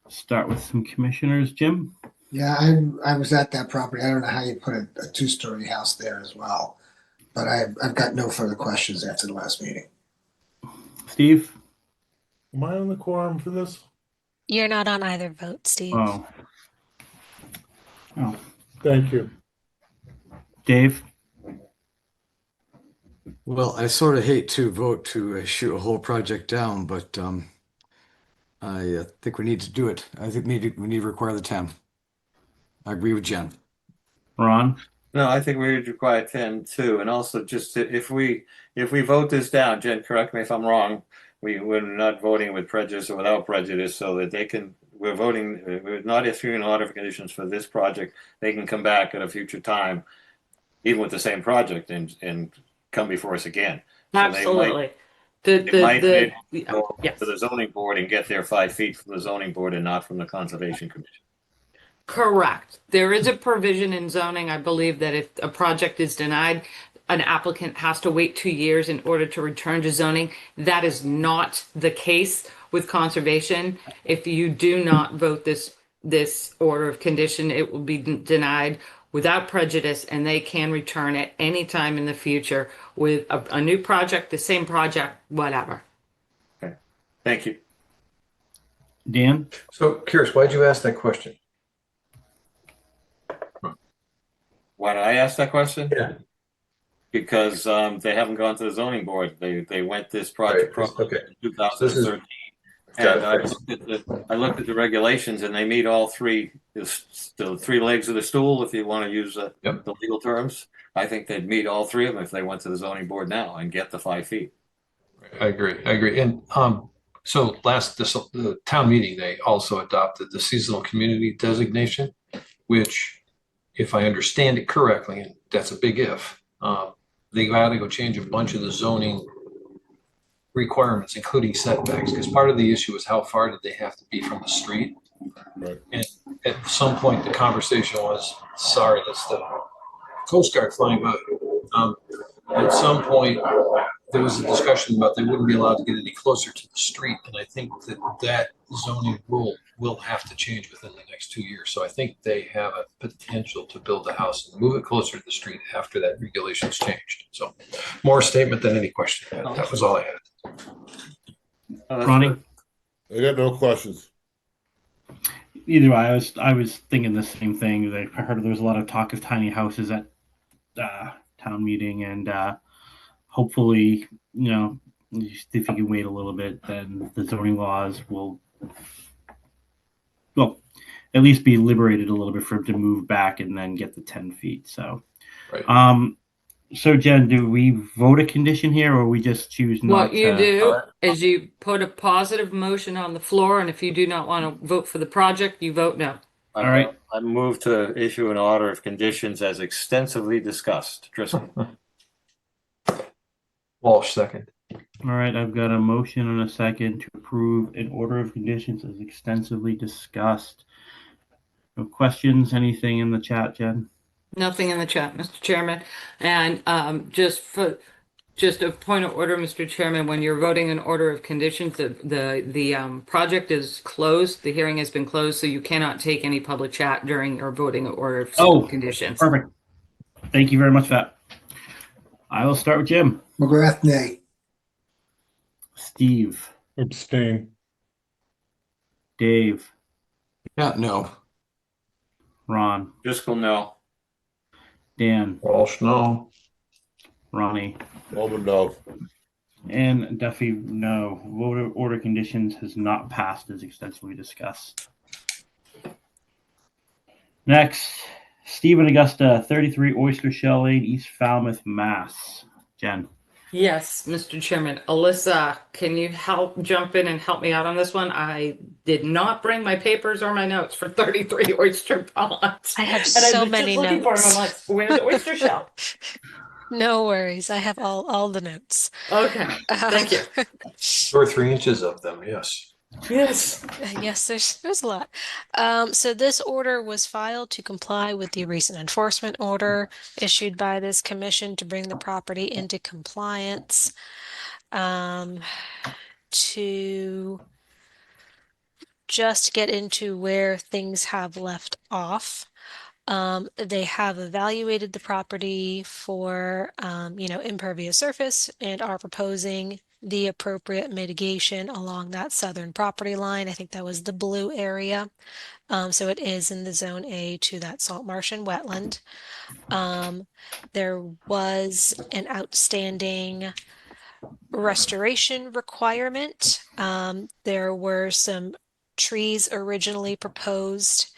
Start with some commissioners. Jim? Yeah, I was at that property. I don't know how you put a 2-story house there as well, but I've got no further questions after the last meeting. Steve? Am I on the quorum for this? You're not on either vote, Steve. Oh. Thank you. Dave? Well, I sort of hate to vote to shoot a whole project down, but I think we need to do it. I think we need to require the 10. I agree with Jen. Ron? No, I think we would require 10 too. And also just if we vote this down, Jen, correct me if I'm wrong, we're not voting with prejudice or without prejudice, so that they can, we're not issuing an order of conditions for this project. They can come back at a future time, even with the same project, and come before us again. So Absolutely. they might go yes. to the zoning board and get their 5 feet from the zoning board and not from the Conservation Commission. Correct. There is a provision in zoning, I believe, that if a project is denied, an applicant has to wait 2 years in order to return to zoning. That is not the case with conservation. If you do not vote this order of condition, it will be denied without prejudice, and they can return at any time in the future with a new project, the same project, whatever. Okay. Thank you. Dan? So, curious, why'd you ask that question? Why did I ask that question? Yeah. Because they haven't gone to the zoning board. They went this project okay. in 2013. And I looked at the regulations, and they meet all three, the 3 legs of the stool, if you want to use the legal terms. I think they'd meet all 3 of them if they went to the zoning board now and get the 5 feet. I agree. And so the town meeting, they also adopted the seasonal community designation, which, if I understand it correctly, and that's a big if, they got to go change a bunch of the zoning requirements, including setbacks, because part of the issue is how far did they have to be from the street. Right. And at some point, the conversation was, sorry, that's the Coast Guard flying by. at some point, there was a discussion about they wouldn't be allowed to get any closer to the street. And I think that zoning rule will have to change within the next 2 years. So I think they have a potential to build a house and move it closer to the street after that regulation's changed. So more a statement than any question. That was all I had. Ronnie? I got no questions. Either way, I was thinking the same thing. I heard there was a lot of talk of tiny houses at town meeting, and hopefully, if you can wait a little bit, then the zoning laws will, well, at least be liberated a little bit for him to move back and then get the 10 feet. So, right. So Jen, do we vote a condition here, or we just choose not What you to? do is you put a positive motion on the floor, and if you do not want to vote for the project, you vote no. All right. I move to issue an order of conditions as extensively discussed. Driscoll. Walsh, second. All right, I've got a motion and a second to approve an order of conditions as extensively discussed. No questions? Anything in the chat, Jen? Nothing in the chat, Mr. Chairman. And just a point of order, Mr. Chairman, when you're voting an order of conditions, the project is closed. The hearing has been closed, so you cannot take any public chat during your voting an order of conditions. Perfect. Thank you very much for that. I will start with Jim. McGrath, nay. Steve. Abstain. Dave. Yeah, no. Ron. Driscoll, no. Dan. Walsh, no. Ronnie. Bowman, no. And Duffy, no. Voter order conditions has not passed as extensively discussed. Next, Stephen Augusta, 33 Oyster Shell Lane, East Falmouth, Mass. Jen. Yes, Mr. Chairman. Alyssa, can you jump in and help me out on this one? I did not bring my papers or my notes for 33 Oyster Ponds. I have and so I was many just looking notes. for them. I'm like, where's the oyster shell? No worries. I have all the notes. Okay, thank you. Two or 3 inches of them, yes. Yes. Yes, there's a lot. So this order was filed to comply with the recent enforcement order issued by this commission to bring the property into compliance. To just get into where things have left off. They have evaluated the property for, impervious surface and are proposing the appropriate mitigation along that southern property line. I think that was the blue area. So it is in the zone A to that salt marsh and wetland. There was an outstanding restoration requirement. There were some trees originally proposed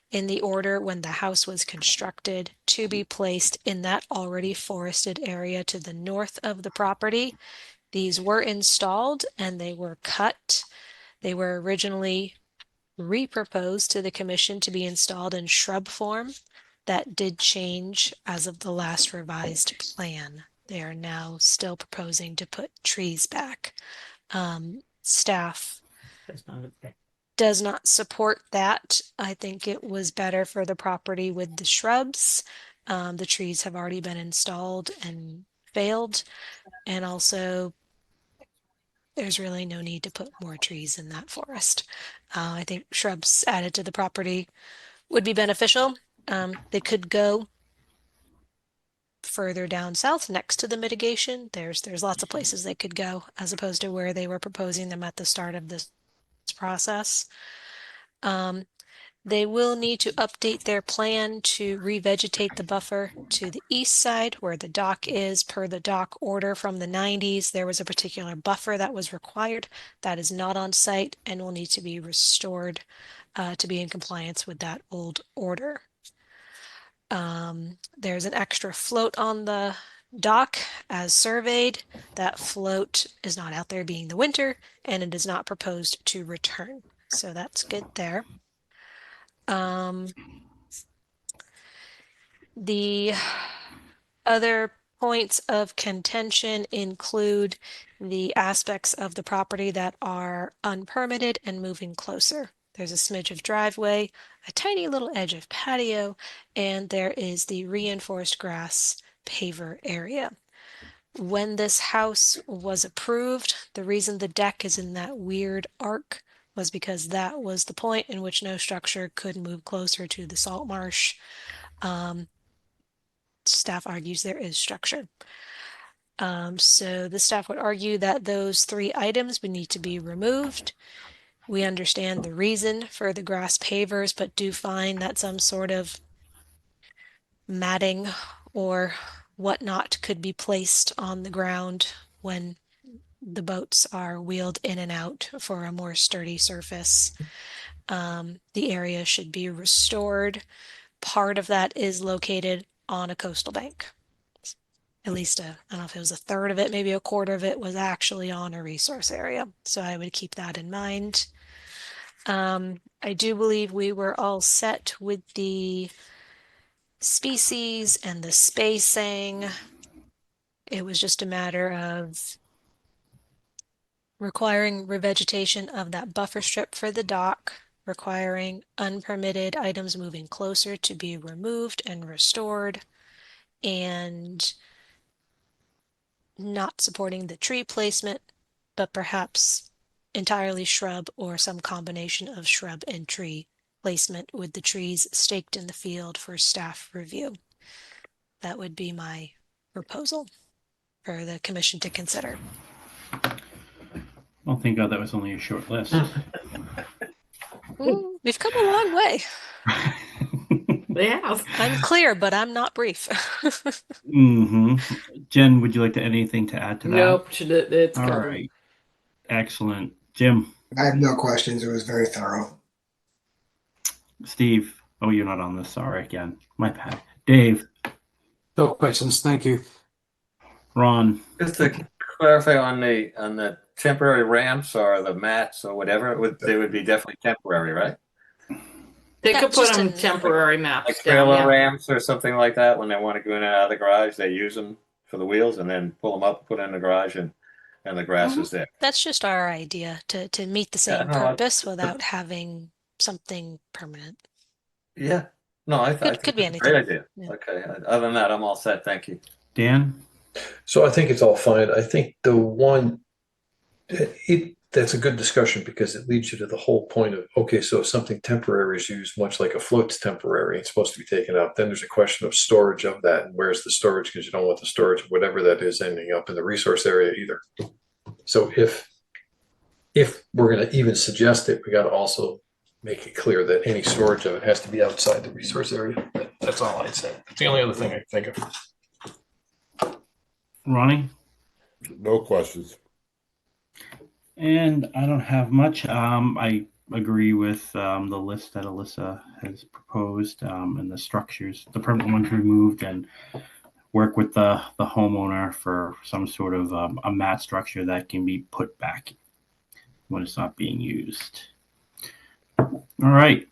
in the order when the house was constructed to be placed in that already forested area to the north of the property. These were installed and they were cut. They were originally re-proposed to the commission to be installed in shrub form. That did change as of the last revised plan. They are now still proposing to put trees back. Staff does not support that. I think it was better for the property with the shrubs. The trees have already been installed and failed. And also, there's really no need to put more trees in that forest. I think shrubs added to the property would be beneficial. They could go further down south next to the mitigation. There's lots of places they could go as opposed to where they were proposing them at the start of this process. They will need to update their plan to revegetate the buffer to the east side where the dock is. Per the dock order from the 90s, there was a particular buffer that was required that is not on site and will need to be restored to be in compliance with that old order. There's an extra float on the dock as surveyed. That float is not out there being the winter and it is not proposed to return. So that's good there. The other points of contention include the aspects of the property that are unpermitted and moving closer. There's a smidge of driveway, a tiny little edge of patio, and there is the reinforced grass paver area. When this house was approved, the reason the deck is in that weird arc was because that was the point in which no structure could move closer to the salt marsh. Staff argues there is structure. So the staff would argue that those 3 items would need to be removed. We understand the reason for the grass pavers, but do find that some sort of matting or whatnot could be placed on the ground when the boats are wheeled in and out for a more sturdy surface. The area should be restored. Part of that is located on a coastal bank. At least I don't know if it was a third of it, maybe a quarter of it was actually on a resource area. So I would keep that in mind. I do believe we were all set with the species and the spacing. It was just a matter of requiring revegetation of that buffer strip for the dock, requiring unpermitted items moving closer to be removed and restored, and not supporting the tree placement, but perhaps entirely shrub or some combination of shrub and tree placement with the trees staked in the field for staff review. That would be my proposal for the commission to consider. Well, thank God that was only a short list. We've come a long way. Yeah. I'm clear, but I'm not brief. Jen, would you like anything to add to that? Nope, it's all covered. right. Excellent. Jim? I have no questions. It was very thorough. Steve? Oh, you're not on this. Sorry again. My bad. Dave? No questions. Thank you. Ron? Just to clarify on the temporary ramps or the mats or whatever, they would be definitely temporary, right? They could put them temporary maps Like down. trailer Yeah. ramps or something like that. When they want to go in and out of the garage, they use them for the wheels and then pull them up, put it in the garage, and the grass is there. That's just our idea to meet the same purpose without having something permanent. Yeah. No, I think could be it's a great idea. Yeah. Okay. Other than that, I'm all set. Thank you. Dan? So I think it's all fine. I think the one, that's a good discussion because it leads you to the whole point of, okay, so if something temporary is used, much like a float's temporary, it's supposed to be taken out. Then there's a question of storage of that. And where's the storage? Because you don't want the storage, whatever that is, ending up in the resource area either. So if we're going to even suggest it, we got to also make it clear that any storage of it has to be outside the resource area. That's all I'd say. It's the only other thing I can think of. Ronnie? No questions. And I don't have much. I agree with the list that Alyssa has proposed and the structures, the permanent ones removed, and work with the homeowner for some sort of a mat structure that can be put back when it's not being used. All right.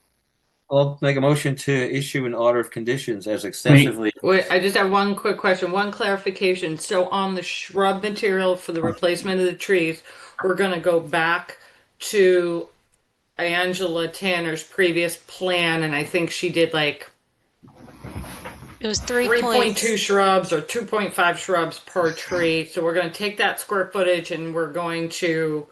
I'll make a motion to issue an order of conditions as extensively. Wait, I just have one quick question, one clarification. So on the shrub material for the replacement of the trees, we're going to go back to Angela Tanner's previous plan, and I think she did like it was 3.2 shrubs or 2.5 shrubs per tree. So we're going to take that square footage and we're going to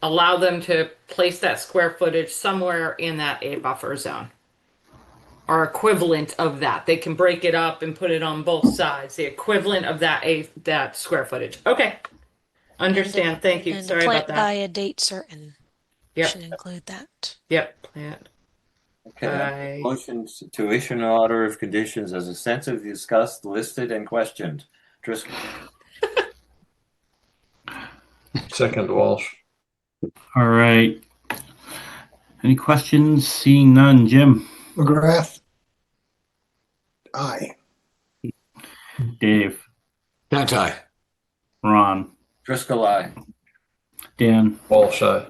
allow them to place that square footage somewhere in that A buffer zone or equivalent of that. They can break it up and put it on both sides. The equivalent of that square footage. Okay. Understand. Thank you. And Sorry plant about by that. a date certain. Yep. Should include that. Yep. Plant. Okay. Motion to issue an order of conditions as extensively discussed, listed, and questioned. Driscoll. Second, Walsh. All right. Any questions? Seeing none. Jim? McGrath? Aye. Dave? Aye. Ron? Driscoll, aye. Dan? Walsh, aye.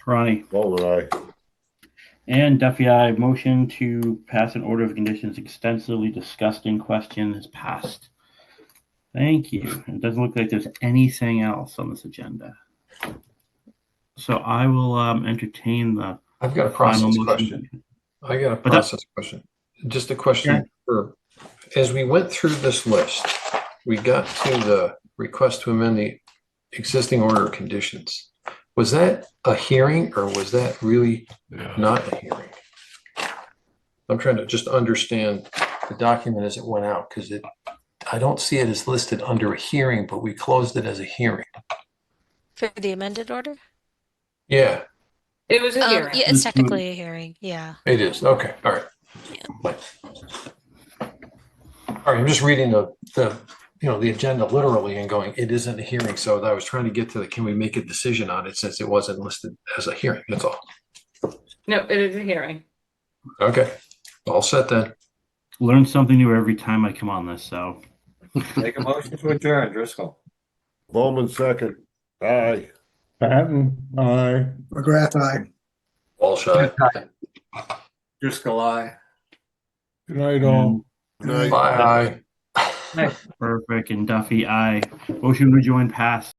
Ronnie? Bowler, aye. And Duffy, aye. Motion to pass an order of conditions extensively discussed in question is passed. Thank you. It doesn't look like there's anything else on this agenda. So I will entertain the. I've got a process question. I got a process question. Just a question for, as we went through this list, we got to the request to amend the existing order of conditions. Was that a hearing or was that really not a hearing? I'm trying to just understand the document as it went out because I don't see it as listed under a hearing, but we closed it as a hearing. For the amended order? Yeah, It was a hearing. Yeah, it's technically a hearing. Yeah. it is. Okay. All right. All right. I'm just reading the agenda literally and going, it isn't a hearing. So I was trying to get to can we make a decision on it since it wasn't listed as a hearing? That's all. No, it is a hearing. Okay. All set then. Learn something new every time I come on this. So Make a motion to adjourn, Driscoll. Bowman second. Aye. Patton, aye. McGrath, aye. Walsh, aye. Driscoll, aye. Good night, all. Night. Bye. perfect. And Duffy, aye. Motion to join pass.